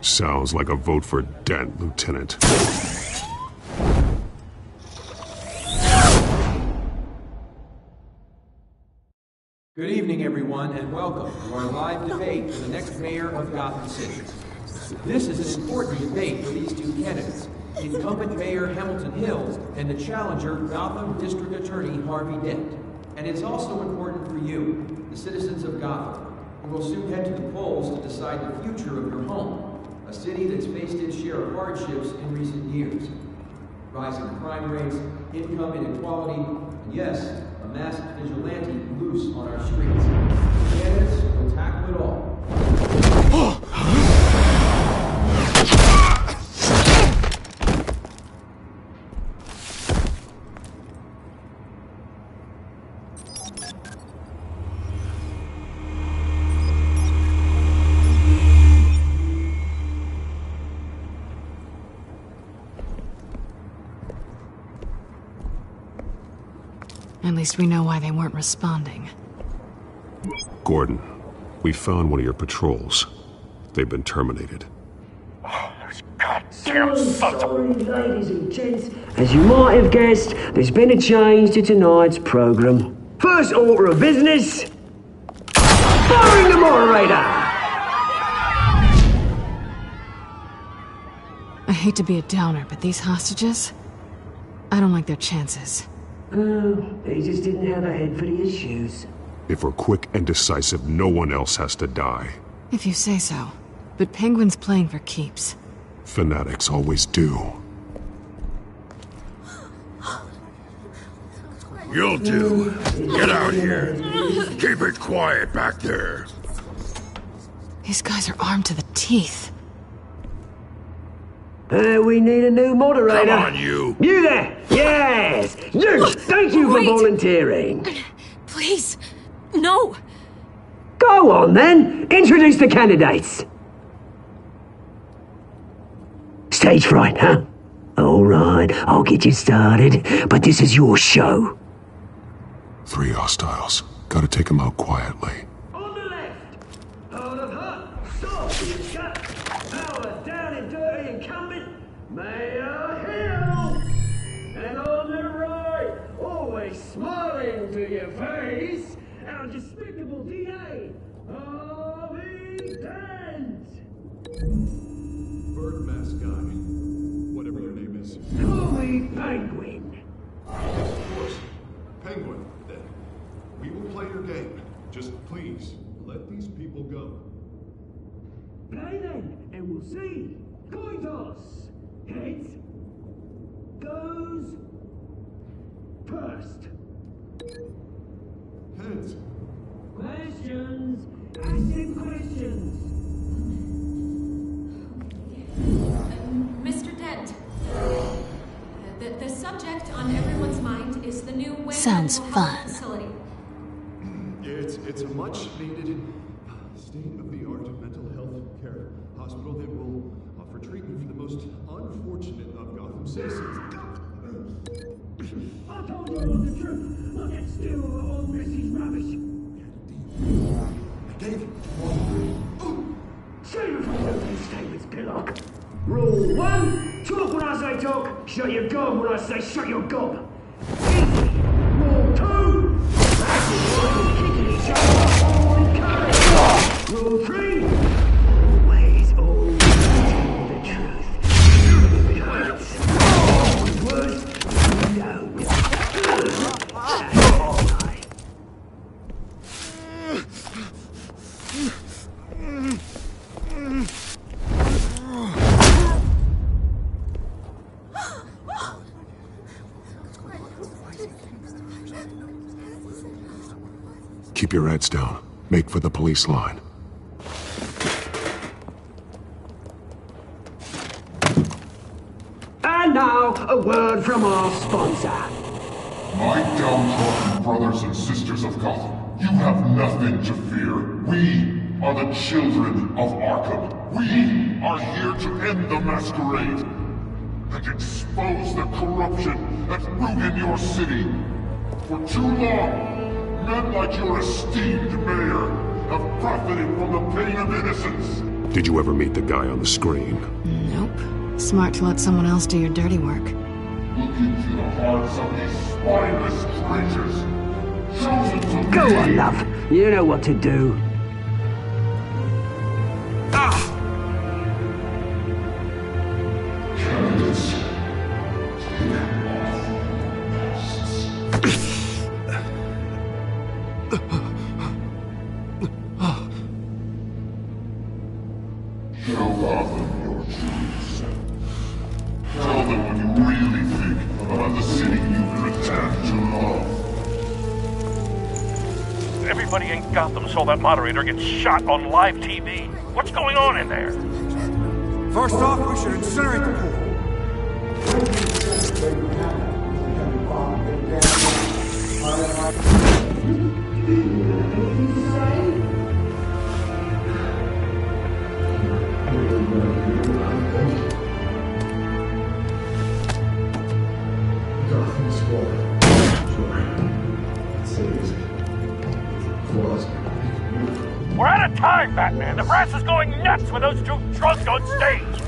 Sounds like a vote for Dent, Lieutenant. Good evening, everyone, and welcome to our live debate for the next mayor of Gotham City. This is an important debate for these two candidates, incumbent Mayor Hamilton Hill and the challenger Gotham District Attorney Harvey Dent. And it's also important for you, the citizens of Gotham, who will soon head to the polls to decide the future of your home, a city that's faced its share of hardships in recent years. Rising crime rates, income inequality, and yes, a masked vigilante loose on our streets. The candidates will tackle it all. At least we know why they weren't responding. Gordon, we found one of your patrols. They've been terminated. So sorry, ladies and gents. As you might have guessed, there's been a change to tonight's program. First order of business, firing the moderator! I hate to be a downer, but these hostages, I don't like their chances. Oh, they just didn't have a head for the issues. If we're quick and decisive, no one else has to die. If you say so. But Penguin's playing for keeps. Fanatics always do. You'll do. Get out here. Keep it quiet back there. These guys are armed to the teeth. We need a new moderator. Come on, you. You there! Yes! You! Thank you for volunteering. Please, no. Go on, then. Introduce the candidates. Stage fright, huh? All right, I'll get you started, but this is your show. 3 hostiles. Gotta take them out quietly. On the left, hard of heart, soft in the gut, power down and dirty incumbent, Mayor Hill. And on the right, always smiling to your face, our despicable DA, Harvey Dent. Bird mask guy. Whatever your name is. Call me Penguin. Of course. Penguin, then. We will play your game. Just please, let these people go. Play then, and we'll see. Coin toss. Heads goes first. Heads. Questions. Ask him questions. Mr. Dent, the subject on everyone's mind is the new Wayne Sounds Mental fun. Health facility. It's a much needed state-of-the-art mental health care hospital that will offer treatment for the most unfortunate of Gotham citizens. I told you all the truth. I'll get still all Missy's rubbish. I gave you. Save it for the opening statements, Pillock. Rule 1, talk when I say talk, shut your gob when I say shut your gob. Easy. Rule 2, kicking each other on courage. Rule 3, always tell the truth. Even if it hurts. Or worse, don't. Keep your heads down. Make for the police line. And now, a word from our sponsor. My downtrodden brothers and sisters of Gotham, you have nothing to fear. We are the children of Arkham. We are here to end the masquerade and expose the corruption that ruined your city. For too long, men like your esteemed mayor have profited from the pain of innocence. Did you ever meet the guy on the screen? Nope. Smart to let someone else do your dirty work. Look into the hearts of these spineless creatures, chosen to Go lead. on, love. You know what to do. Candidates, take off masks. Show Gotham your true self. Tell them what you really think about the city you pretend to love. Everybody in Gotham saw that moderator get shot on live TV. What's going on in there? First off, we should incinerate the pool. We're out of time, Batman. The brass is going nuts with those two drunks on stage.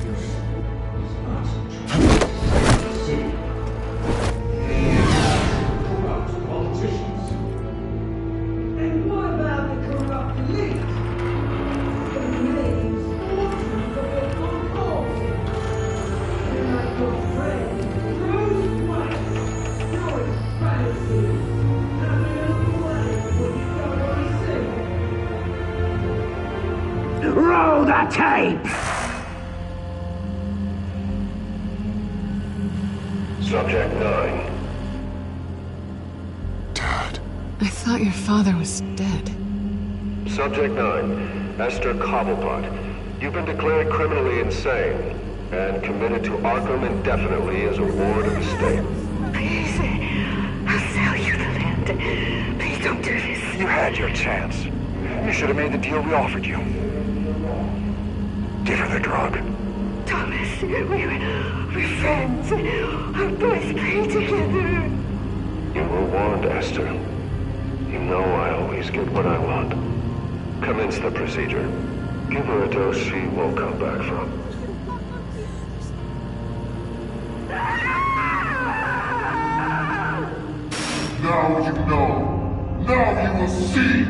And what about the corrupt elite? The names, fortunes of your concourse. They're like your friend, Bruce Wayne. You're his fantasy. Having a play when you don't want to see. Roll the tape! Subject 9. I thought your father was dead. Subject 9. Esther Cobblepot. You've been declared criminally insane and committed to Arkham indefinitely as a ward of the state. Please, I'll sell you the land. Please don't do this. You had your chance. You should have made the deal we offered you. Give her the drug. Thomas, we're friends. Our boys play together. You were warned, Esther. You know I always get what I want. Commence the procedure. Give her a dose she won't come back from. Now you know. Now you will see.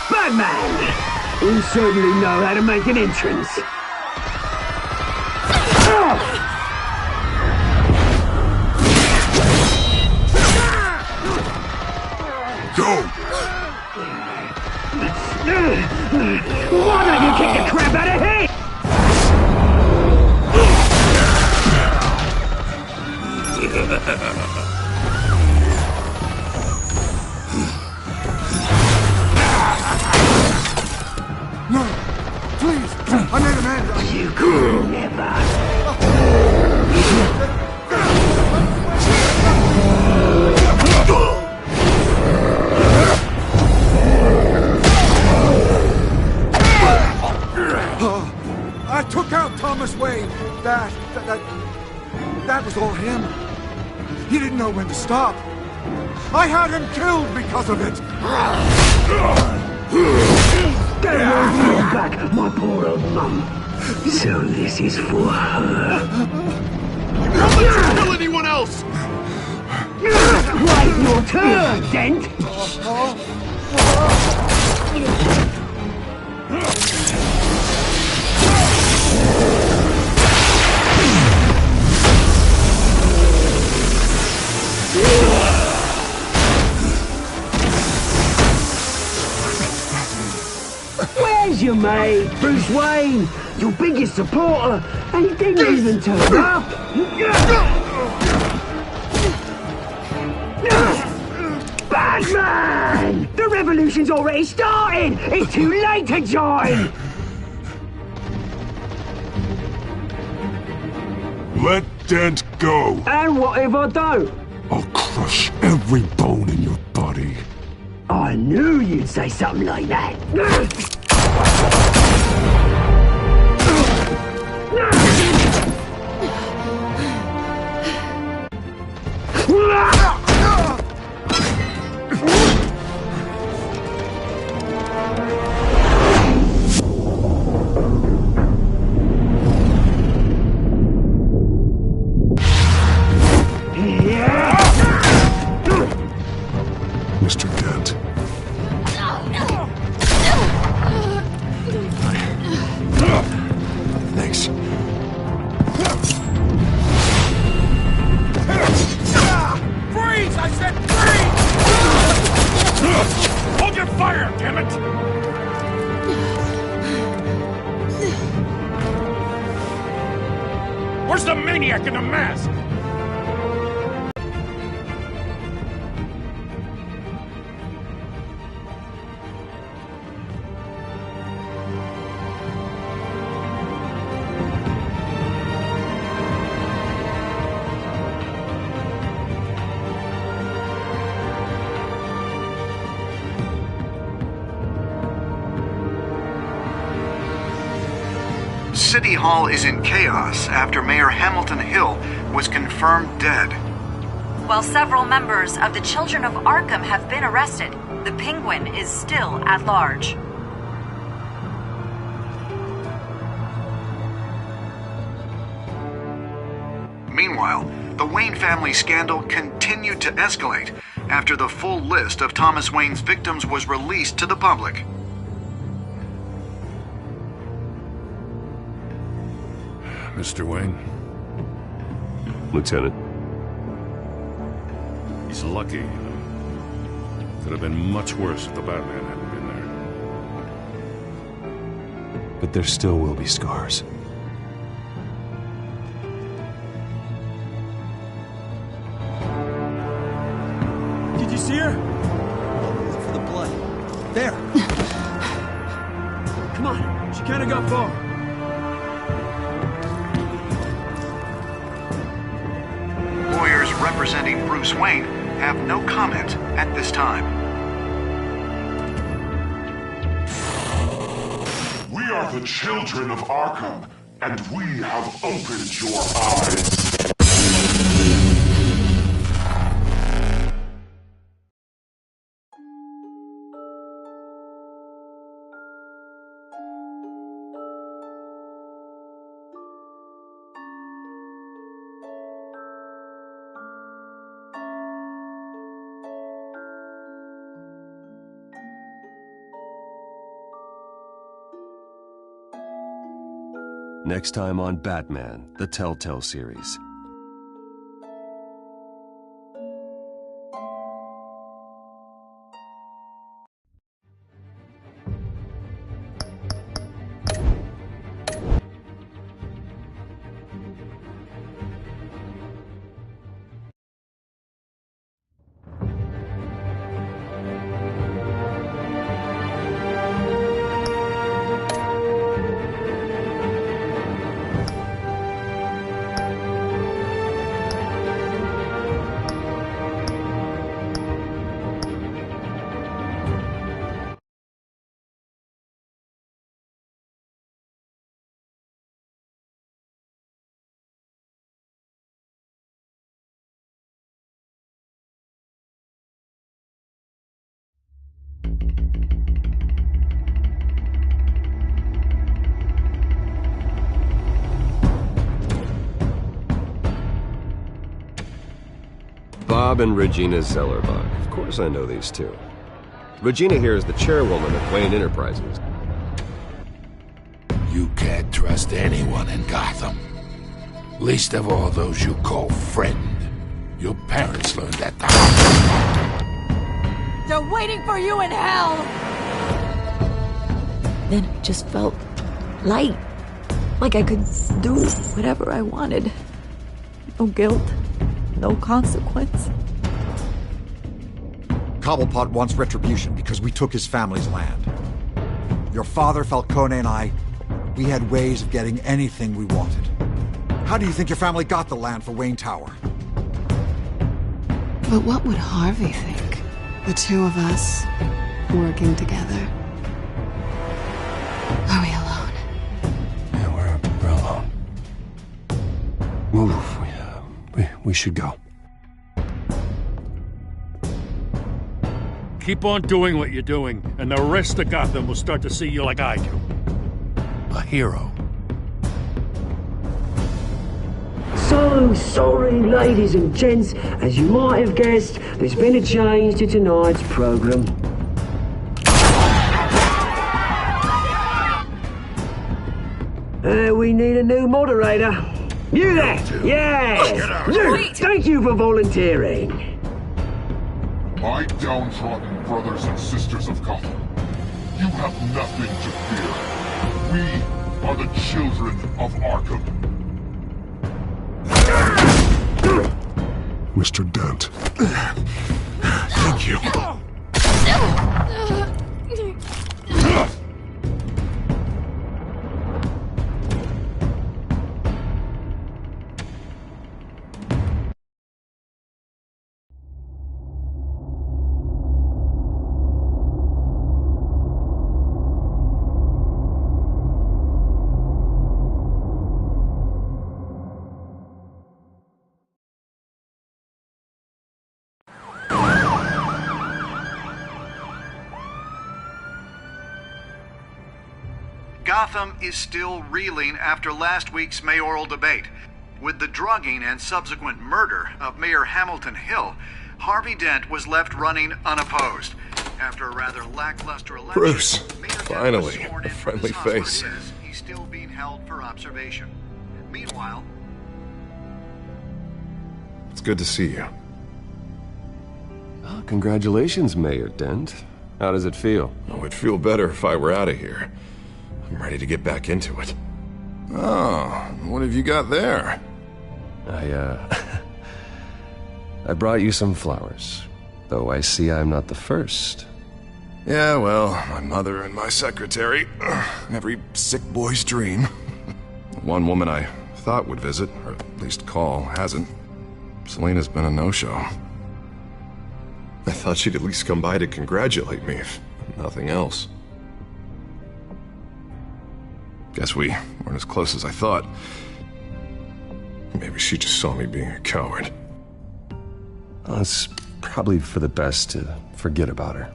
Batman! You certainly know how to make an entrance. Go! Why don't you kick the crap out of him? I made amends. You could never. I took out Thomas Wayne. That was all him. He didn't know when to stop. I had him killed because of it. Get away back, my poor old mum. So this is for her. Don't let you kill anyone else! Right, your turn, Dent. Where's your mate, Bruce Wayne? Your biggest supporter, and he didn't even turn up. Batman! The revolution's already started! It's too late to join! Let Dent go. And what if I don't? I'll crush every bone in your body. I knew you'd say something like that. Mr. Dent. Thanks. Freeze! I said freeze! Hold your fire, damn it! Where's the maniac in the mask? City Hall is in chaos after Mayor Hamilton Hill was confirmed dead. While several members of the Children of Arkham have been arrested, the Penguin is still at large. Meanwhile, the Wayne family scandal continued to escalate after the full list of Thomas Wayne's victims was released to the public. Mr. Wayne. Lieutenant. He's lucky, you know. Could have been much worse if the Batman hadn't been there. But there still will be scars. Did you see her? Look for the blood. There. Come on. She can't have got far. Lawyers representing Bruce Wayne have no comment at this time. We are the children of Arkham, and we have opened your eyes. Next time on Batman, the Telltale series. Rob and Regina Zellerbach. Of course I know these two. Regina here is the chairwoman of Wayne Enterprises. You can't trust anyone in Gotham. Least of all those you call friend. Your parents learned that the hard way. They're waiting for you in hell! Then it just felt light. Like I could do whatever I wanted. No guilt, no consequence. Cobblepot wants retribution because we took his family's land. Your father, Falcone, and I, we had ways of getting anything we wanted. How do you think your family got the land for Wayne Tower? But what would Harvey think? The two of us, working together. Are we alone? Yeah, we're alone. Move. We should go. Keep on doing what you're doing, and the rest of Gotham will start to see you like I do. A hero. So sorry, ladies and gents. As you might have guessed, there's been a change to tonight's program. We need a new moderator. You there? Yes! You! Thank you for volunteering. My downtrodden brothers and sisters of Gotham, you have nothing to fear. We are the children of Arkham. Mr. Dent. Thank you. Gotham is still reeling after last week's mayoral debate. With the drugging and subsequent murder of Mayor Hamilton Hill, Harvey Dent was left running unopposed. After a rather lackluster election, Bruce, Mayor Dent finally, was sworn a in for friendly this Oscar face. is. He's still being held for observation. Meanwhile, It's good to see you. Oh, congratulations, Mayor Dent. How does it feel? Oh, it'd feel better if I were out of here. I'm ready to get back into it. Oh, what have you got there? I brought you some flowers. Though I see I'm not the first. Yeah, well, my mother and my secretary. Every sick boy's dream. One woman I thought would visit, or at least call, hasn't. Selena's been a no-show. I thought she'd at least come by to congratulate me, if nothing else. Guess we weren't as close as I thought. Maybe she just saw me being a coward. Well, it's probably for the best to forget about her.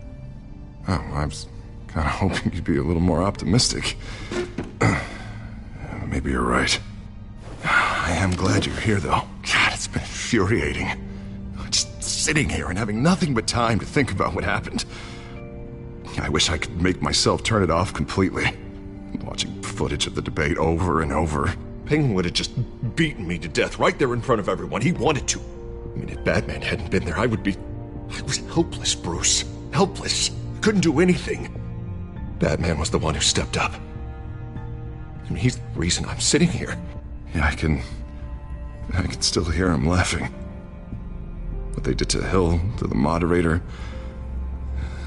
Oh, I was kind of hoping you'd be a little more optimistic. Maybe you're right. I am glad you're here, though. God, it's been infuriating. Just sitting here and having nothing but time to think about what happened. I wish I could make myself turn it off completely. Watching footage of the debate over and over. Penguin would have just beaten me to death right there in front of everyone. He wanted to. I mean, if Batman hadn't been there, I was helpless, Bruce. Helpless. Couldn't do anything. Batman was the one who stepped up. I mean, he's the reason I'm sitting here. Yeah, I can still hear him laughing. What they did to Hill, to the moderator.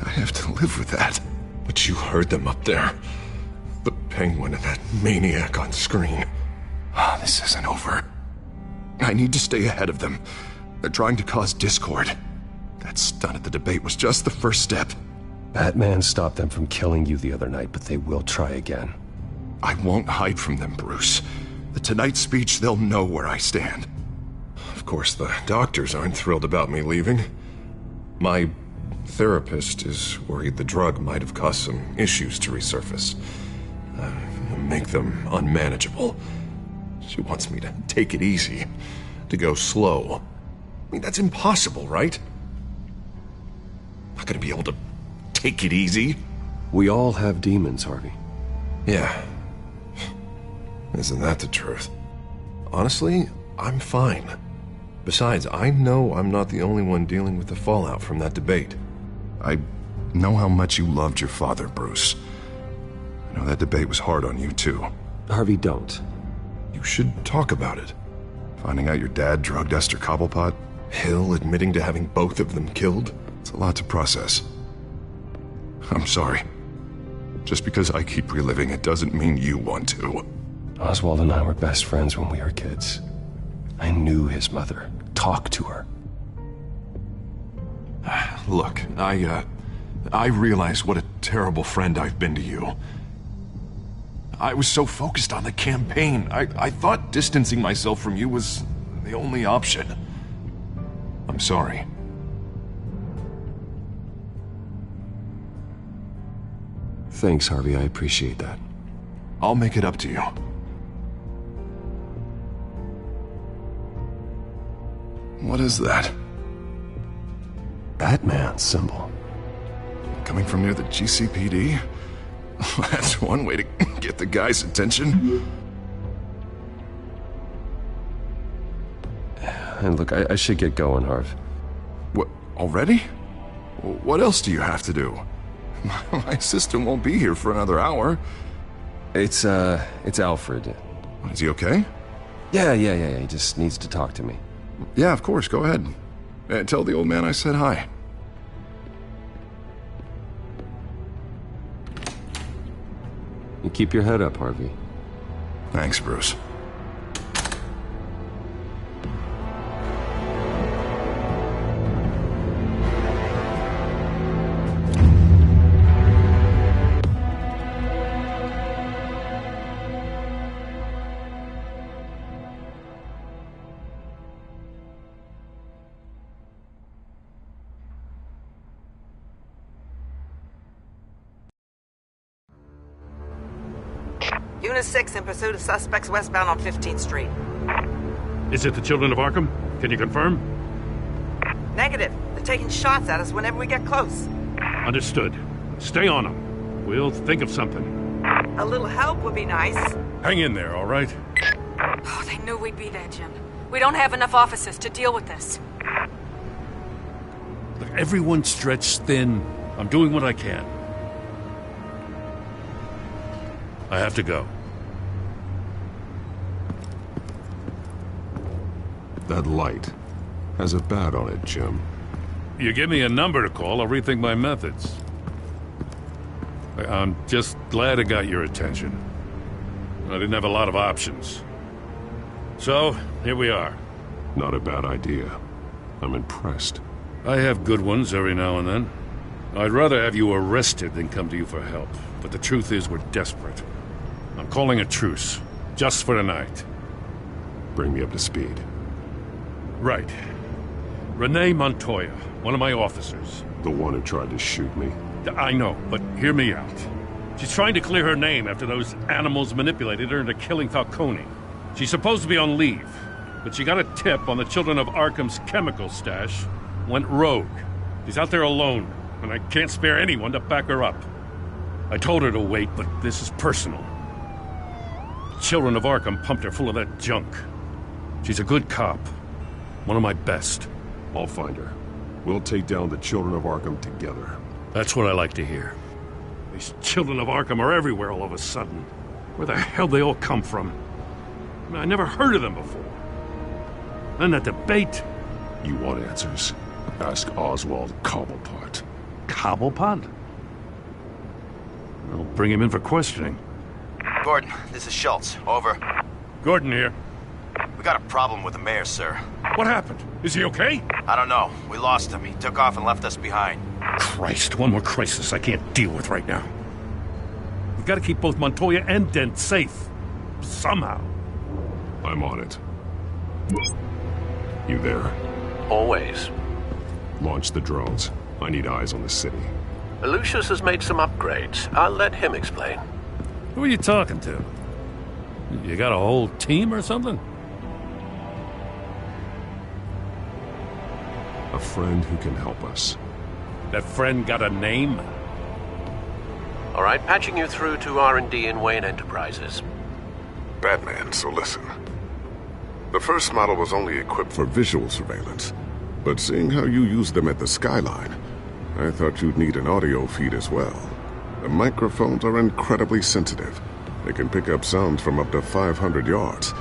I have to live with that. But you heard them up there. The Penguin and that maniac on screen. This isn't over. I need to stay ahead of them. They're trying to cause discord. That stunt at the debate was just the first step. Batman stopped them from killing you the other night, but they will try again. I won't hide from them, Bruce. The Tonight speech, they'll know where I stand. Of course, the doctors aren't thrilled about me leaving. My therapist is worried the drug might have caused some issues to resurface. Make them unmanageable. She wants me to take it easy, to go slow. mean, that's impossible, right? Not gonna be able to take it easy. We all have demons, Harvey. Yeah. Isn't that the truth? Honestly, I'm fine. Besides, I know I'm not the only one dealing with the fallout from that debate. I know how much you loved your father, Bruce. I know that debate was hard on you, too. Harvey, don't. You should talk about it. Finding out your dad drugged Esther Cobblepot, Hill admitting to having both of them killed. It's a lot to process. I'm sorry. Just because I keep reliving it doesn't mean you want to. Oswald and I were best friends when we were kids. I knew his mother. Talked to her. Look, I realize what a terrible friend I've been to you. I was so focused on the campaign. I thought distancing myself from you was the only option. I'm sorry. Thanks, Harvey. I appreciate that. I'll make it up to you. What is that? Batman symbol. Coming from near the GCPD? That's one way to get the guy's attention. And look, I should get going, Harv. What, already? What else do you have to do? My assistant won't be here for another hour. It's Alfred. Is he okay? Yeah. He just needs to talk to me. Yeah, of course. Go ahead. Tell the old man I said hi. You keep your head up, Harvey. Thanks, Bruce. Unit 6 in pursuit of suspects westbound on 15th Street. Is it the Children of Arkham? Can you confirm? Negative. They're taking shots at us whenever we get close. Understood. Stay on them. We'll think of something. A little help would be nice. Hang in there, all right? Oh, they knew we'd be there, Jim. We don't have enough officers to deal with this. Look, everyone's stretched thin. I'm doing what I can. I have to go. That light has a bat on it, Jim. You give me a number to call, I'll rethink my methods. I'm just glad it got your attention. I didn't have a lot of options. So, here we are. Not a bad idea. I'm impressed. I have good ones every now and then. I'd rather have you arrested than come to you for help. But the truth is, we're desperate. I'm calling a truce, just for tonight. Bring me up to speed. Right. Renee Montoya, one of my officers. The one who tried to shoot me? I know, but hear me out. She's trying to clear her name after those animals manipulated her into killing Falcone. She's supposed to be on leave, but she got a tip on the Children of Arkham's chemical stash, went rogue. She's out there alone, and I can't spare anyone to back her up. I told her to wait, but this is personal. The Children of Arkham pumped her full of that junk. She's a good cop. One of my best. I'll find her. We'll take down the Children of Arkham together. That's what I like to hear. These Children of Arkham are everywhere all of a sudden. Where the hell they all come from? I mean, I never heard of them before. Then that debate. You want answers? Ask Oswald Cobblepot. Cobblepot? I'll bring him in for questioning. Gordon, this is Schultz. Over. Gordon here. We got a problem with the mayor, sir. What happened? Is he okay? I don't know. We lost him. He took off and left us behind. Christ, one more crisis I can't deal with right now. We've got to keep both Montoya and Dent safe. Somehow. I'm on it. You there? Always. Launch the drones. I need eyes on the city. Lucius has made some upgrades. I'll let him explain. Who are you talking to? You got a whole team or something? A friend who can help us. That friend got a name? All right, patching you through to R&D in Wayne Enterprises. Batman, so listen. The first model was only equipped for visual surveillance, but seeing how you use them at the Skyline, I thought you'd need an audio feed as well. The microphones are incredibly sensitive. They can pick up sounds from up to 500 yards.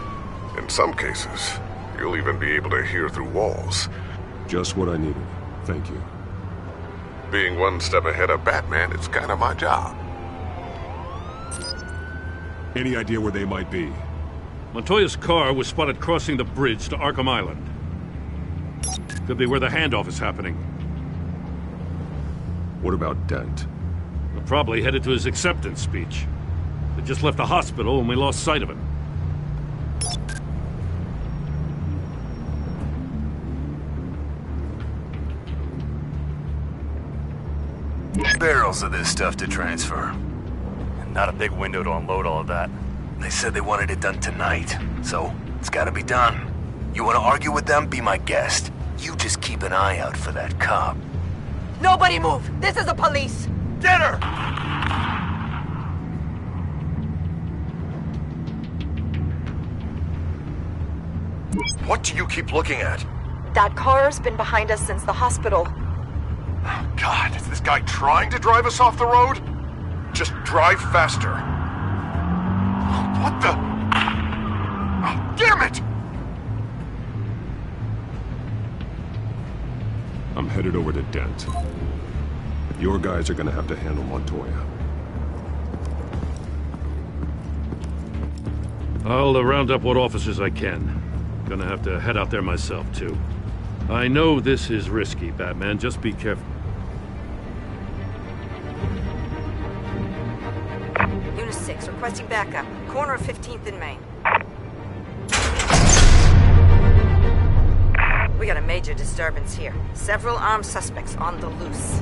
In some cases, you'll even be able to hear through walls. Just what I needed. Thank you. Being one step ahead of Batman, it's kind of my job. Any idea where they might be? Montoya's car was spotted crossing the bridge to Arkham Island. Could be where the handoff is happening. What about Dent? We're probably headed to his acceptance speech. We just left the hospital and we lost sight of him. Barrels of this stuff to transfer. Not a big window to unload all of that. They said they wanted it done tonight, so it's gotta be done. You wanna argue with them? Be my guest. You just keep an eye out for that cop. Nobody move! This is the police! Get her! What do you keep looking at? That car's been behind us since the hospital. God, is this guy trying to drive us off the road? Just drive faster. What the? Oh, damn it! I'm headed over to Dent. Your guys are gonna have to handle Montoya. I'll round up what officers I can. Gonna have to head out there myself, too. I know this is risky, Batman. Just be careful. Unit 6, requesting backup. Corner of 15th and Main. We got a major disturbance here. Several armed suspects on the loose.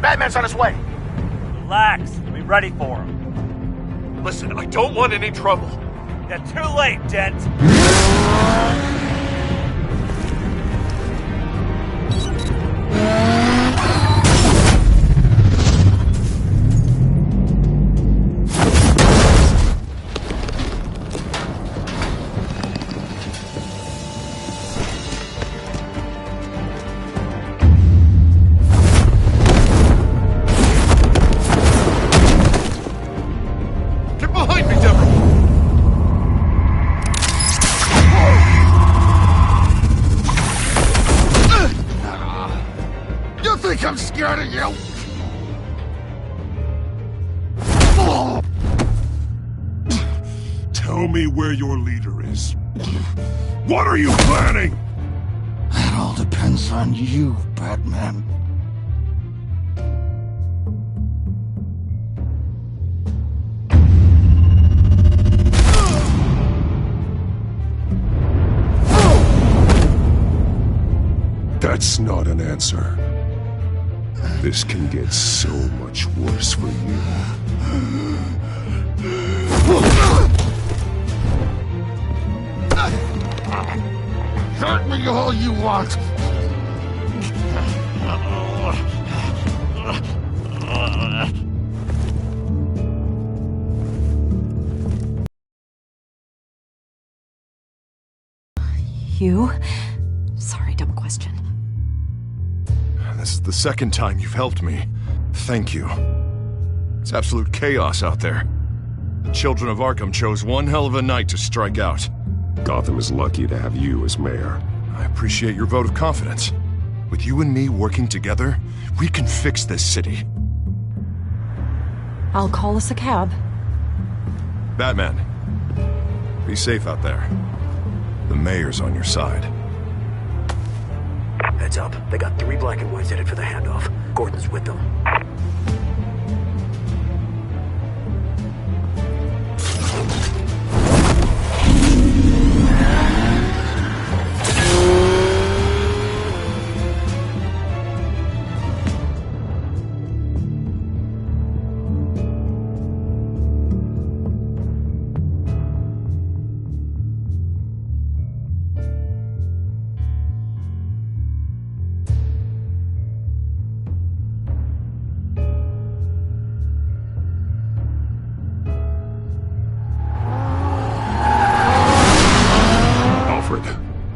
Batman's on his way. Relax. We'll be ready for him. Listen, I don't want any trouble. You're too late, Dent. I'm scared of you! Tell me where your leader is. What are you planning? That all depends on you, Batman. That's not an answer. This can get so much worse for you. Hurt me all you want. You? Sorry, dumb question. This is the second time you've helped me. Thank you. It's absolute chaos out there. The children of Arkham chose one hell of a night to strike out. Gotham is lucky to have you as mayor. I appreciate your vote of confidence. With you and me working together, we can fix this city. I'll call us a cab. Batman, be safe out there. The mayor's on your side. Heads up, they got 3 black and whites headed for the handoff. Gordon's with them.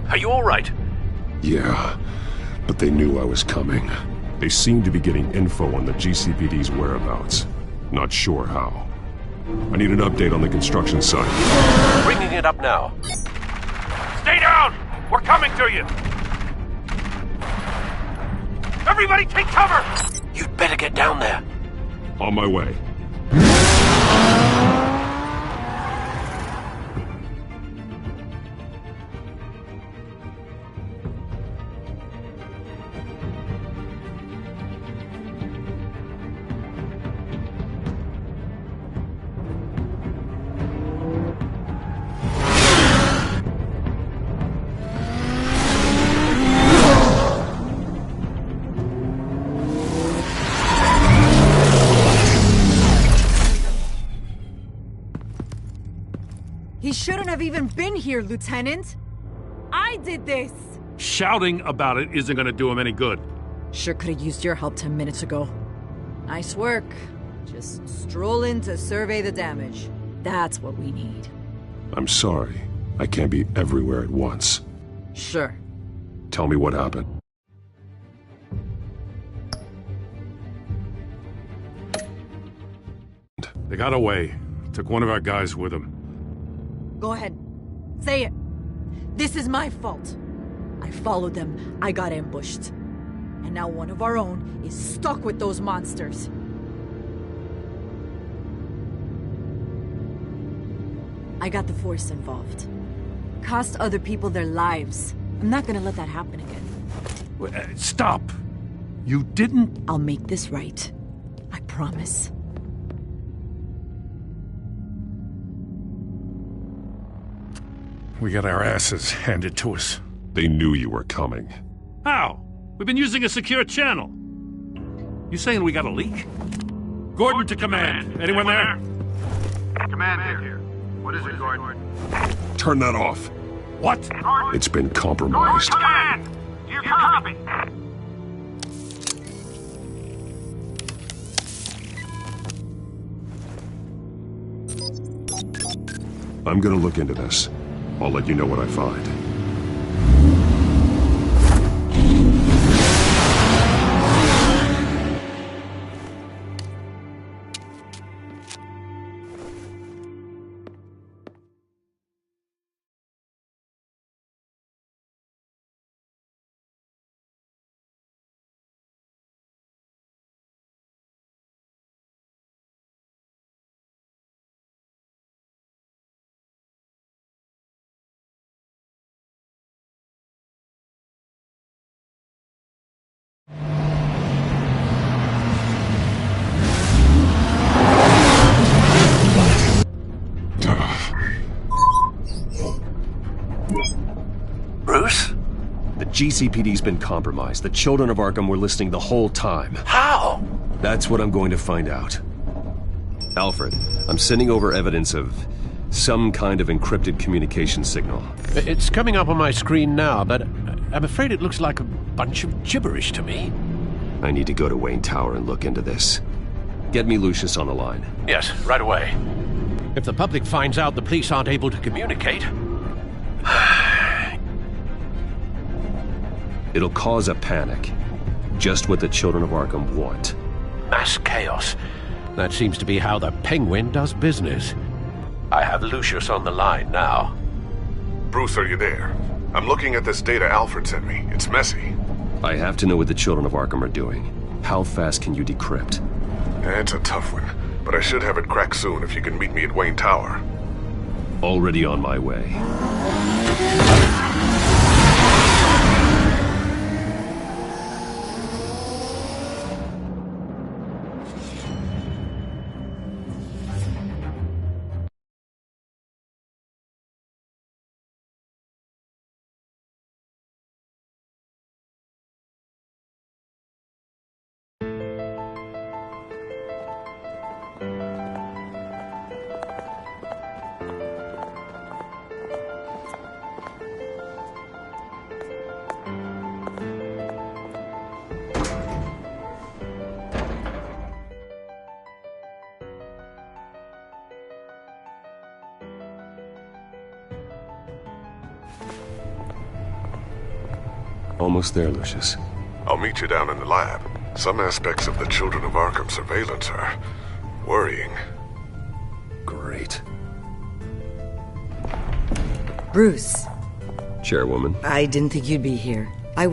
Are you all right? Yeah, but they knew I was coming. They seem to be getting info on the GCPD's whereabouts. Not sure how. I need an update on the construction site. Bringing it up now. Stay down! We're coming to you! Everybody take cover! You'd better get down there. On my way. He shouldn't have even been here, Lieutenant. I did this. Shouting about it isn't gonna do him any good. Sure could have used your help 10 minutes ago. Nice work. Just stroll in to survey the damage. That's what we need. I'm sorry. I can't be everywhere at once. Sure. Tell me what happened. They got away. Took one of our guys with them. Go ahead. Say it. This is my fault. I followed them. I got ambushed. And now one of our own is stuck with those monsters. I got the Force involved. Cost other people their lives. I'm not gonna let that happen again. Stop! You didn't... I'll make this right. I promise. We got our asses handed to us. They knew you were coming. How? We've been using a secure channel. You saying we got a leak? Gordon to command. Anyone there? Command here. What is it, Gordon? Turn that off. What? It's been compromised. Command! Do you copy? I'm gonna look into this. I'll let you know what I find. Bruce? The GCPD's been compromised. The children of Arkham were listening the whole time. How? That's what I'm going to find out. Alfred, I'm sending over evidence of some kind of encrypted communication signal. It's coming up on my screen now, but I'm afraid it looks like a bunch of gibberish to me. I need to go to Wayne Tower and look into this. Get me Lucius on the line. Yes, right away. If the public finds out the police aren't able to communicate... It'll cause a panic. Just what the children of Arkham want. Mass chaos. That seems to be how the Penguin does business. I have Lucius on the line now. Bruce, are you there? I'm looking at this data Alfred sent me. It's messy. I have to know what the children of Arkham are doing. How fast can you decrypt? It's a tough one, but I should have it cracked soon if you can meet me at Wayne Tower. Already on my way. Almost there, Lucius. I'll meet you down in the lab. Some aspects of the Children of Arkham surveillance are worrying. Great. Bruce. Chairwoman. I didn't think you'd be here. I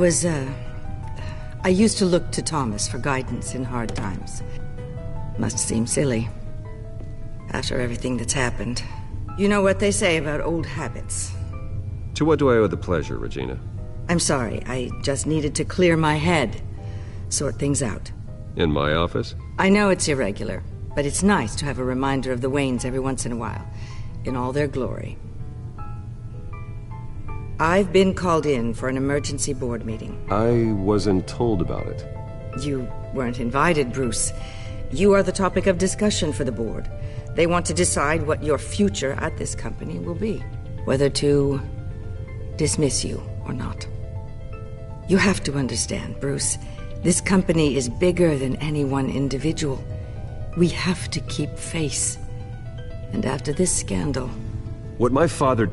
used to look to Thomas for guidance in hard times. Must seem silly. After everything that's happened. You know what they say about old habits. To what do I owe the pleasure, Regina? I'm sorry, I just needed to clear my head. Sort things out. In my office? I know it's irregular, but it's nice to have a reminder of the Waynes every once in a while. In all their glory. I've been called in for an emergency board meeting. I wasn't told about it. You weren't invited, Bruce. You are the topic of discussion for the board. They want to decide what your future at this company will be. Whether to dismiss you or not. You have to understand, Bruce. This company is bigger than any one individual. We have to keep face. And after this scandal... What my father...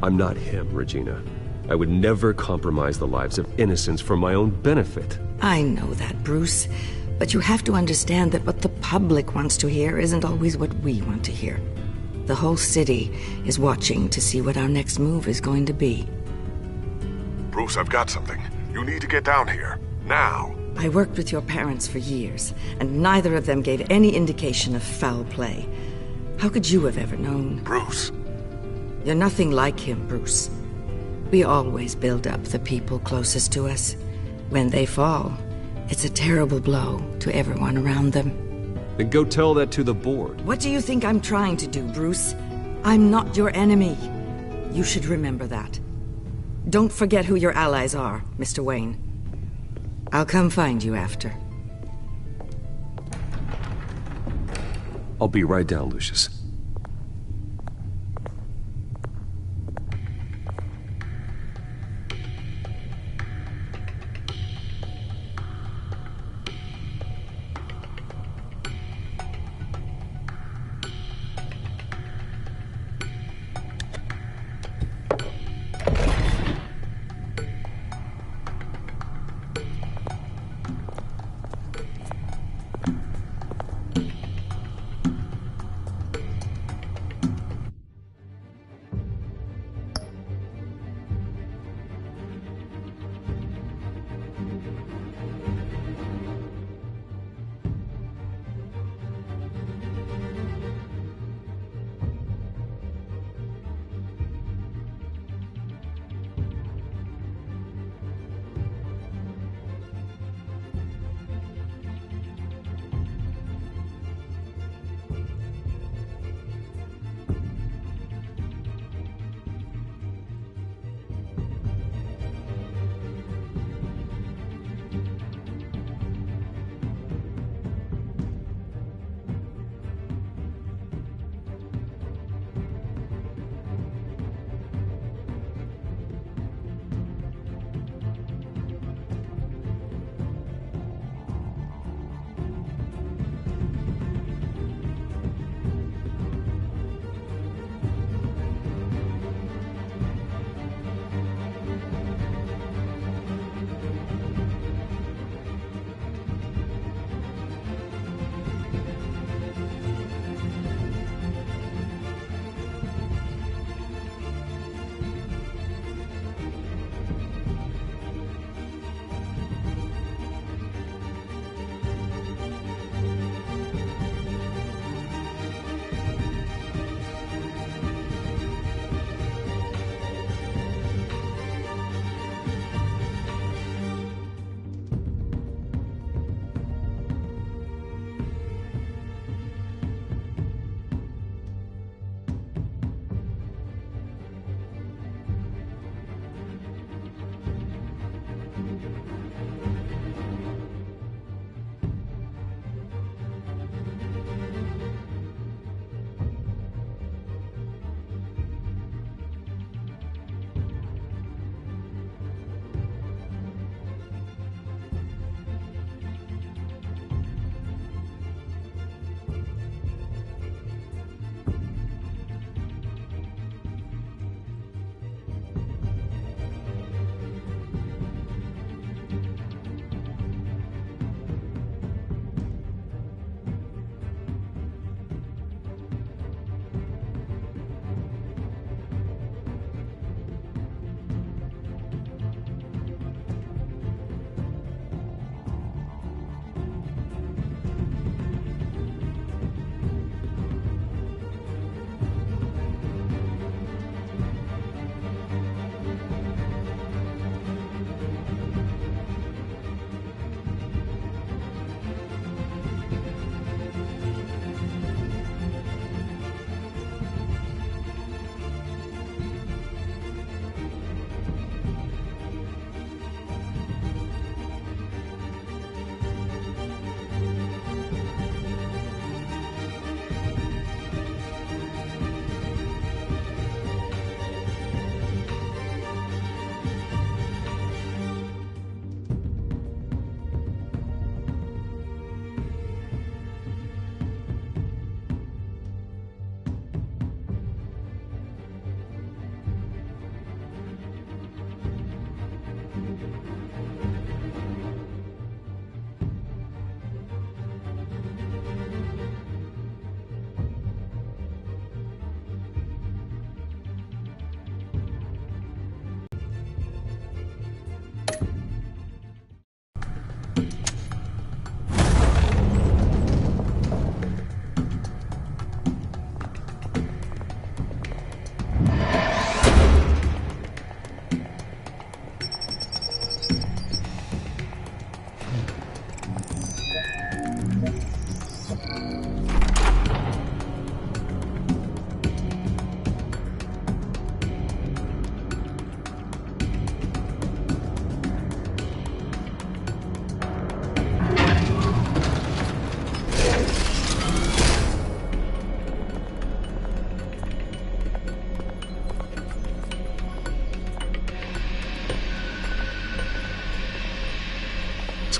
I'm not him, Regina. I would never compromise the lives of innocents for my own benefit. I know that, Bruce. But you have to understand that what the public wants to hear isn't always what we want to hear. The whole city is watching to see what our next move is going to be. Bruce, I've got something. You need to get down here. Now. I worked with your parents for years, and neither of them gave any indication of foul play. How could you have ever known? Bruce. You're nothing like him, Bruce. We always build up the people closest to us. When they fall, it's a terrible blow to everyone around them. Then go tell that to the board. What do you think I'm trying to do, Bruce? I'm not your enemy. You should remember that. Don't forget who your allies are, Mr. Wayne. I'll come find you after. I'll be right down, Lucius.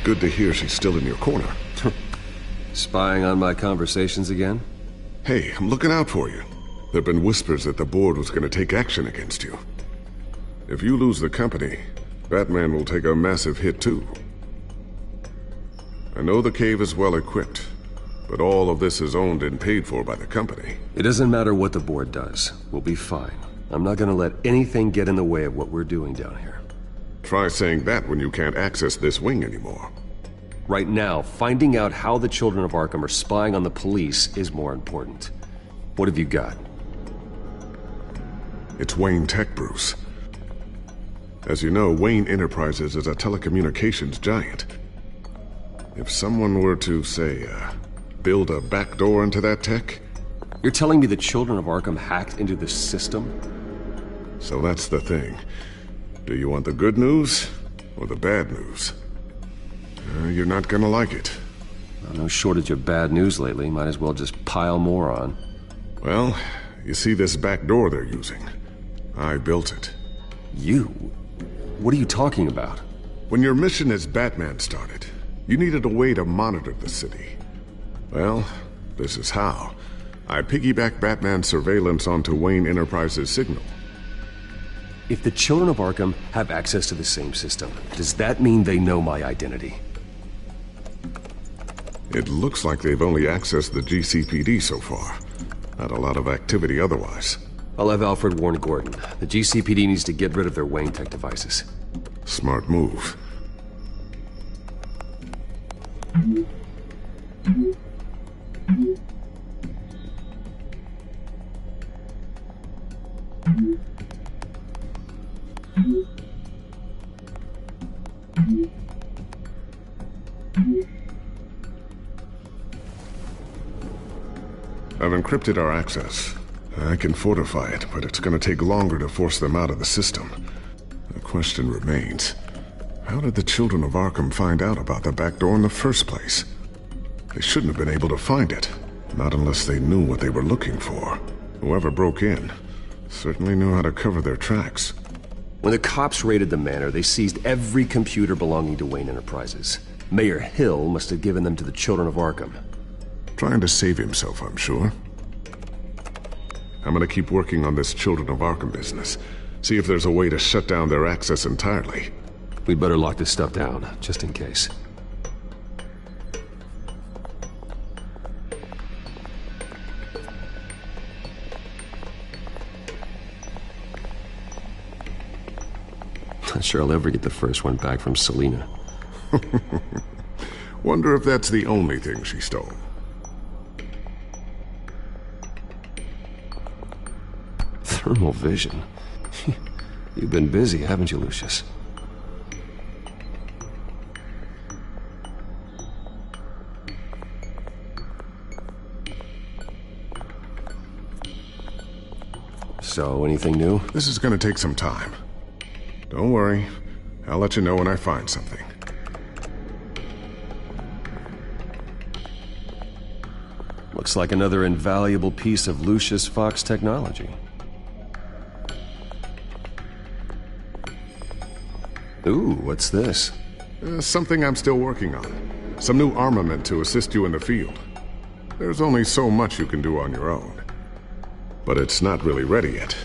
good to hear she's still in your corner. Spying on my conversations again? Hey, I'm looking out for you. There've been whispers that the board was going to take action against you. If you lose the company, Batman will take a massive hit too. I know the cave is well equipped, but all of this is owned and paid for by the company. It doesn't matter what the board does. We'll be fine. I'm not gonna let anything get in the way of what we're doing down here. Try saying that when you can't access this wing anymore. Right now, finding out how the Children of Arkham are spying on the police is more important. What have you got? It's Wayne Tech, Bruce. As you know, Wayne Enterprises is a telecommunications giant. If someone were to, say, build a backdoor into that tech... You're telling me the Children of Arkham hacked into this system? So that's the thing. Do you want the good news or the bad news? You're not gonna like it. Well, no shortage of bad news lately. Might as well just pile more on. Well, you see this back door they're using? I built it. You? What are you talking about? When your mission as Batman started, you needed a way to monitor the city. Well, this is how. I piggybacked Batman's surveillance onto Wayne Enterprises' signal. If the Children of Arkham have access to the same system, does that mean they know my identity? It looks like they've only accessed the GCPD so far. Not a lot of activity otherwise. I'll have Alfred warn Gordon. The GCPD needs to get rid of their Wayne Tech devices. Smart move. I've encrypted our access. I can fortify it, but it's gonna take longer to force them out of the system. The question remains, how did the Children of Arkham find out about the back door in the first place? They shouldn't have been able to find it, not unless they knew what they were looking for. Whoever broke in certainly knew how to cover their tracks. When the cops raided the manor, they seized every computer belonging to Wayne Enterprises. Mayor Hill must have given them to the Children of Arkham. Trying to save himself, I'm sure. I'm gonna keep working on this Children of Arkham business. See if there's a way to shut down their access entirely. We'd better lock this stuff down, just in case. Not sure I'll ever get the first one back from Selina. Wonder if that's the only thing she stole. Thermal vision. You've been busy, haven't you, Lucius? So, anything new? This is gonna take some time. Don't worry. I'll let you know when I find something. Looks like another invaluable piece of Lucius Fox technology. Ooh, what's this? Something I'm still working on. Some new armament to assist you in the field. There's only so much you can do on your own. But it's not really ready yet.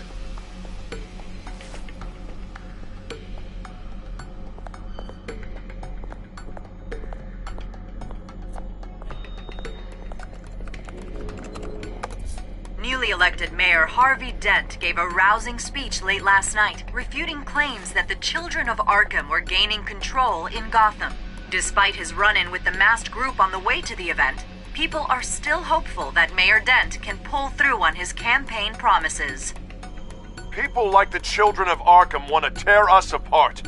Newly elected Mayor Harvey Dent gave a rousing speech late last night, refuting claims that the Children of Arkham were gaining control in Gotham. Despite his run-in with the masked group on the way to the event, people are still hopeful that Mayor Dent can pull through on his campaign promises. People like the Children of Arkham want to tear us apart.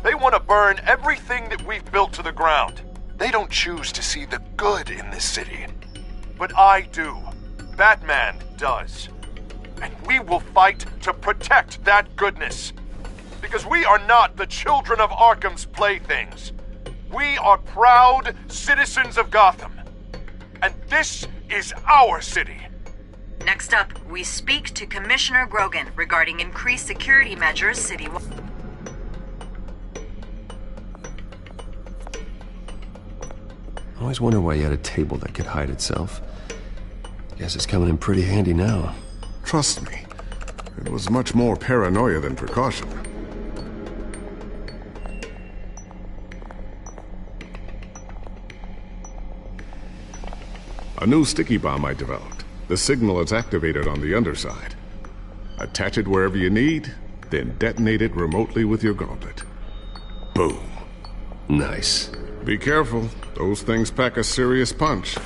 They want to burn everything that we've built to the ground. They don't choose to see the good in this city. But I do. Batman does. And we will fight to protect that goodness. Because we are not the Children of Arkham's playthings. We are proud citizens of Gotham. And this is our city. Next up, we speak to Commissioner Grogan regarding increased security measures citywide. Always wondered why you had a table that could hide itself. Guess it's coming in pretty handy now. Trust me, it was much more paranoia than precaution. A new sticky bomb I developed. The signal is activated on the underside. Attach it wherever you need, then detonate it remotely with your gauntlet. Boom. Nice. Be careful. Those things pack a serious punch.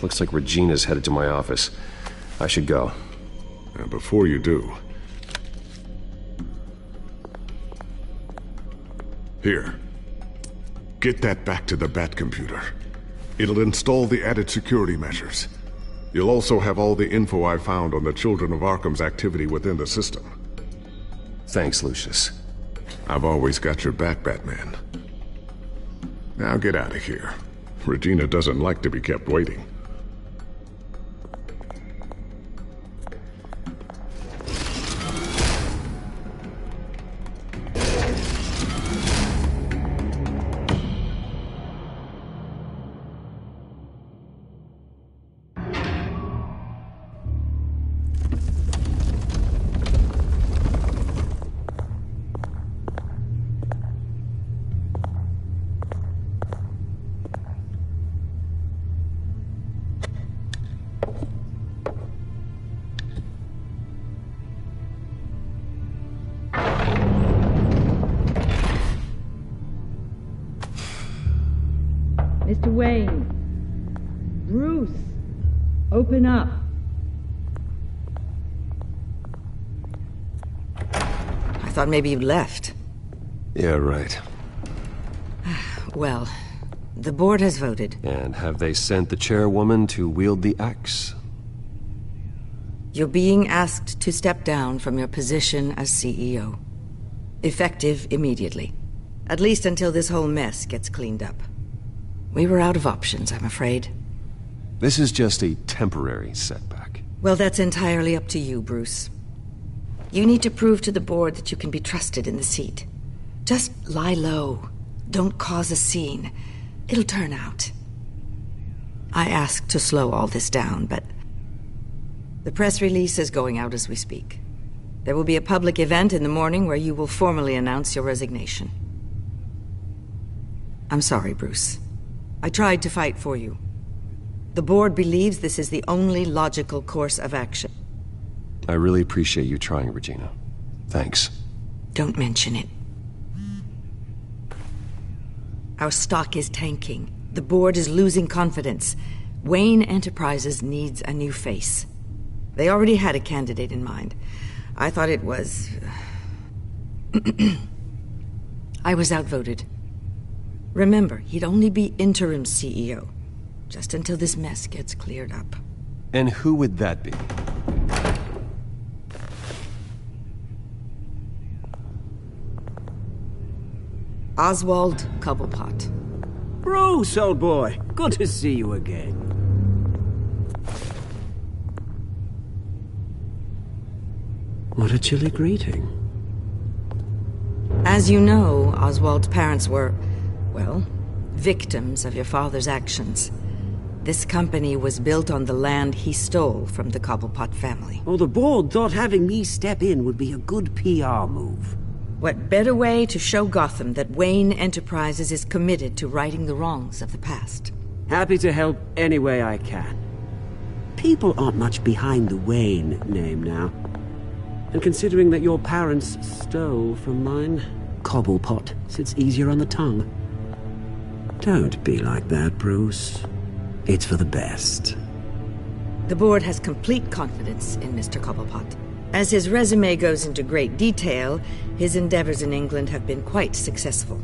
Looks like Regina's headed to my office. I should go. And before you do... Here. Get that back to the Bat computer. It'll install the added security measures. You'll also have all the info I found on the Children of Arkham's activity within the system. Thanks, Lucius. I've always got your back, Batman. Now get out of here. Regina doesn't like to be kept waiting. Mr. Wayne. Bruce. Open up. I thought maybe you left. Yeah, right. Well, the board has voted. And have they sent the chairwoman to wield the axe? You're being asked to step down from your position as CEO. Effective immediately. At least until this whole mess gets cleaned up. We were out of options, I'm afraid. This is just a temporary setback. Well, that's entirely up to you, Bruce. You need to prove to the board that you can be trusted in the seat. Just lie low. Don't cause a scene. It'll turn out. I asked to slow all this down, but the press release is going out as we speak. There will be a public event in the morning where you will formally announce your resignation. I'm sorry, Bruce. I tried to fight for you. The board believes this is the only logical course of action. I really appreciate you trying, Regina. Thanks. Don't mention it. Our stock is tanking. The board is losing confidence. Wayne Enterprises needs a new face. They already had a candidate in mind. I thought it was... I was outvoted. Remember, he'd only be interim CEO, just until this mess gets cleared up. And who would that be? Oswald Cobblepot. Bruce, old boy. Good to see you again. What a chilly greeting. As you know, Oswald's parents were, well, victims of your father's actions. This company was built on the land he stole from the Cobblepot family. Oh, the board thought having me step in would be a good PR move. What better way to show Gotham that Wayne Enterprises is committed to righting the wrongs of the past? Happy to help any way I can. People aren't much behind the Wayne name now. And considering that your parents stole from mine, Cobblepot sits easier on the tongue. Don't be like that, Bruce. It's for the best. The board has complete confidence in Mr. Cobblepot. As his resume goes into great detail, his endeavors in England have been quite successful.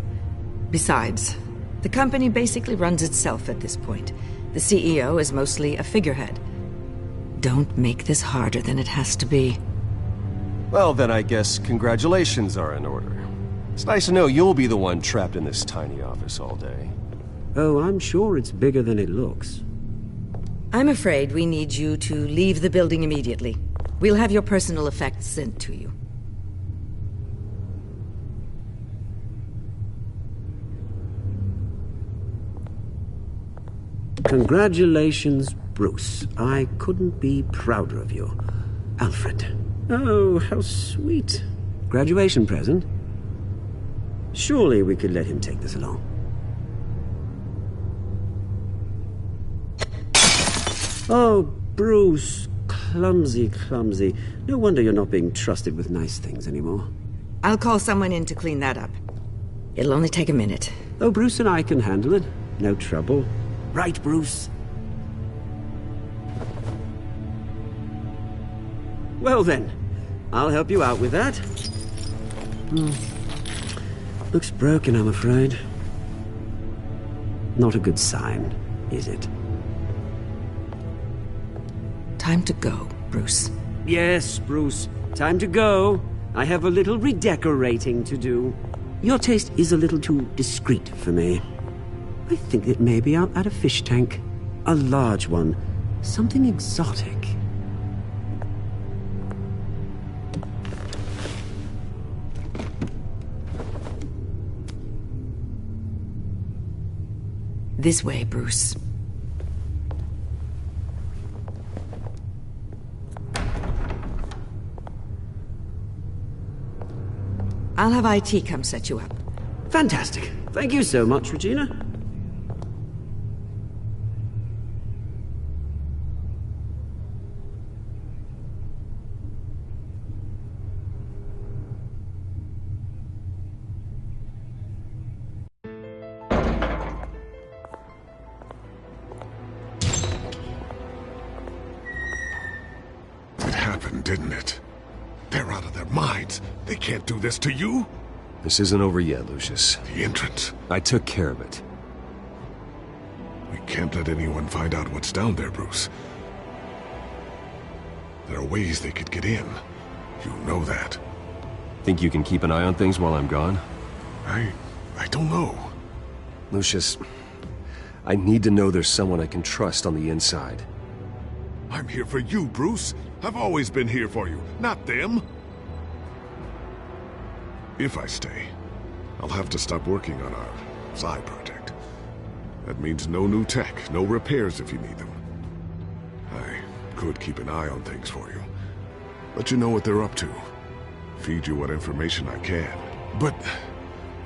Besides, the company basically runs itself at this point. The CEO is mostly a figurehead. Don't make this harder than it has to be. Well, then I guess congratulations are in order. It's nice to know you'll be the one trapped in this tiny office all day. Oh, I'm sure it's bigger than it looks. I'm afraid we need you to leave the building immediately. We'll have your personal effects sent to you. Congratulations, Bruce. I couldn't be prouder of you. Alfred. Oh, how sweet. Graduation present? Surely we could let him take this along. Oh, Bruce. Clumsy, clumsy. No wonder you're not being trusted with nice things anymore. I'll call someone in to clean that up. It'll only take a minute. Oh, Bruce and I can handle it. No trouble. Right, Bruce? Well then, I'll help you out with that. Looks broken, I'm afraid. Not a good sign, is it? Time to go, Bruce. Yes, Bruce. Time to go. I have a little redecorating to do. Your taste is a little too discreet for me. I think that maybe I'll add a fish tank. A large one. Something exotic. This way, Bruce. I'll have IT come set you up. Fantastic. Thank you so much, Regina. It happened, didn't it? They're out of their minds. They can't do this to you. This isn't over yet, Lucius. The entrance. I took care of it. We can't let anyone find out what's down there, Bruce. There are ways they could get in. You know that. Think you can keep an eye on things while I'm gone? I don't know. Lucius, I need to know there's someone I can trust on the inside. I'm here for you, Bruce. I've always been here for you, not them. If I stay, I'll have to stop working on our side project. That means no new tech, no repairs if you need them. I could keep an eye on things for you. Let you know what they're up to. Feed you what information I can. But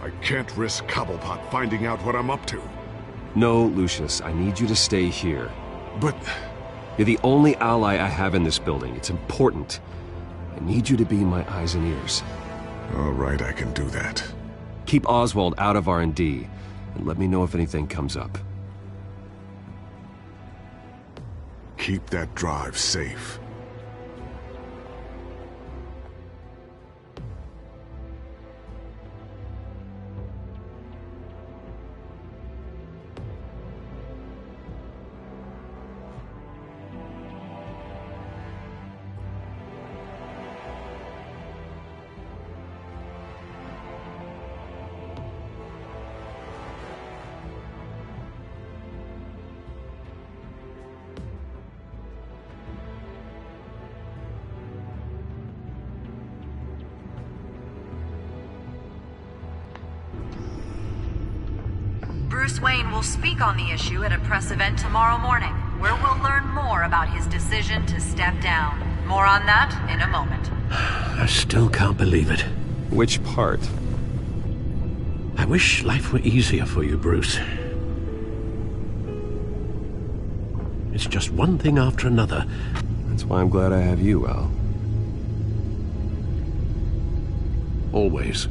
I can't risk Cobblepot finding out what I'm up to. No, Lucius, I need you to stay here. But... You're the only ally I have in this building. It's important. I need you to be my eyes and ears. All right, I can do that. Keep Oswald out of R&D, and let me know if anything comes up. Keep that drive safe. Bruce Wayne will speak on the issue at a press event tomorrow morning, where we'll learn more about his decision to step down. More on that in a moment. I still can't believe it. Which part? I wish life were easier for you, Bruce. It's just one thing after another. That's why I'm glad I have you, Al. Always.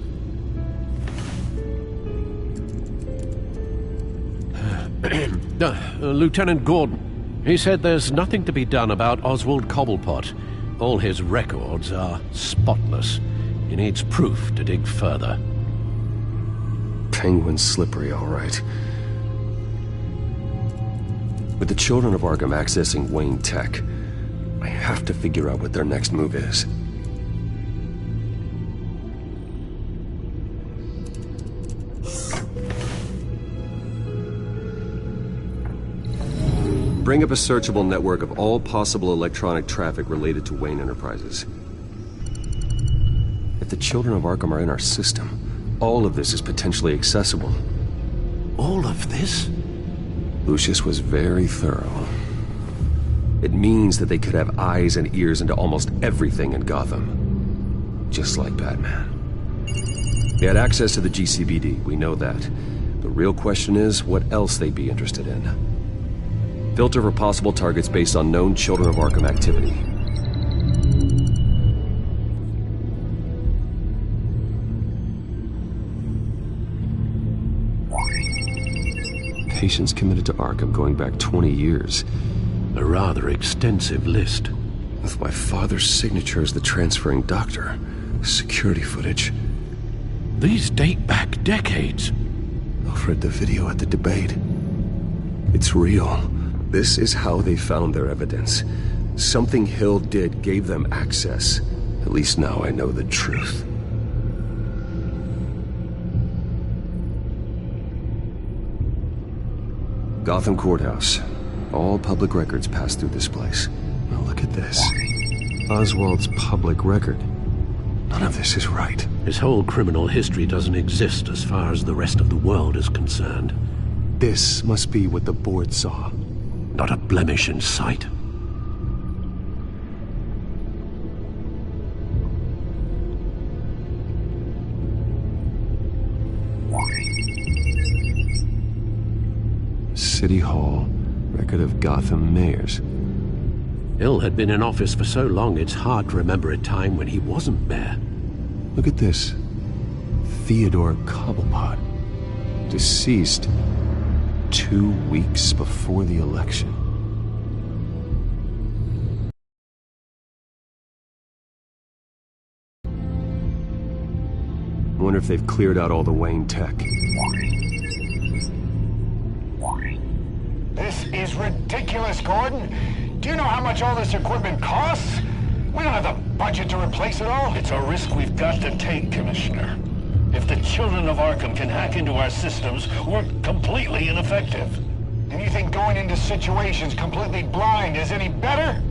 Lieutenant Gordon, he said there's nothing to be done about Oswald Cobblepot. All his records are spotless. He needs proof to dig further. Penguin's slippery, all right. With the children of Arkham accessing Wayne Tech, I have to figure out what their next move is. Bring up a searchable network of all possible electronic traffic related to Wayne Enterprises. If the children of Arkham are in our system, all of this is potentially accessible. All of this? Lucius was very thorough. It means that they could have eyes and ears into almost everything in Gotham. Just like Batman. They had access to the GCPD, we know that. The real question is, what else they'd be interested in. Filter for possible targets based on known Children of Arkham activity. Patients committed to Arkham going back 20 years. A rather extensive list. With my father's signature as the transferring doctor. Security footage. These date back decades. I've read the video at the debate. It's real. This is how they found their evidence. Something Hill did gave them access. At least now I know the truth. Gotham Courthouse. All public records pass through this place. Now look at this. Oswald's public record. None of this is right. His whole criminal history doesn't exist as far as the rest of the world is concerned. This must be what the board saw. Not a blemish in sight. City Hall, record of Gotham mayors. Hill had been in office for so long it's hard to remember a time when he wasn't mayor. Look at this. Theodore Cobblepot. Deceased 2 weeks before the election. I wonder if they've cleared out all the Wayne tech. This is ridiculous, Gordon. Do you know how much all this equipment costs? We don't have the budget to replace it all. It's a risk we've got to take, Commissioner. If the children of Arkham can hack into our systems, we're completely ineffective. And you think going into situations completely blind is any better?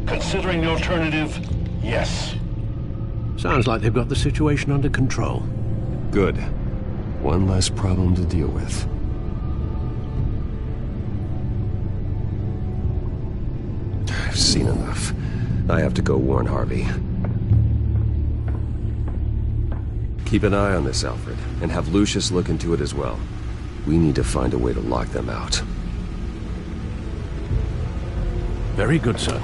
Considering the alternative, yes. Sounds like they've got the situation under control. Good. One less problem to deal with. I've seen enough. I have to go warn Harvey. Keep an eye on this, Alfred, and have Lucius look into it as well. We need to find a way to lock them out. Very good, sir.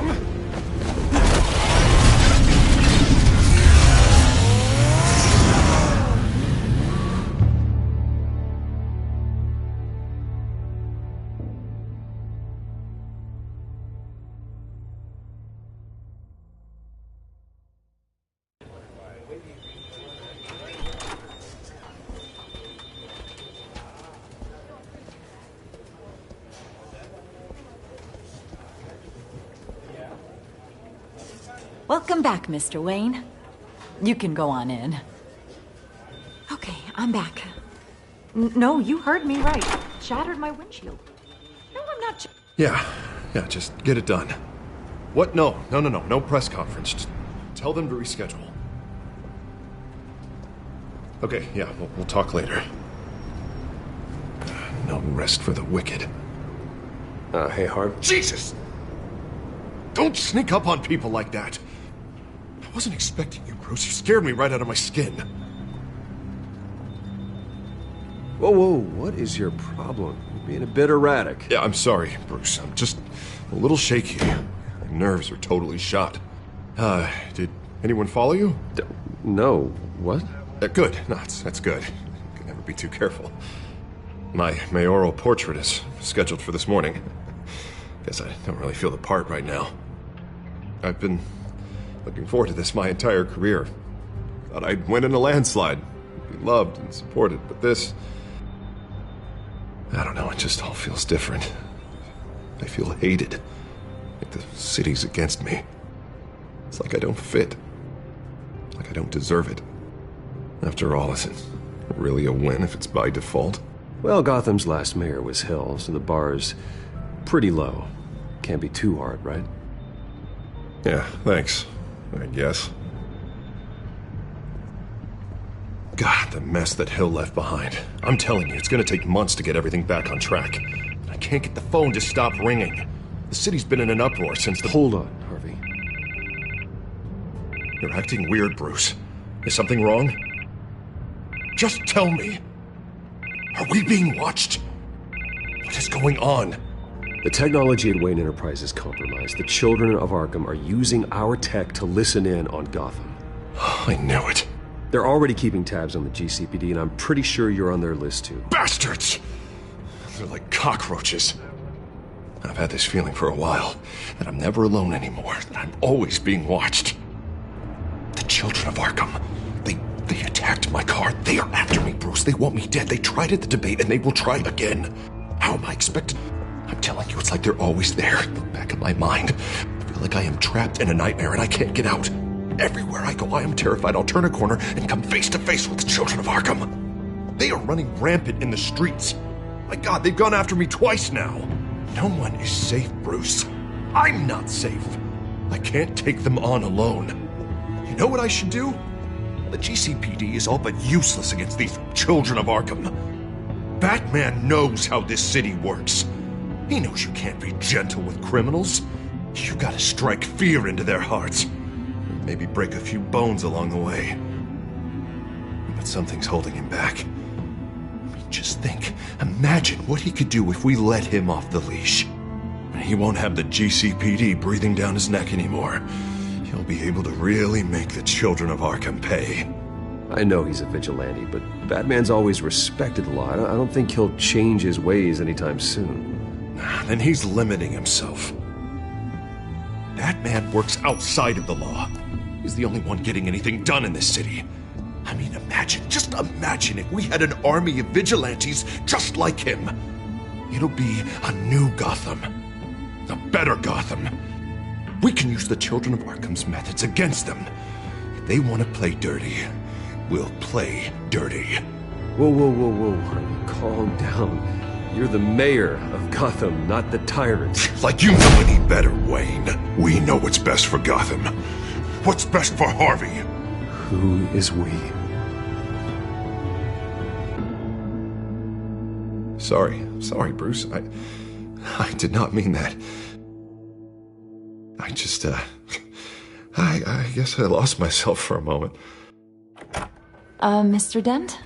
Welcome back, Mr. Wayne. You can go on in. Okay, I'm back. No, you heard me right. Shattered my windshield. No, I'm not. Yeah, just get it done. What? No press conference. Just tell them to reschedule. Okay, yeah, we'll talk later. No rest for the wicked. Hey, Harv. Jesus! Don't sneak up on people like that. I wasn't expecting you, Bruce. You scared me right out of my skin. Whoa, what is your problem? You're being a bit erratic. Yeah, I'm sorry, Bruce. I'm just a little shaky. My nerves are totally shot. Did anyone follow you? No. What? Good. No, that's good. Can never be too careful. My mayoral portrait is scheduled for this morning. Guess I don't really feel the part right now. I've been looking forward to this my entire career. Thought I'd win in a landslide, be loved and supported, but this... I don't know, it just all feels different. I feel hated. Like the city's against me. It's like I don't fit. Like I don't deserve it. After all, is it really a win if it's by default? Well, Gotham's last mayor was Hill, so the bar's pretty low. Can't be too hard, right? Yeah, thanks. I guess. God, the mess that Hill left behind. I'm telling you, it's gonna take months to get everything back on track. I can't get the phone to stop ringing. The city's been in an uproar since the— Hold on, Harvey. You're acting weird, Bruce. Is something wrong? Just tell me. Are we being watched? What is going on? The technology at Wayne Enterprise is compromised. The children of Arkham are using our tech to listen in on Gotham. I knew it. They're already keeping tabs on the GCPD, and I'm pretty sure you're on their list too. Bastards! They're like cockroaches. I've had this feeling for a while, that I'm never alone anymore, that I'm always being watched. The children of Arkham, they attacked my car. They are after me, Bruce. They want me dead. They tried at the debate, and they will try again. How am I expected? I'm telling you, it's like they're always there, in the back of my mind. I feel like I am trapped in a nightmare, and I can't get out. Everywhere I go, I am terrified I'll turn a corner and come face to face with the children of Arkham. They are running rampant in the streets. My God, they've gone after me twice now. No one is safe, Bruce. I'm not safe. I can't take them on alone. You know what I should do? The GCPD is all but useless against these children of Arkham. Batman knows how this city works. He knows you can't be gentle with criminals. You gotta strike fear into their hearts. Maybe break a few bones along the way. But something's holding him back. I mean, just think. Imagine what he could do if we let him off the leash. He won't have the GCPD breathing down his neck anymore. He'll be able to really make the children of Arkham pay. I know he's a vigilante, but Batman's always respected the law. I don't think he'll change his ways anytime soon. Then he's limiting himself. Batman works outside of the law. He's the only one getting anything done in this city. I mean, just imagine if we had an army of vigilantes just like him. It'll be a new Gotham. A better Gotham. We can use the children of Arkham's methods against them. If they want to play dirty, we'll play dirty. Whoa. Calm down. You're the mayor of Gotham, not the tyrant. Like you know any better, Wayne. We know what's best for Gotham. What's best for Harvey? Who is we? Sorry, Bruce. I did not mean that. I just, I guess I lost myself for a moment. Mr. Dent?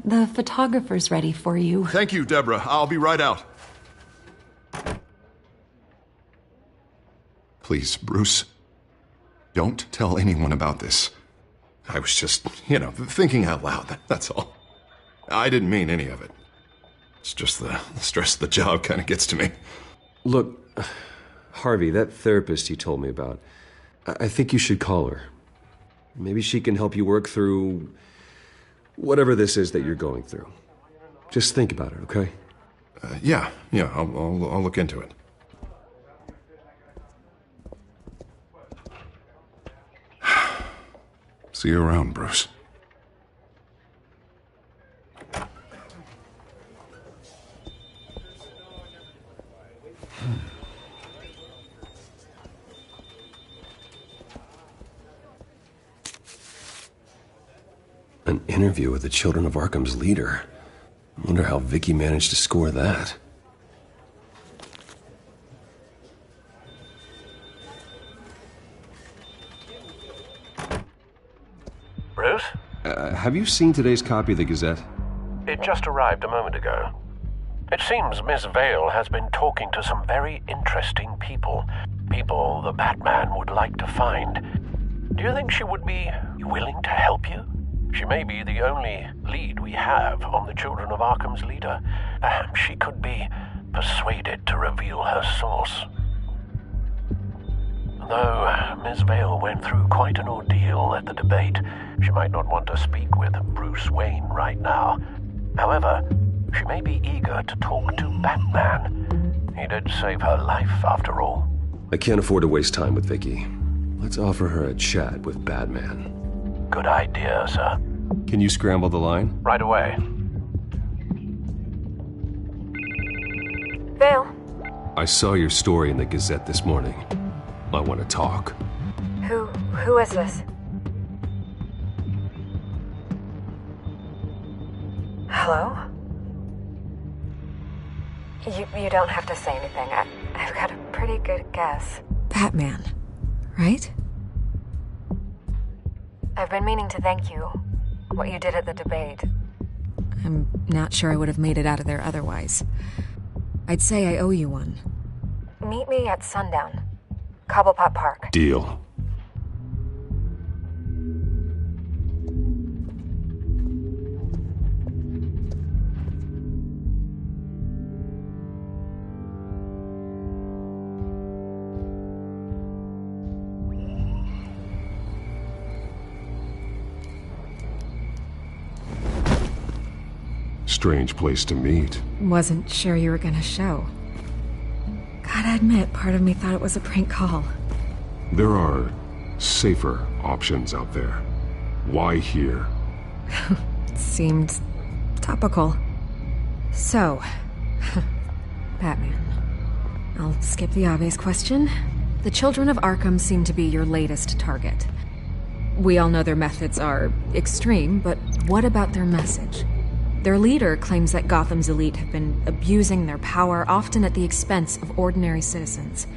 The photographer's ready for you. Thank you, Deborah. I'll be right out. Please, Bruce. Don't tell anyone about this. I was just, thinking out loud, that's all. I didn't mean any of it. It's just the stress of the job kind of gets to me. Look, Harvey, that therapist you told me about, I think you should call her. Maybe she can help you work through whatever this is that you're going through. Just think about it, okay? Yeah, I'll look into it. See you around, Bruce. An interview with the Children of Arkham's leader. I wonder how Vicky managed to score that. Bruce? Have you seen today's copy of the Gazette? It just arrived a moment ago. It seems Miss Vale has been talking to some very interesting people. People the Batman would like to find. Do you think she would be willing to help you? She may be the only lead we have on the Children of Arkham's leader. Perhaps she could be persuaded to reveal her source. Though Miss Vale went through quite an ordeal at the debate, she might not want to speak with Bruce Wayne right now. However, she may be eager to talk to Batman. He did save her life, after all. I can't afford to waste time with Vicky. Let's offer her a chat with Batman. Good idea, sir. Can you scramble the line? Right away. Vale, I saw your story in the Gazette this morning. I want to talk. Who is this? Hello? You don't have to say anything. I've got a pretty good guess. Batman, right? I've been meaning to thank you. What you did at the debate. I'm not sure I would have made it out of there otherwise. I'd say I owe you one. Meet me at sundown. Cobblepot Park. Deal. Strange place to meet. Wasn't sure you were gonna show. Gotta admit, part of me thought it was a prank call. There are safer options out there. Why here? Seemed topical. So, Batman. I'll skip the obvious question. The Children of Arkham seem to be your latest target. We all know their methods are extreme, but what about their message? Their leader claims that Gotham's elite have been abusing their power, often at the expense of ordinary citizens.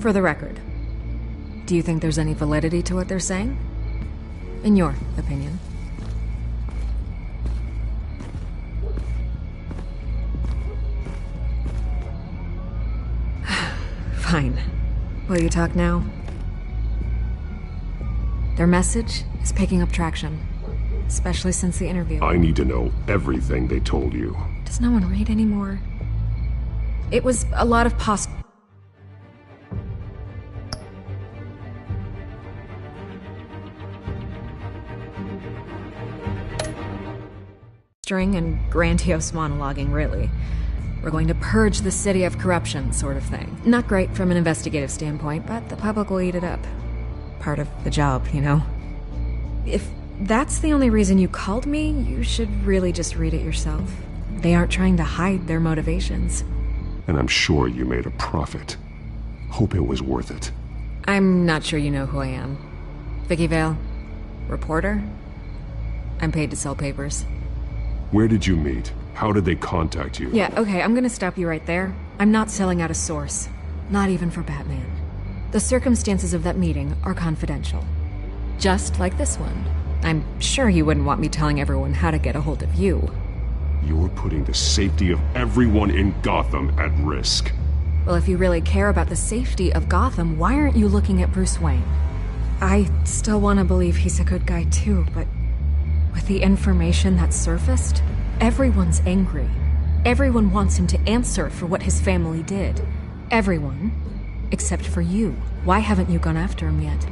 For the record, do you think there's any validity to what they're saying? In your opinion? Fine. Will you talk now? Their message is picking up traction. Especially since the interview. I need to know everything they told you. Does no one read anymore? It was a lot of posturing and grandiose monologuing, really. We're going to purge the city of corruption, sort of thing. Not great from an investigative standpoint, but the public will eat it up. Part of the job, you know? If that's the only reason you called me, you should really just read it yourself. They aren't trying to hide their motivations. And I'm sure you made a profit. Hope it was worth it. I'm not sure you know who I am. Vicky Vale. Reporter? I'm paid to sell papers. Where did you meet? How did they contact you? Yeah, okay, I'm gonna stop you right there. I'm not selling out a source. Not even for Batman. The circumstances of that meeting are confidential. Just like this one. I'm sure you wouldn't want me telling everyone how to get a hold of you. You're putting the safety of everyone in Gotham at risk. Well, if you really care about the safety of Gotham, why aren't you looking at Bruce Wayne? I still want to believe he's a good guy too, but with the information that surfaced, everyone's angry. Everyone wants him to answer for what his family did. Everyone, except for you. Why haven't you gone after him yet?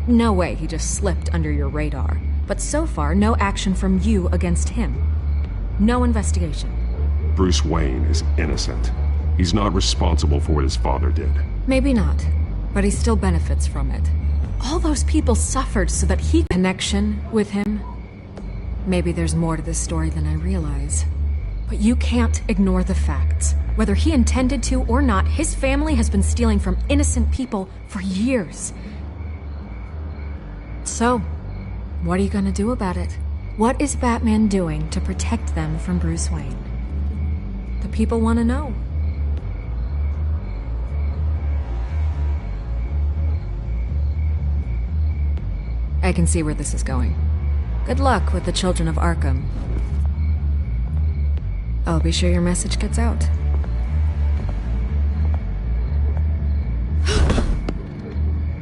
No way he just slipped under your radar. But so far, no action from you against him. No investigation. Bruce Wayne is innocent. He's not responsible for what his father did. Maybe not, but he still benefits from it. All those people suffered so that he... Connection with him? Maybe there's more to this story than I realize. But you can't ignore the facts. Whether he intended to or not, his family has been stealing from innocent people for years. So, what are you gonna do about it? What is Batman doing to protect them from Bruce Wayne? The people want to know. I can see where this is going. Good luck with the Children of Arkham. I'll be sure your message gets out.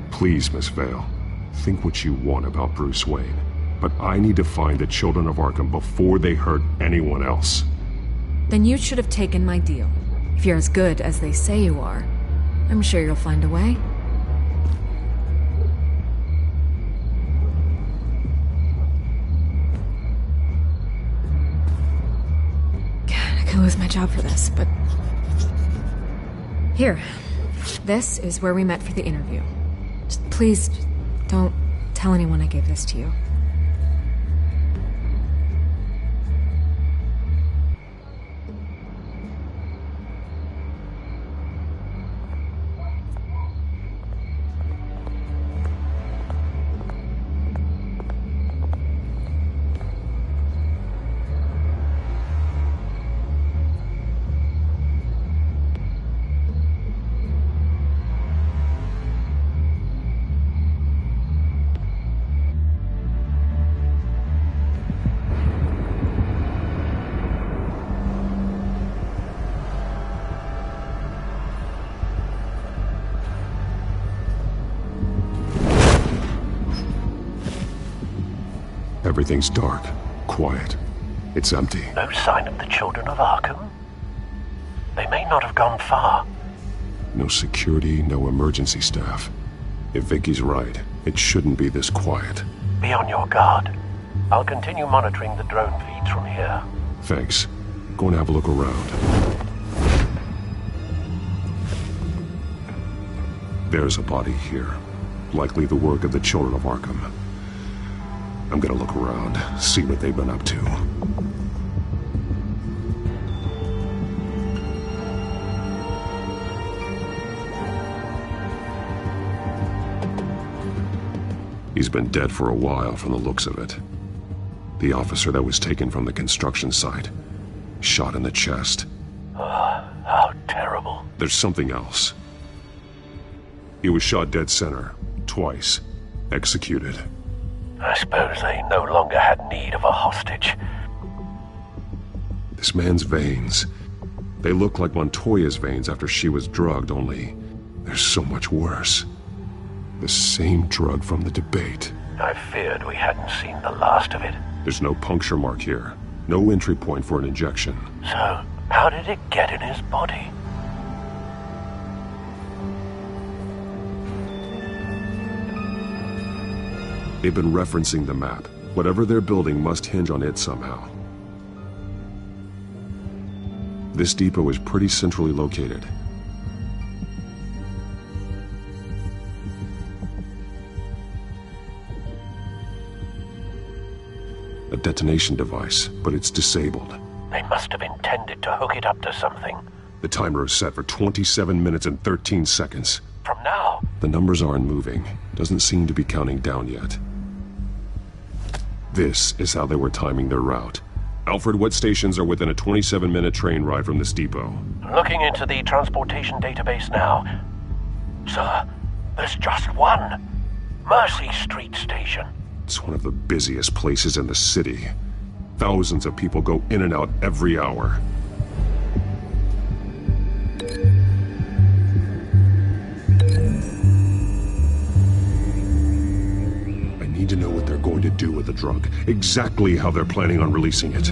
Please, Miss Vale. Think what you want about Bruce Wayne, but I need to find the Children of Arkham before they hurt anyone else. Then you should have taken my deal. If you're as good as they say you are, I'm sure you'll find a way. God, I could lose my job for this, but... Here. This is where we met for the interview. Just please, don't tell anyone I gave this to you. Everything's dark, quiet. It's empty. No sign of the children of Arkham? They may not have gone far. No security, no emergency staff. If Vicky's right, it shouldn't be this quiet. Be on your guard. I'll continue monitoring the drone feeds from here. Thanks. Go and have a look around. There's a body here. Likely the work of the Children of Arkham. I'm gonna look around, see what they've been up to. He's been dead for a while from the looks of it. The officer that was taken from the construction site. Shot in the chest. How terrible. There's something else. He was shot dead center, twice. Executed. I suppose they no longer had need of a hostage. This man's veins. They look like Montoya's veins after she was drugged, only they're so much worse. The same drug from the debate. I feared we hadn't seen the last of it. There's no puncture mark here. No entry point for an injection. So, how did it get in his body? They've been referencing the map. Whatever they're building must hinge on it somehow. This depot is pretty centrally located. A detonation device, but it's disabled. They must have intended to hook it up to something. The timer is set for 27 minutes and 13 seconds. From now? The numbers aren't moving. Doesn't seem to be counting down yet. This is how they were timing their route. Alfred, what stations are within a 27-minute train ride from this depot? Looking into the transportation database now. Sir, there's just one. Mercy Street Station. It's one of the busiest places in the city. Thousands of people go in and out every hour. I need to know what they're going to do with the drug. Exactly how they're planning on releasing it.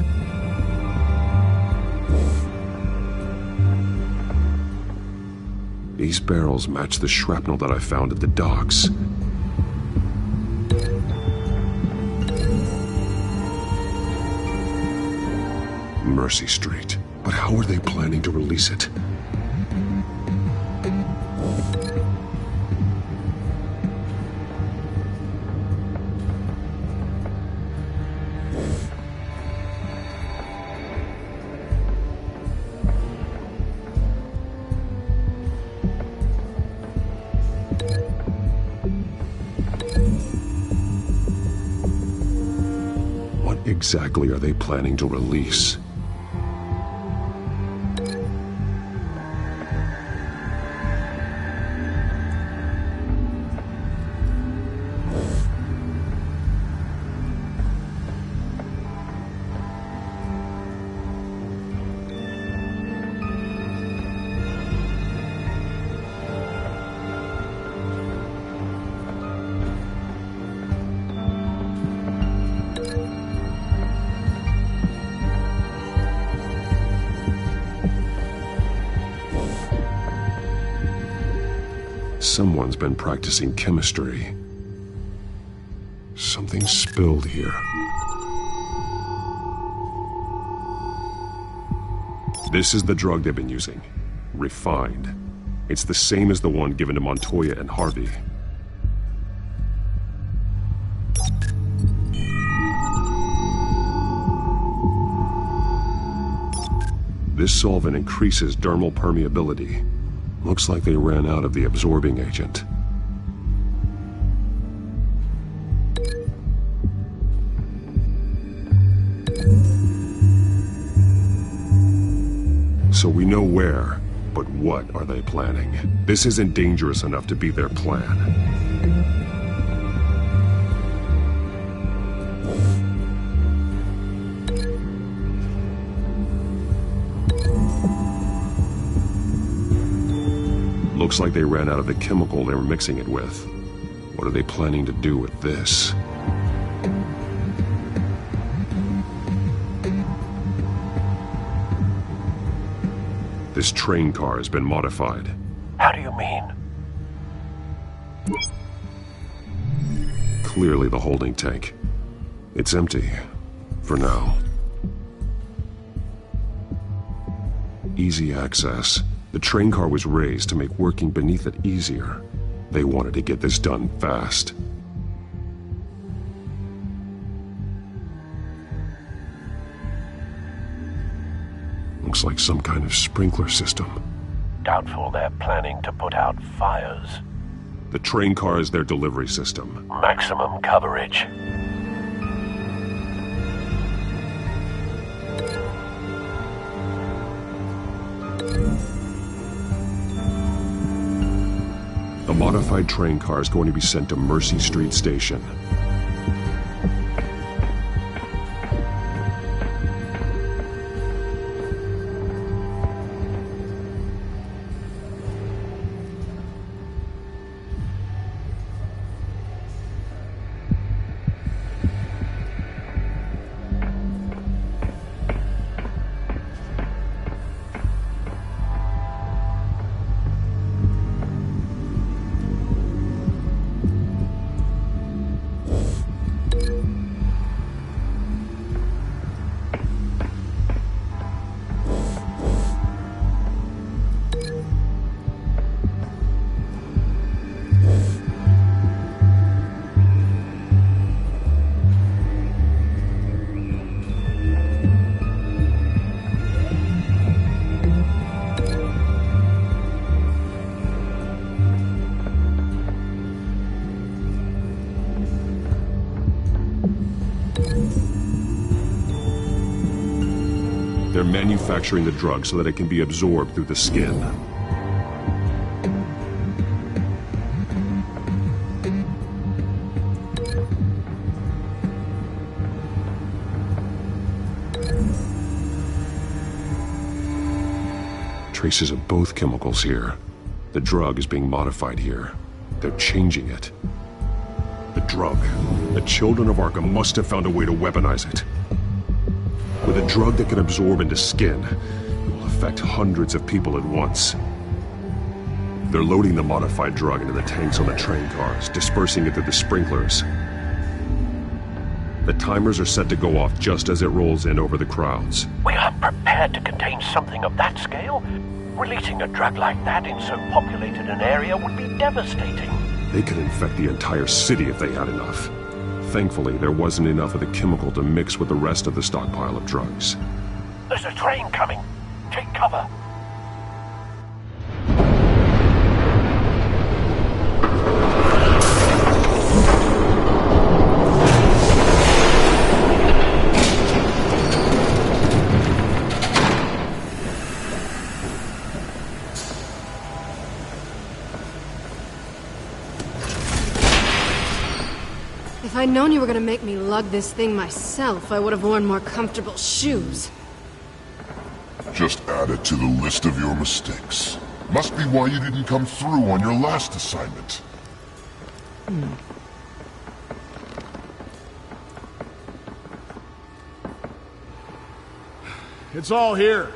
These barrels match the shrapnel that I found at the docks. Mercy Street. But how are they planning to release it? What exactly are they planning to release? Someone's been practicing chemistry. Something spilled here. This is the drug they've been using. Refined. It's the same as the one given to Montoya and Harvey. This solvent increases dermal permeability. Looks like they ran out of the absorbing agent. So we know where, but what are they planning? This isn't dangerous enough to be their plan. Looks like they ran out of the chemical they were mixing it with. What are they planning to do with this? This train car has been modified. How do you mean? Clearly the holding tank. It's empty. For now. Easy access. The train car was raised to make working beneath it easier. They wanted to get this done fast. Looks like some kind of sprinkler system. Doubtful they're planning to put out fires. The train car is their delivery system. Maximum coverage. The modified train car is going to be sent to Mercy Street Station. They're manufacturing the drug so that it can be absorbed through the skin. Traces of both chemicals here. The drug is being modified here. They're changing it. The drug. The children of Arkham must have found a way to weaponize it. With a drug that can absorb into skin, it will affect hundreds of people at once. They're loading the modified drug into the tanks on the train cars, dispersing it through the sprinklers. The timers are set to go off just as it rolls in over the crowds. We aren't prepared to contain something of that scale. Releasing a drug like that in so populated an area would be devastating. They could infect the entire city if they had enough. Thankfully, there wasn't enough of the chemical to mix with the rest of the stockpile of drugs. There's a train coming. Take cover. If I'd known you were gonna make me lug this thing myself, I would have worn more comfortable shoes. Just add it to the list of your mistakes. Must be why you didn't come through on your last assignment. It's all here.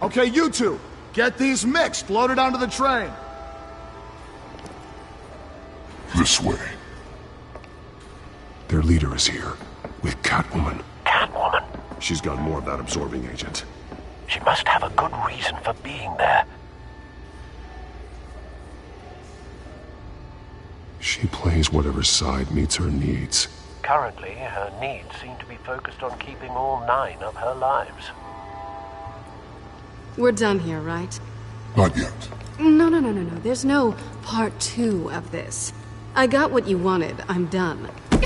Okay, you two. Get these mixed, loaded onto the train. This way. Their leader is here, with Catwoman. Catwoman? She's got more of that absorbing agent. She must have a good reason for being there. She plays whatever side meets her needs. Currently, her needs seem to be focused on keeping all 9 of her lives. We're done here, right? Not yet. No. There's no part 2 of this. I got what you wanted. I'm done. You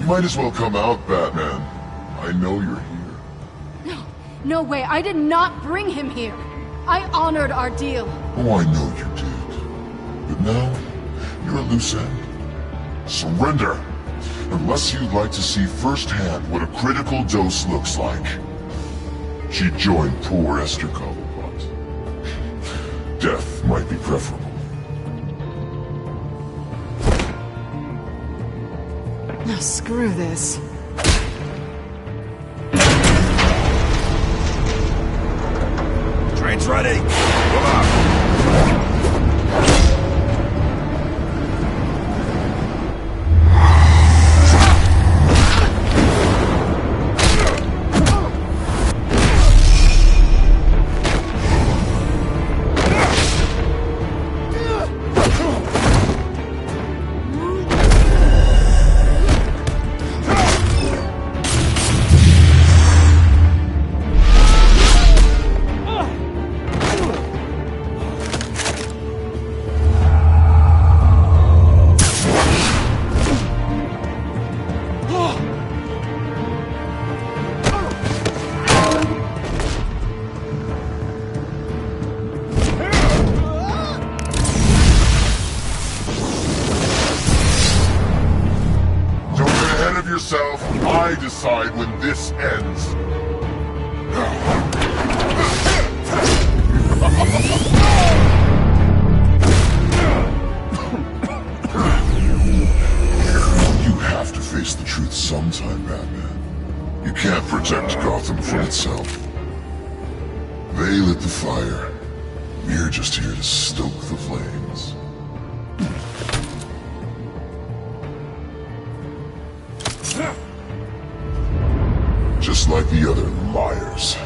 might as well come out, Batman. I know you're here. No way. I did not bring him here. I honored our deal. Oh, I know you did. But now, you're a loose end. Surrender! Unless you'd like to see firsthand what a critical dose looks like. She joined poor Esther Cobblepot. Death might be preferable. Now screw this. Train's ready! Move up! I decide when this ends. You have to face the truth sometime, Batman. You can't protect Gotham from itself. They lit the fire. We're just here to stoke the flames. Just like the other liars.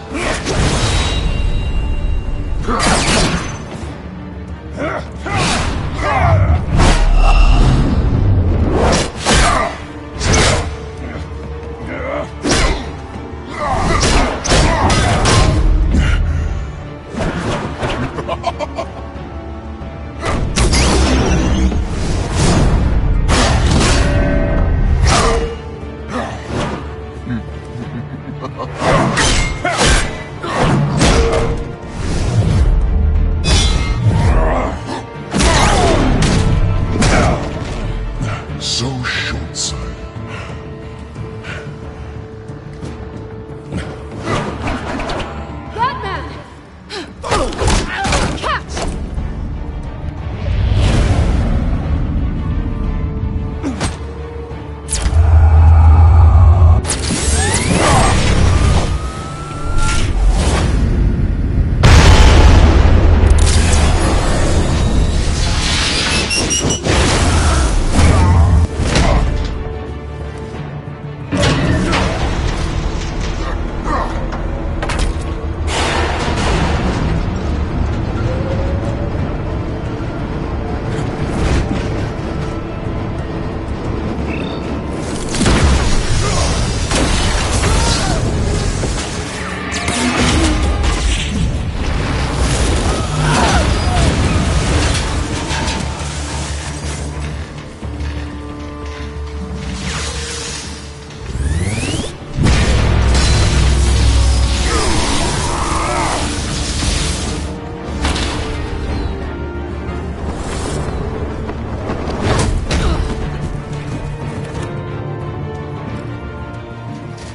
So short-sighted. Batman! Catch!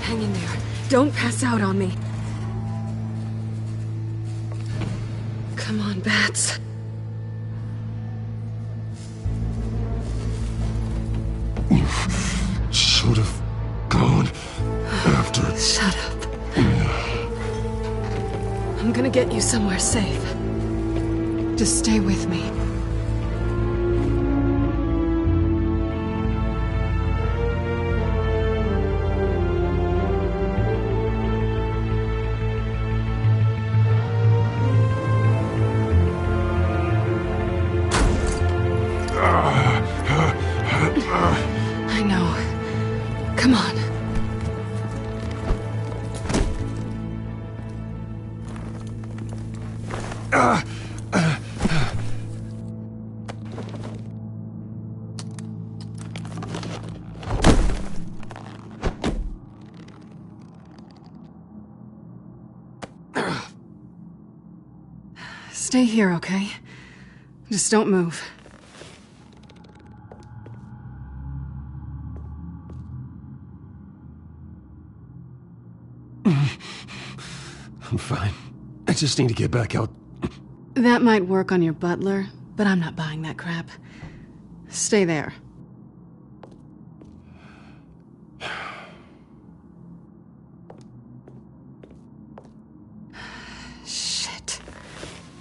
Hang in there. Don't pass out on me. Come on, Bats. You should have gone after... Shut up. I'm gonna get you somewhere safe. Just stay with me. I know. Come on. Stay here, okay? Just don't move. I'm fine. I just need to get back out. That might work on your butler, but I'm not buying that crap. Stay there.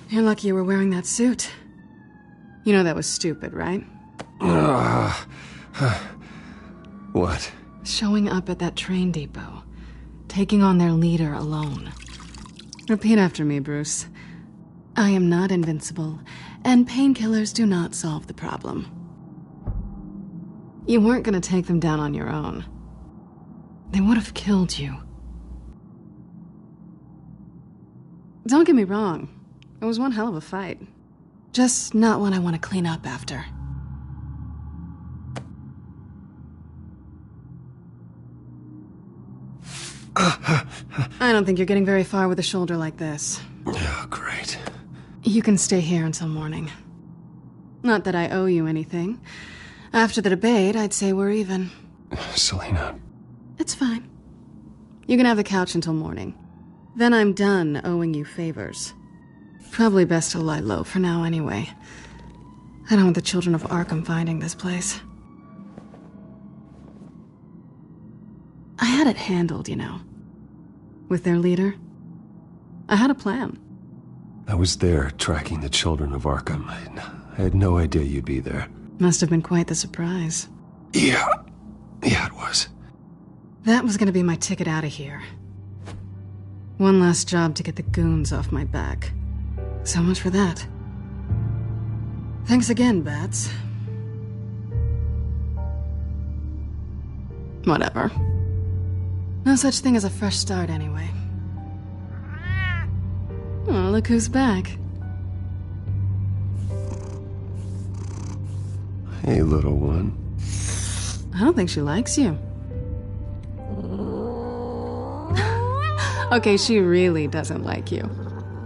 You're lucky you were wearing that suit. You know that was stupid, right? What? Showing up at that train depot. Taking on their leader alone. Repeat after me, Bruce. I am not invincible, and painkillers do not solve the problem. You weren't gonna take them down on your own. They would have killed you. Don't get me wrong. It was one hell of a fight. Just not one I want to clean up after. I don't think you're getting very far with a shoulder like this. Oh, great. You can stay here until morning. Not that I owe you anything. After the debate, I'd say we're even. Selina. It's fine. You can have the couch until morning. Then I'm done owing you favors. Probably best to lie low for now anyway. I don't want the children of Arkham finding this place. I had it handled, you know. With their leader. I had a plan. I was there tracking the children of Arkham. I had no idea you'd be there. Must have been quite the surprise. Yeah, it was. That was gonna be my ticket out of here. One last job to get the goons off my back. So much for that. Thanks again, Bats. Whatever. No such thing as a fresh start, anyway. Oh, look who's back. Hey, little one. I don't think she likes you. Okay, she really doesn't like you.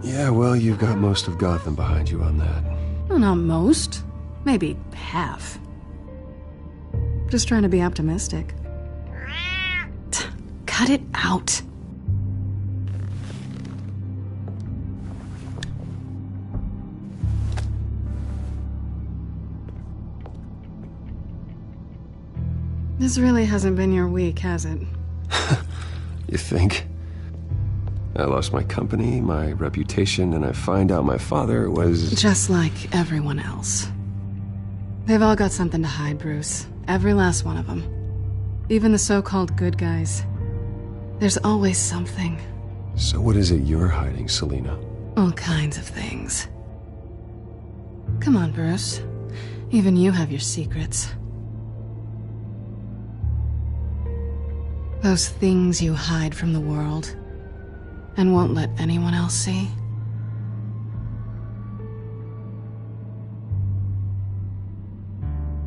Yeah, well, you've got most of Gotham behind you on that. Well, not most. Maybe half. Just trying to be optimistic. Cut it out. This really hasn't been your week, has it? You think? I lost my company, my reputation, and I find out my father was... Just like everyone else. They've all got something to hide, Bruce. Every last one of them. Even the so-called good guys. There's always something. So what is it you're hiding, Selina? All kinds of things. Come on, Bruce. Even you have your secrets. Those things you hide from the world and won't let anyone else see.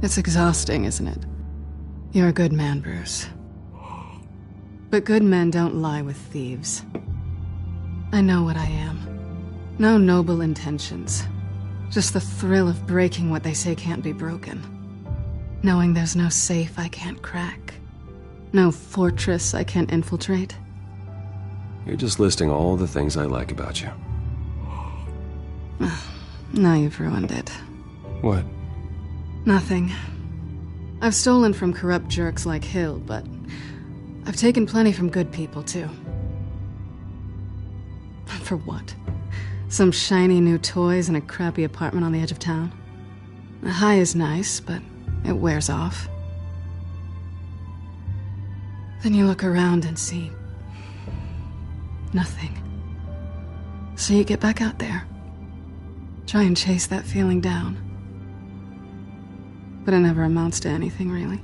It's exhausting, isn't it? You're a good man, Bruce. But good men don't lie with thieves. I know what I am. No noble intentions. Just the thrill of breaking what they say can't be broken. Knowing there's no safe I can't crack. No fortress I can't infiltrate. You're just listing all the things I like about you. Now you've ruined it. What? Nothing. I've stolen from corrupt jerks like Hill, but I've taken plenty from good people, too. For what? Some shiny new toys and a crappy apartment on the edge of town? The high is nice, but it wears off. Then you look around and see nothing. So you get back out there. Try and chase that feeling down. But it never amounts to anything, really.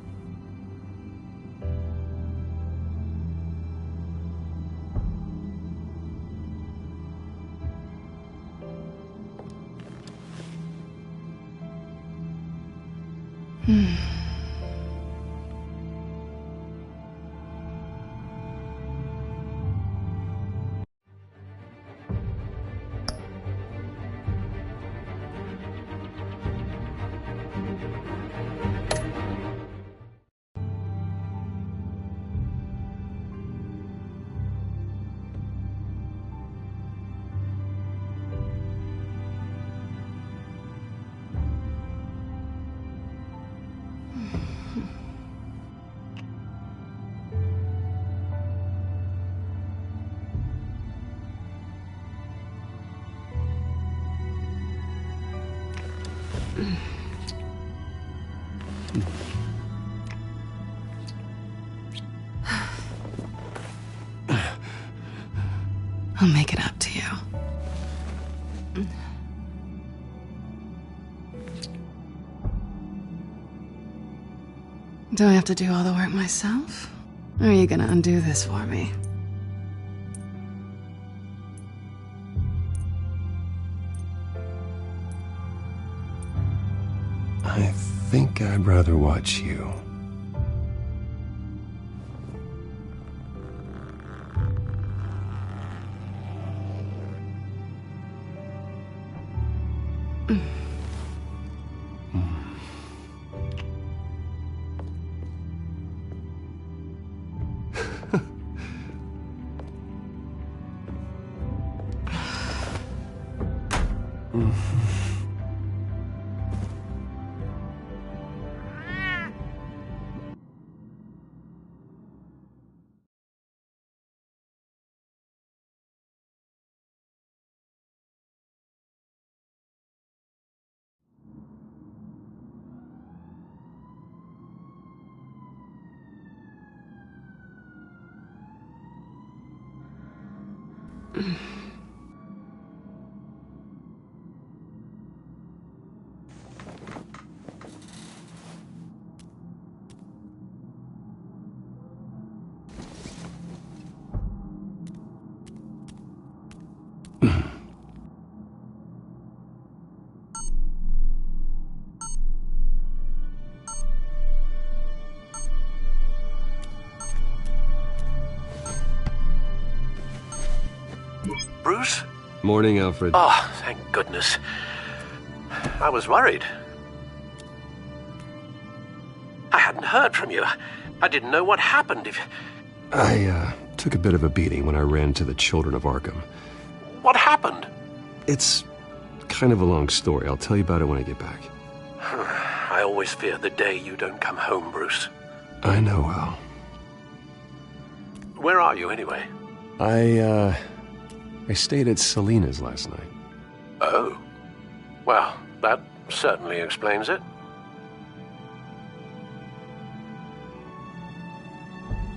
I'll make it up to you. Do I have to do all the work myself? Or are you gonna undo this for me? I think I'd rather watch you. Bruce? Morning, Alfred. Oh, thank goodness. I was worried. I hadn't heard from you. I didn't know what happened. I took a bit of a beating when I ran to the Children of Arkham. What happened? It's kind of a long story. I'll tell you about it when I get back. I always fear the day you don't come home, Bruce. I know, Al. Where are you, anyway? I stayed at Selena's last night. Oh. Well, that certainly explains it.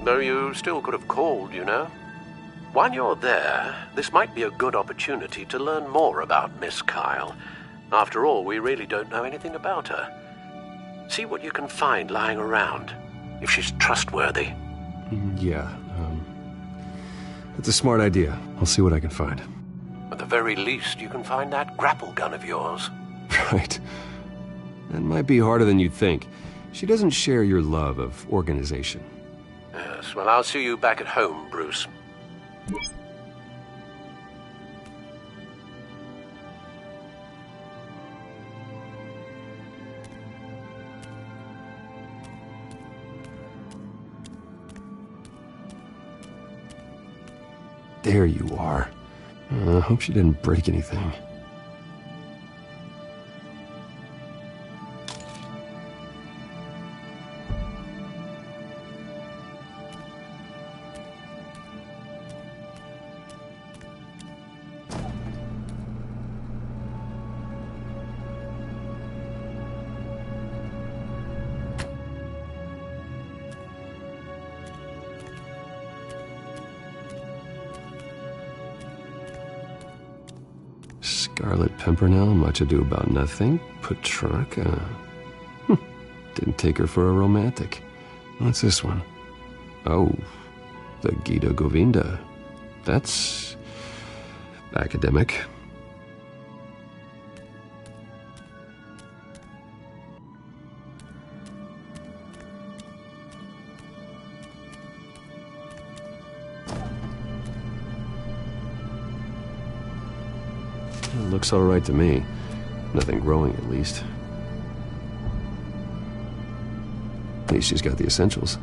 Though you still could have called, you know. While you're there, this might be a good opportunity to learn more about Miss Kyle. After all, we really don't know anything about her. See what you can find lying around, if she's trustworthy. Yeah, that's a smart idea. I'll see what I can find. At the very least, you can find that grapple gun of yours. Right. That might be harder than you'd think. She doesn't share your love of organization. Yes, well, I'll see you back at home, Bruce. There you are. I hope she didn't break anything. Scarlet Pimpernel, Much Ado About Nothing, Petrarca. Didn't take her for a romantic. What's this one? Oh, the Gita Govinda. That's academic. It looks all right to me. Nothing growing, at least. At least she's got the essentials.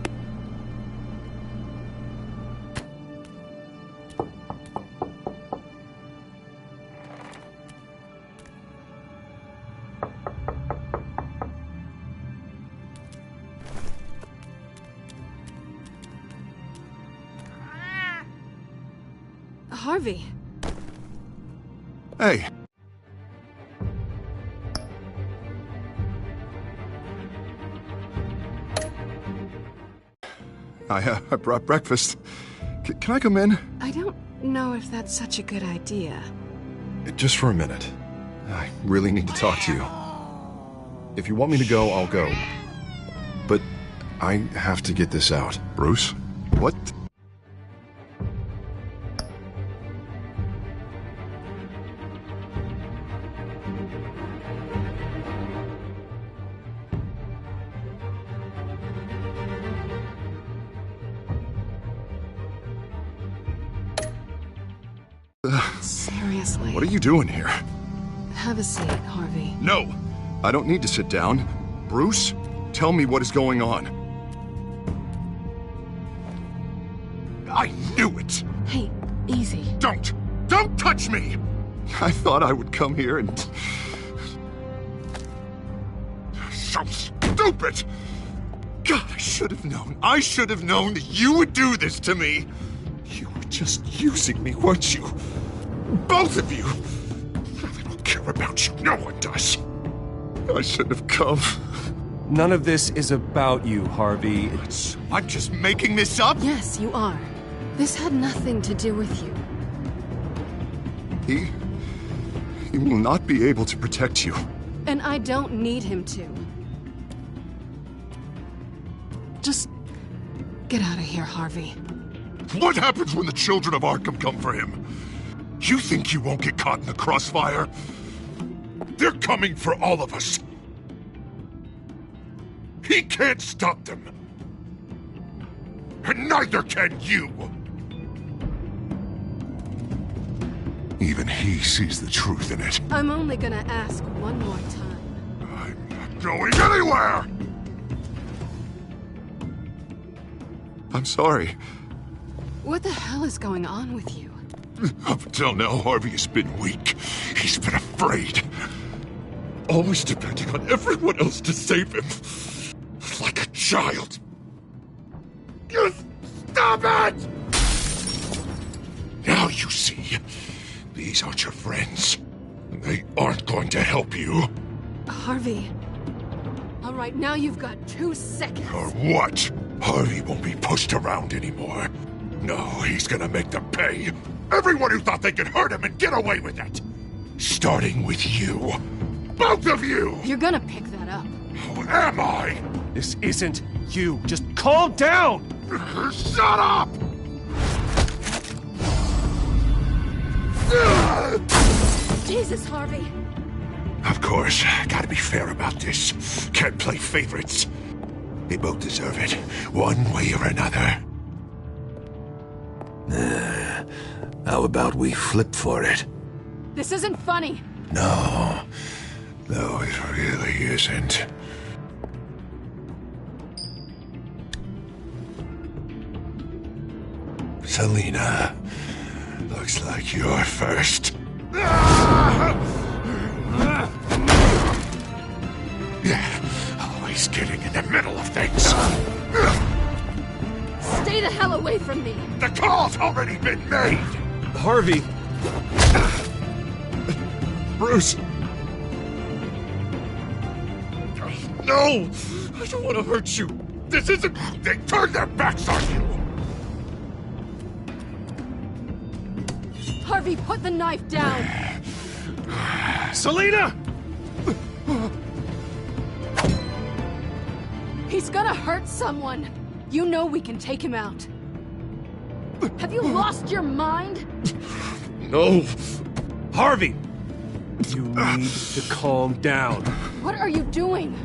Harvey. Hey. I brought breakfast. Can I come in? I don't know if that's such a good idea. Just for a minute. I really need to talk to you. If you want me to go, I'll go. But I have to get this out. Bruce? What? Seriously. What are you doing here? Have a seat, Harvey. No! I don't need to sit down. Bruce, tell me what is going on. I knew it! Hey, easy. Don't! Don't touch me! I thought I would come here and... So stupid! God, I should have known. I should have known that you would do this to me. You were just using me, weren't you? Both of you! I don't care about you. No one does. I shouldn't have come. None of this is about you, Harvey. I'm just making this up? Yes, you are. This had nothing to do with you. He will not be able to protect you. And I don't need him to. Just get out of here, Harvey. What happens when the children of Arkham come for him? You think you won't get caught in the crossfire? They're coming for all of us. He can't stop them. And neither can you. Even he sees the truth in it. I'm only gonna ask one more time. I'm not going anywhere! I'm sorry. What the hell is going on with you? Up until now, Harvey has been weak. He's been afraid. Always depending on everyone else to save him. Like a child. You stop it! Now you see. These aren't your friends. They aren't going to help you. Harvey. All right, now you've got 2 seconds. Or what? Harvey won't be pushed around anymore. No, he's gonna make them pay. Everyone who thought they could hurt him and get away with it. Starting with you. Both of you! You're gonna pick that up. Who am I? This isn't you. Just calm down! Shut up! Jesus, Harvey. Of course, gotta be fair about this. Can't play favorites. They both deserve it, one way or another. How about we flip for it? This isn't funny. No, it really isn't. Selina, looks like you're first. Yeah, always getting in the middle of things. Stay the hell away from me. The call's already been made. Harvey. Bruce. No! I don't want to hurt you. This isn't... They turned their backs on you. Harvey, put the knife down. Selina! He's gonna hurt someone. You know we can take him out. Have you lost your mind? No. Harvey! You need to calm down. What are you doing?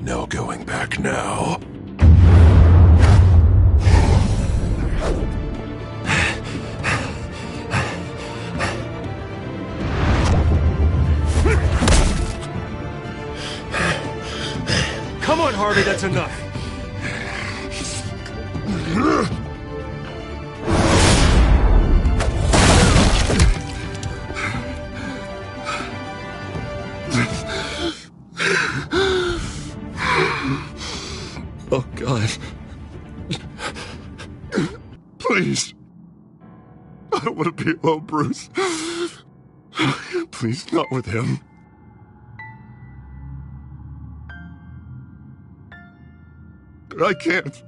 No going back now. Come on, Harvey, that's enough. Oh, God. Please. I don't want to be alone, Bruce. Please, not with him. I can't.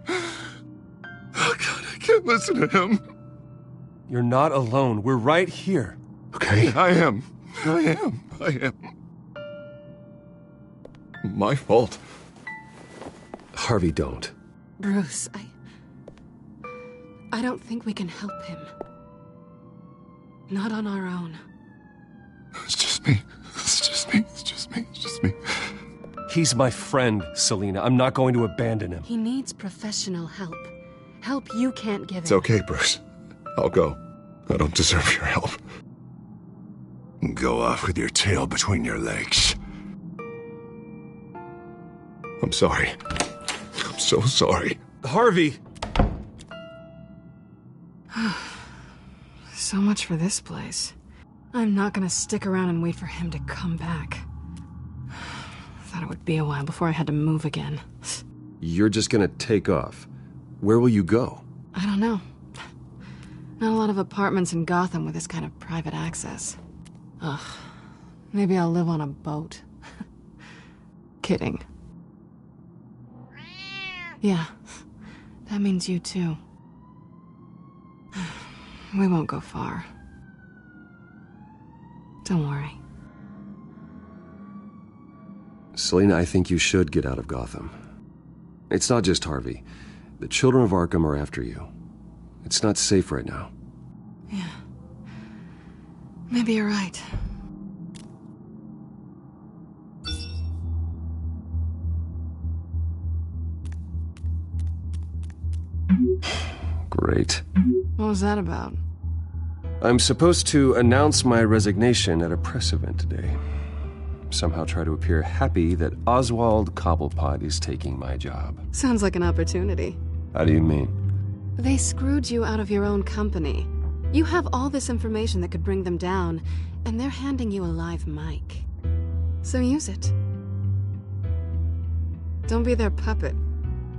can't listen to him. You're not alone. We're right here. Okay? I am. My fault. Harvey, don't. Bruce, I don't think we can help him. Not on our own. It's just me. He's my friend, Selina. I'm not going to abandon him. He needs professional help. Help you can't give him. It's okay, Bruce. I'll go. I don't deserve your help. Go off with your tail between your legs. I'm sorry. I'm so sorry. Harvey! So much for this place. I'm not gonna stick around and wait for him to come back. Thought it would be a while before I had to move again. You're just gonna take off. Where will you go? I don't know. Not a lot of apartments in Gotham with this kind of private access. Ugh. Maybe I'll live on a boat. Kidding. Yeah. That means you too. We won't go far. Don't worry. Selina, I think you should get out of Gotham. It's not just Harvey. The children of Arkham are after you. It's not safe right now. Yeah. Maybe you're right. Great. What was that about? I'm supposed to announce my resignation at a press event today. Somehow try to appear happy that Oswald Cobblepot is taking my job. Sounds like an opportunity. How do you mean? They screwed you out of your own company. You have all this information that could bring them down, and they're handing you a live mic. So use it. Don't be their puppet.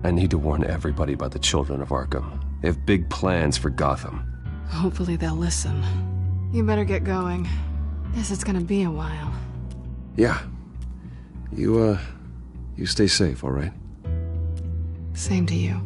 I need to warn everybody about the children of Arkham. They have big plans for Gotham. Hopefully they'll listen. You better get going. Guess it's gonna be a while. Yeah. You stay safe, all right? Same to you.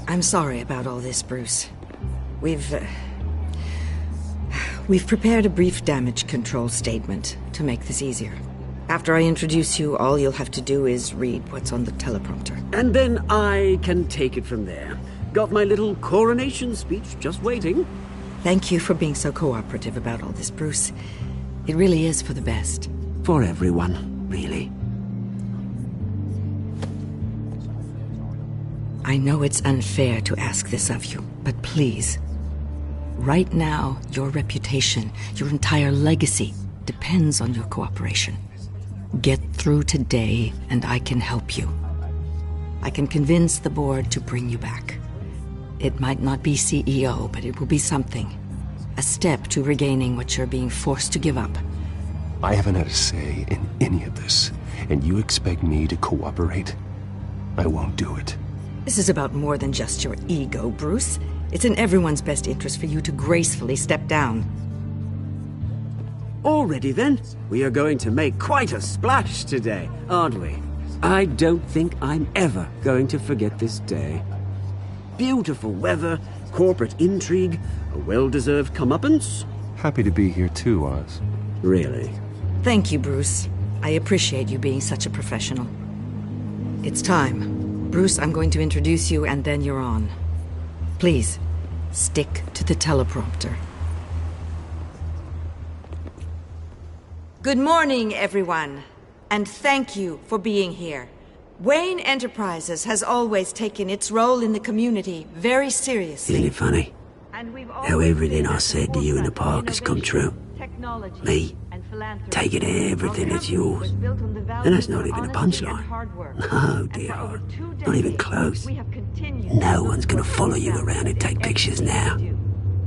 I'm sorry about all this, Bruce. We've prepared a brief damage control statement to make this easier. After I introduce you, all you'll have to do is read what's on the teleprompter. And then I can take it from there. Got my little coronation speech just waiting. Thank you for being so cooperative about all this, Bruce. It really is for the best. For everyone, really. I know it's unfair to ask this of you, but please. Right now, your reputation, your entire legacy, depends on your cooperation. Get through today, and I can help you. I can convince the board to bring you back. It might not be CEO, but it will be something. A step to regaining what you're being forced to give up. I haven't had a say in any of this, and you expect me to cooperate? I won't do it. This is about more than just your ego, Bruce. It's in everyone's best interest for you to gracefully step down. Already then, we are going to make quite a splash today, aren't we? I don't think I'm ever going to forget this day. Beautiful weather, corporate intrigue, a well-deserved comeuppance. Happy to be here too, Oz. Really? Thank you, Bruce. I appreciate you being such a professional. It's time. Bruce, I'm going to introduce you, and then you're on. Please, stick to the teleprompter. Good morning, everyone, and thank you for being here. Wayne Enterprises has always taken its role in the community very seriously. Isn't it funny? How everything I said to you in the park has come true. Me, taking everything that's yours. And that's not even a punchline. No, dear. Not even close. No one's gonna follow you around and take pictures now.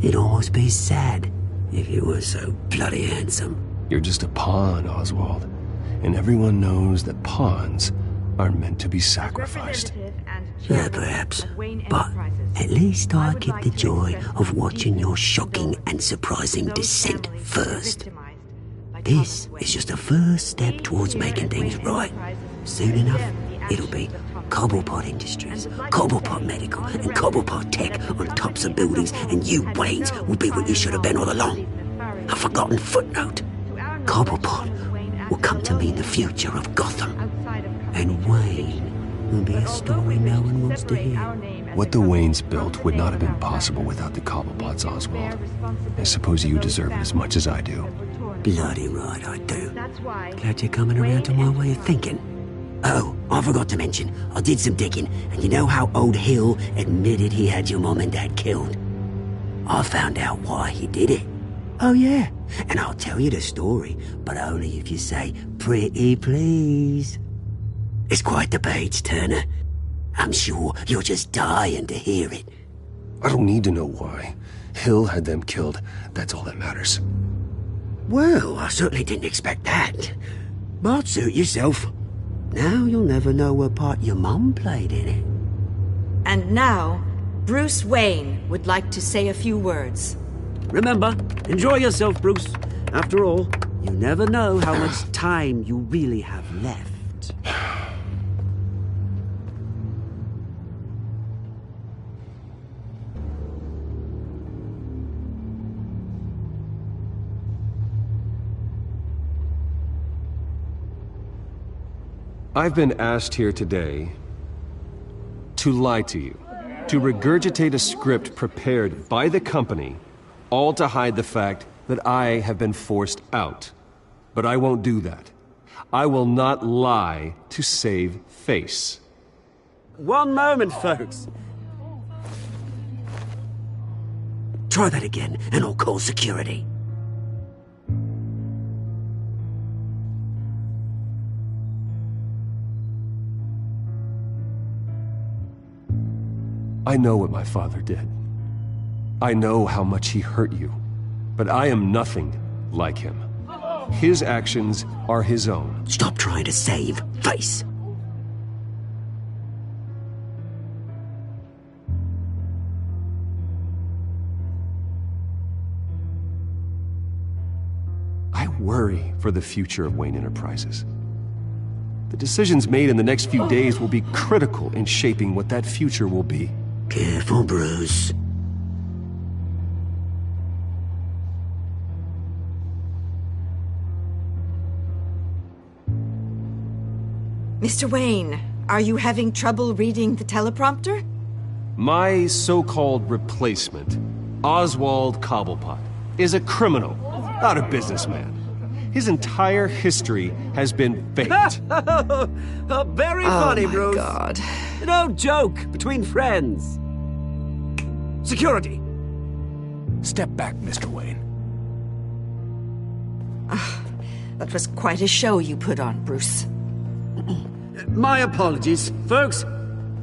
It'd almost be sad if you were so bloody handsome. You're just a pawn, Oswald. And everyone knows that pawns are meant to be sacrificed. Yeah, perhaps. But at least I get the joy of watching your shocking and surprising descent first. This is just a first step towards making things right. Soon enough, it'll be Cobblepot Industries, Cobblepot Medical, and Cobblepot Tech on tops of buildings, and you, Waynes, will be what you should have been all along. A forgotten footnote. Cobblepot will come to mean the future of Gotham. And Wayne will be a story no one wants to hear. What the Waynes built would not have been possible without the Cobblepots, Oswald. I suppose you deserve it as much as I do. Bloody right I do. Glad you're coming around to my way of thinking. Oh, I forgot to mention, I did some digging, and you know how old Hill admitted he had your mom and dad killed? I found out why he did it. Oh yeah, and I'll tell you the story, but only if you say, pretty please. It's quite the page, Turner. I'm sure you're just dying to hear it. I don't need to know why. Hill had them killed. That's all that matters. Well, I certainly didn't expect that. But suit yourself. Now you'll never know what part your mum played in it. And now, Bruce Wayne would like to say a few words. Remember, enjoy yourself, Bruce. After all, you never know how much time you really have left. I've been asked here today to lie to you, to regurgitate a script prepared by the company, all to hide the fact that I have been forced out. But I won't do that. I will not lie to save face. One moment, folks. Try that again, and I'll call security. I know what my father did. I know how much he hurt you. But I am nothing like him. His actions are his own. Stop trying to save face. I worry for the future of Wayne Enterprises. The decisions made in the next few days will be critical in shaping what that future will be. Careful, Bruce. Mr. Wayne, are you having trouble reading the teleprompter? My so-called replacement, Oswald Cobblepot, is a criminal, not a businessman. His entire history has been faked. Very funny, Bruce. Oh, my God. No joke between friends. Security. Step back, Mr. Wayne. That was quite a show you put on, Bruce. My apologies. Folks,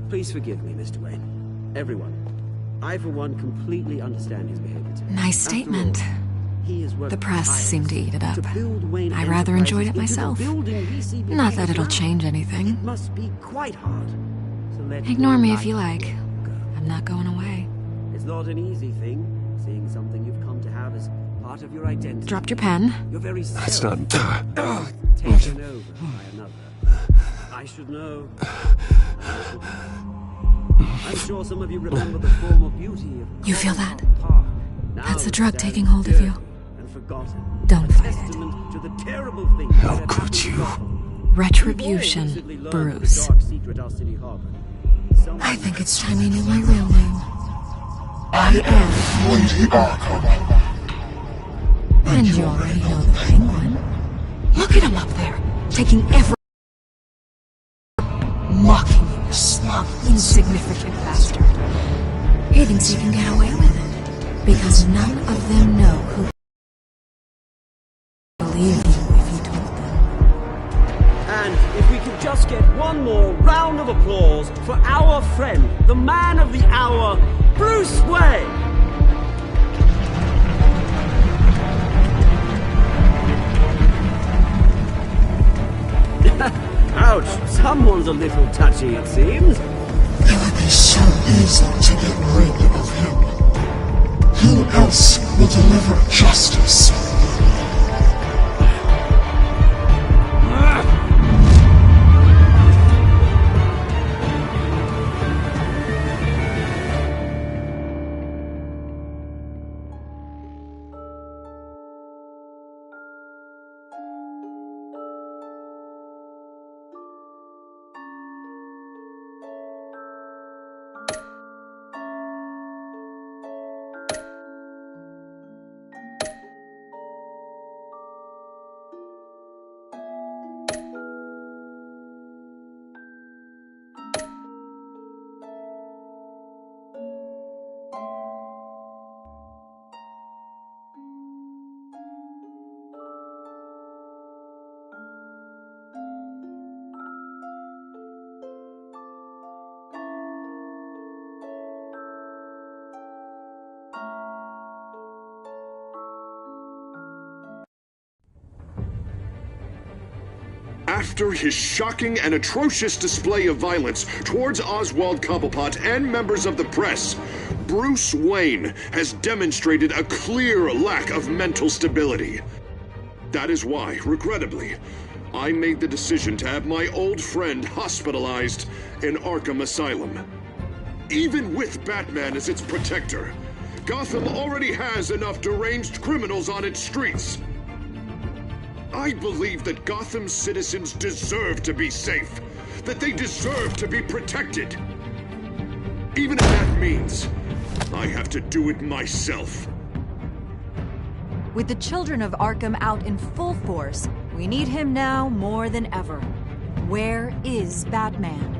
please forgive me, Mr. Wayne. Everyone. I, for one, completely understand his behavior today. Nice statement. The press seemed to eat it up. I rather enjoyed it myself. Not that it'll change anything. It must be quite hard. So Ignore me if you like. I'm not going away. It's not an easy thing, seeing something you've come to have as part of your identity. Dropped your pen. Your very That's self not... taken over by another. I should know. I'm sure some of you remember the former beauty of... You feel that? That's the drug taking hold of you. Don't fight it. To the terrible things How could you? Retribution, Bruce. I think it's time you knew my real name. I am Lady Arkham. And you already know the Penguin. Look at him up there, taking every... mocking you, smug, insignificant bastard. He thinks he can get away with it, because none of them know who believe you if you told them. And if we could just get one more round of applause for our friend, the man of the hour, Bruce Wayne! Ouch, someone's a little touchy, it seems. It would be so easy to get rid of him. Who else will deliver justice? After his shocking and atrocious display of violence towards Oswald Cobblepot and members of the press, Bruce Wayne has demonstrated a clear lack of mental stability. That is why, regrettably, I made the decision to have my old friend hospitalized in Arkham Asylum. Even with Batman as its protector, Gotham already has enough deranged criminals on its streets. I believe that Gotham's citizens deserve to be safe, that they deserve to be protected. Even if that means I have to do it myself. With the children of Arkham out in full force, we need him now more than ever. Where is Batman?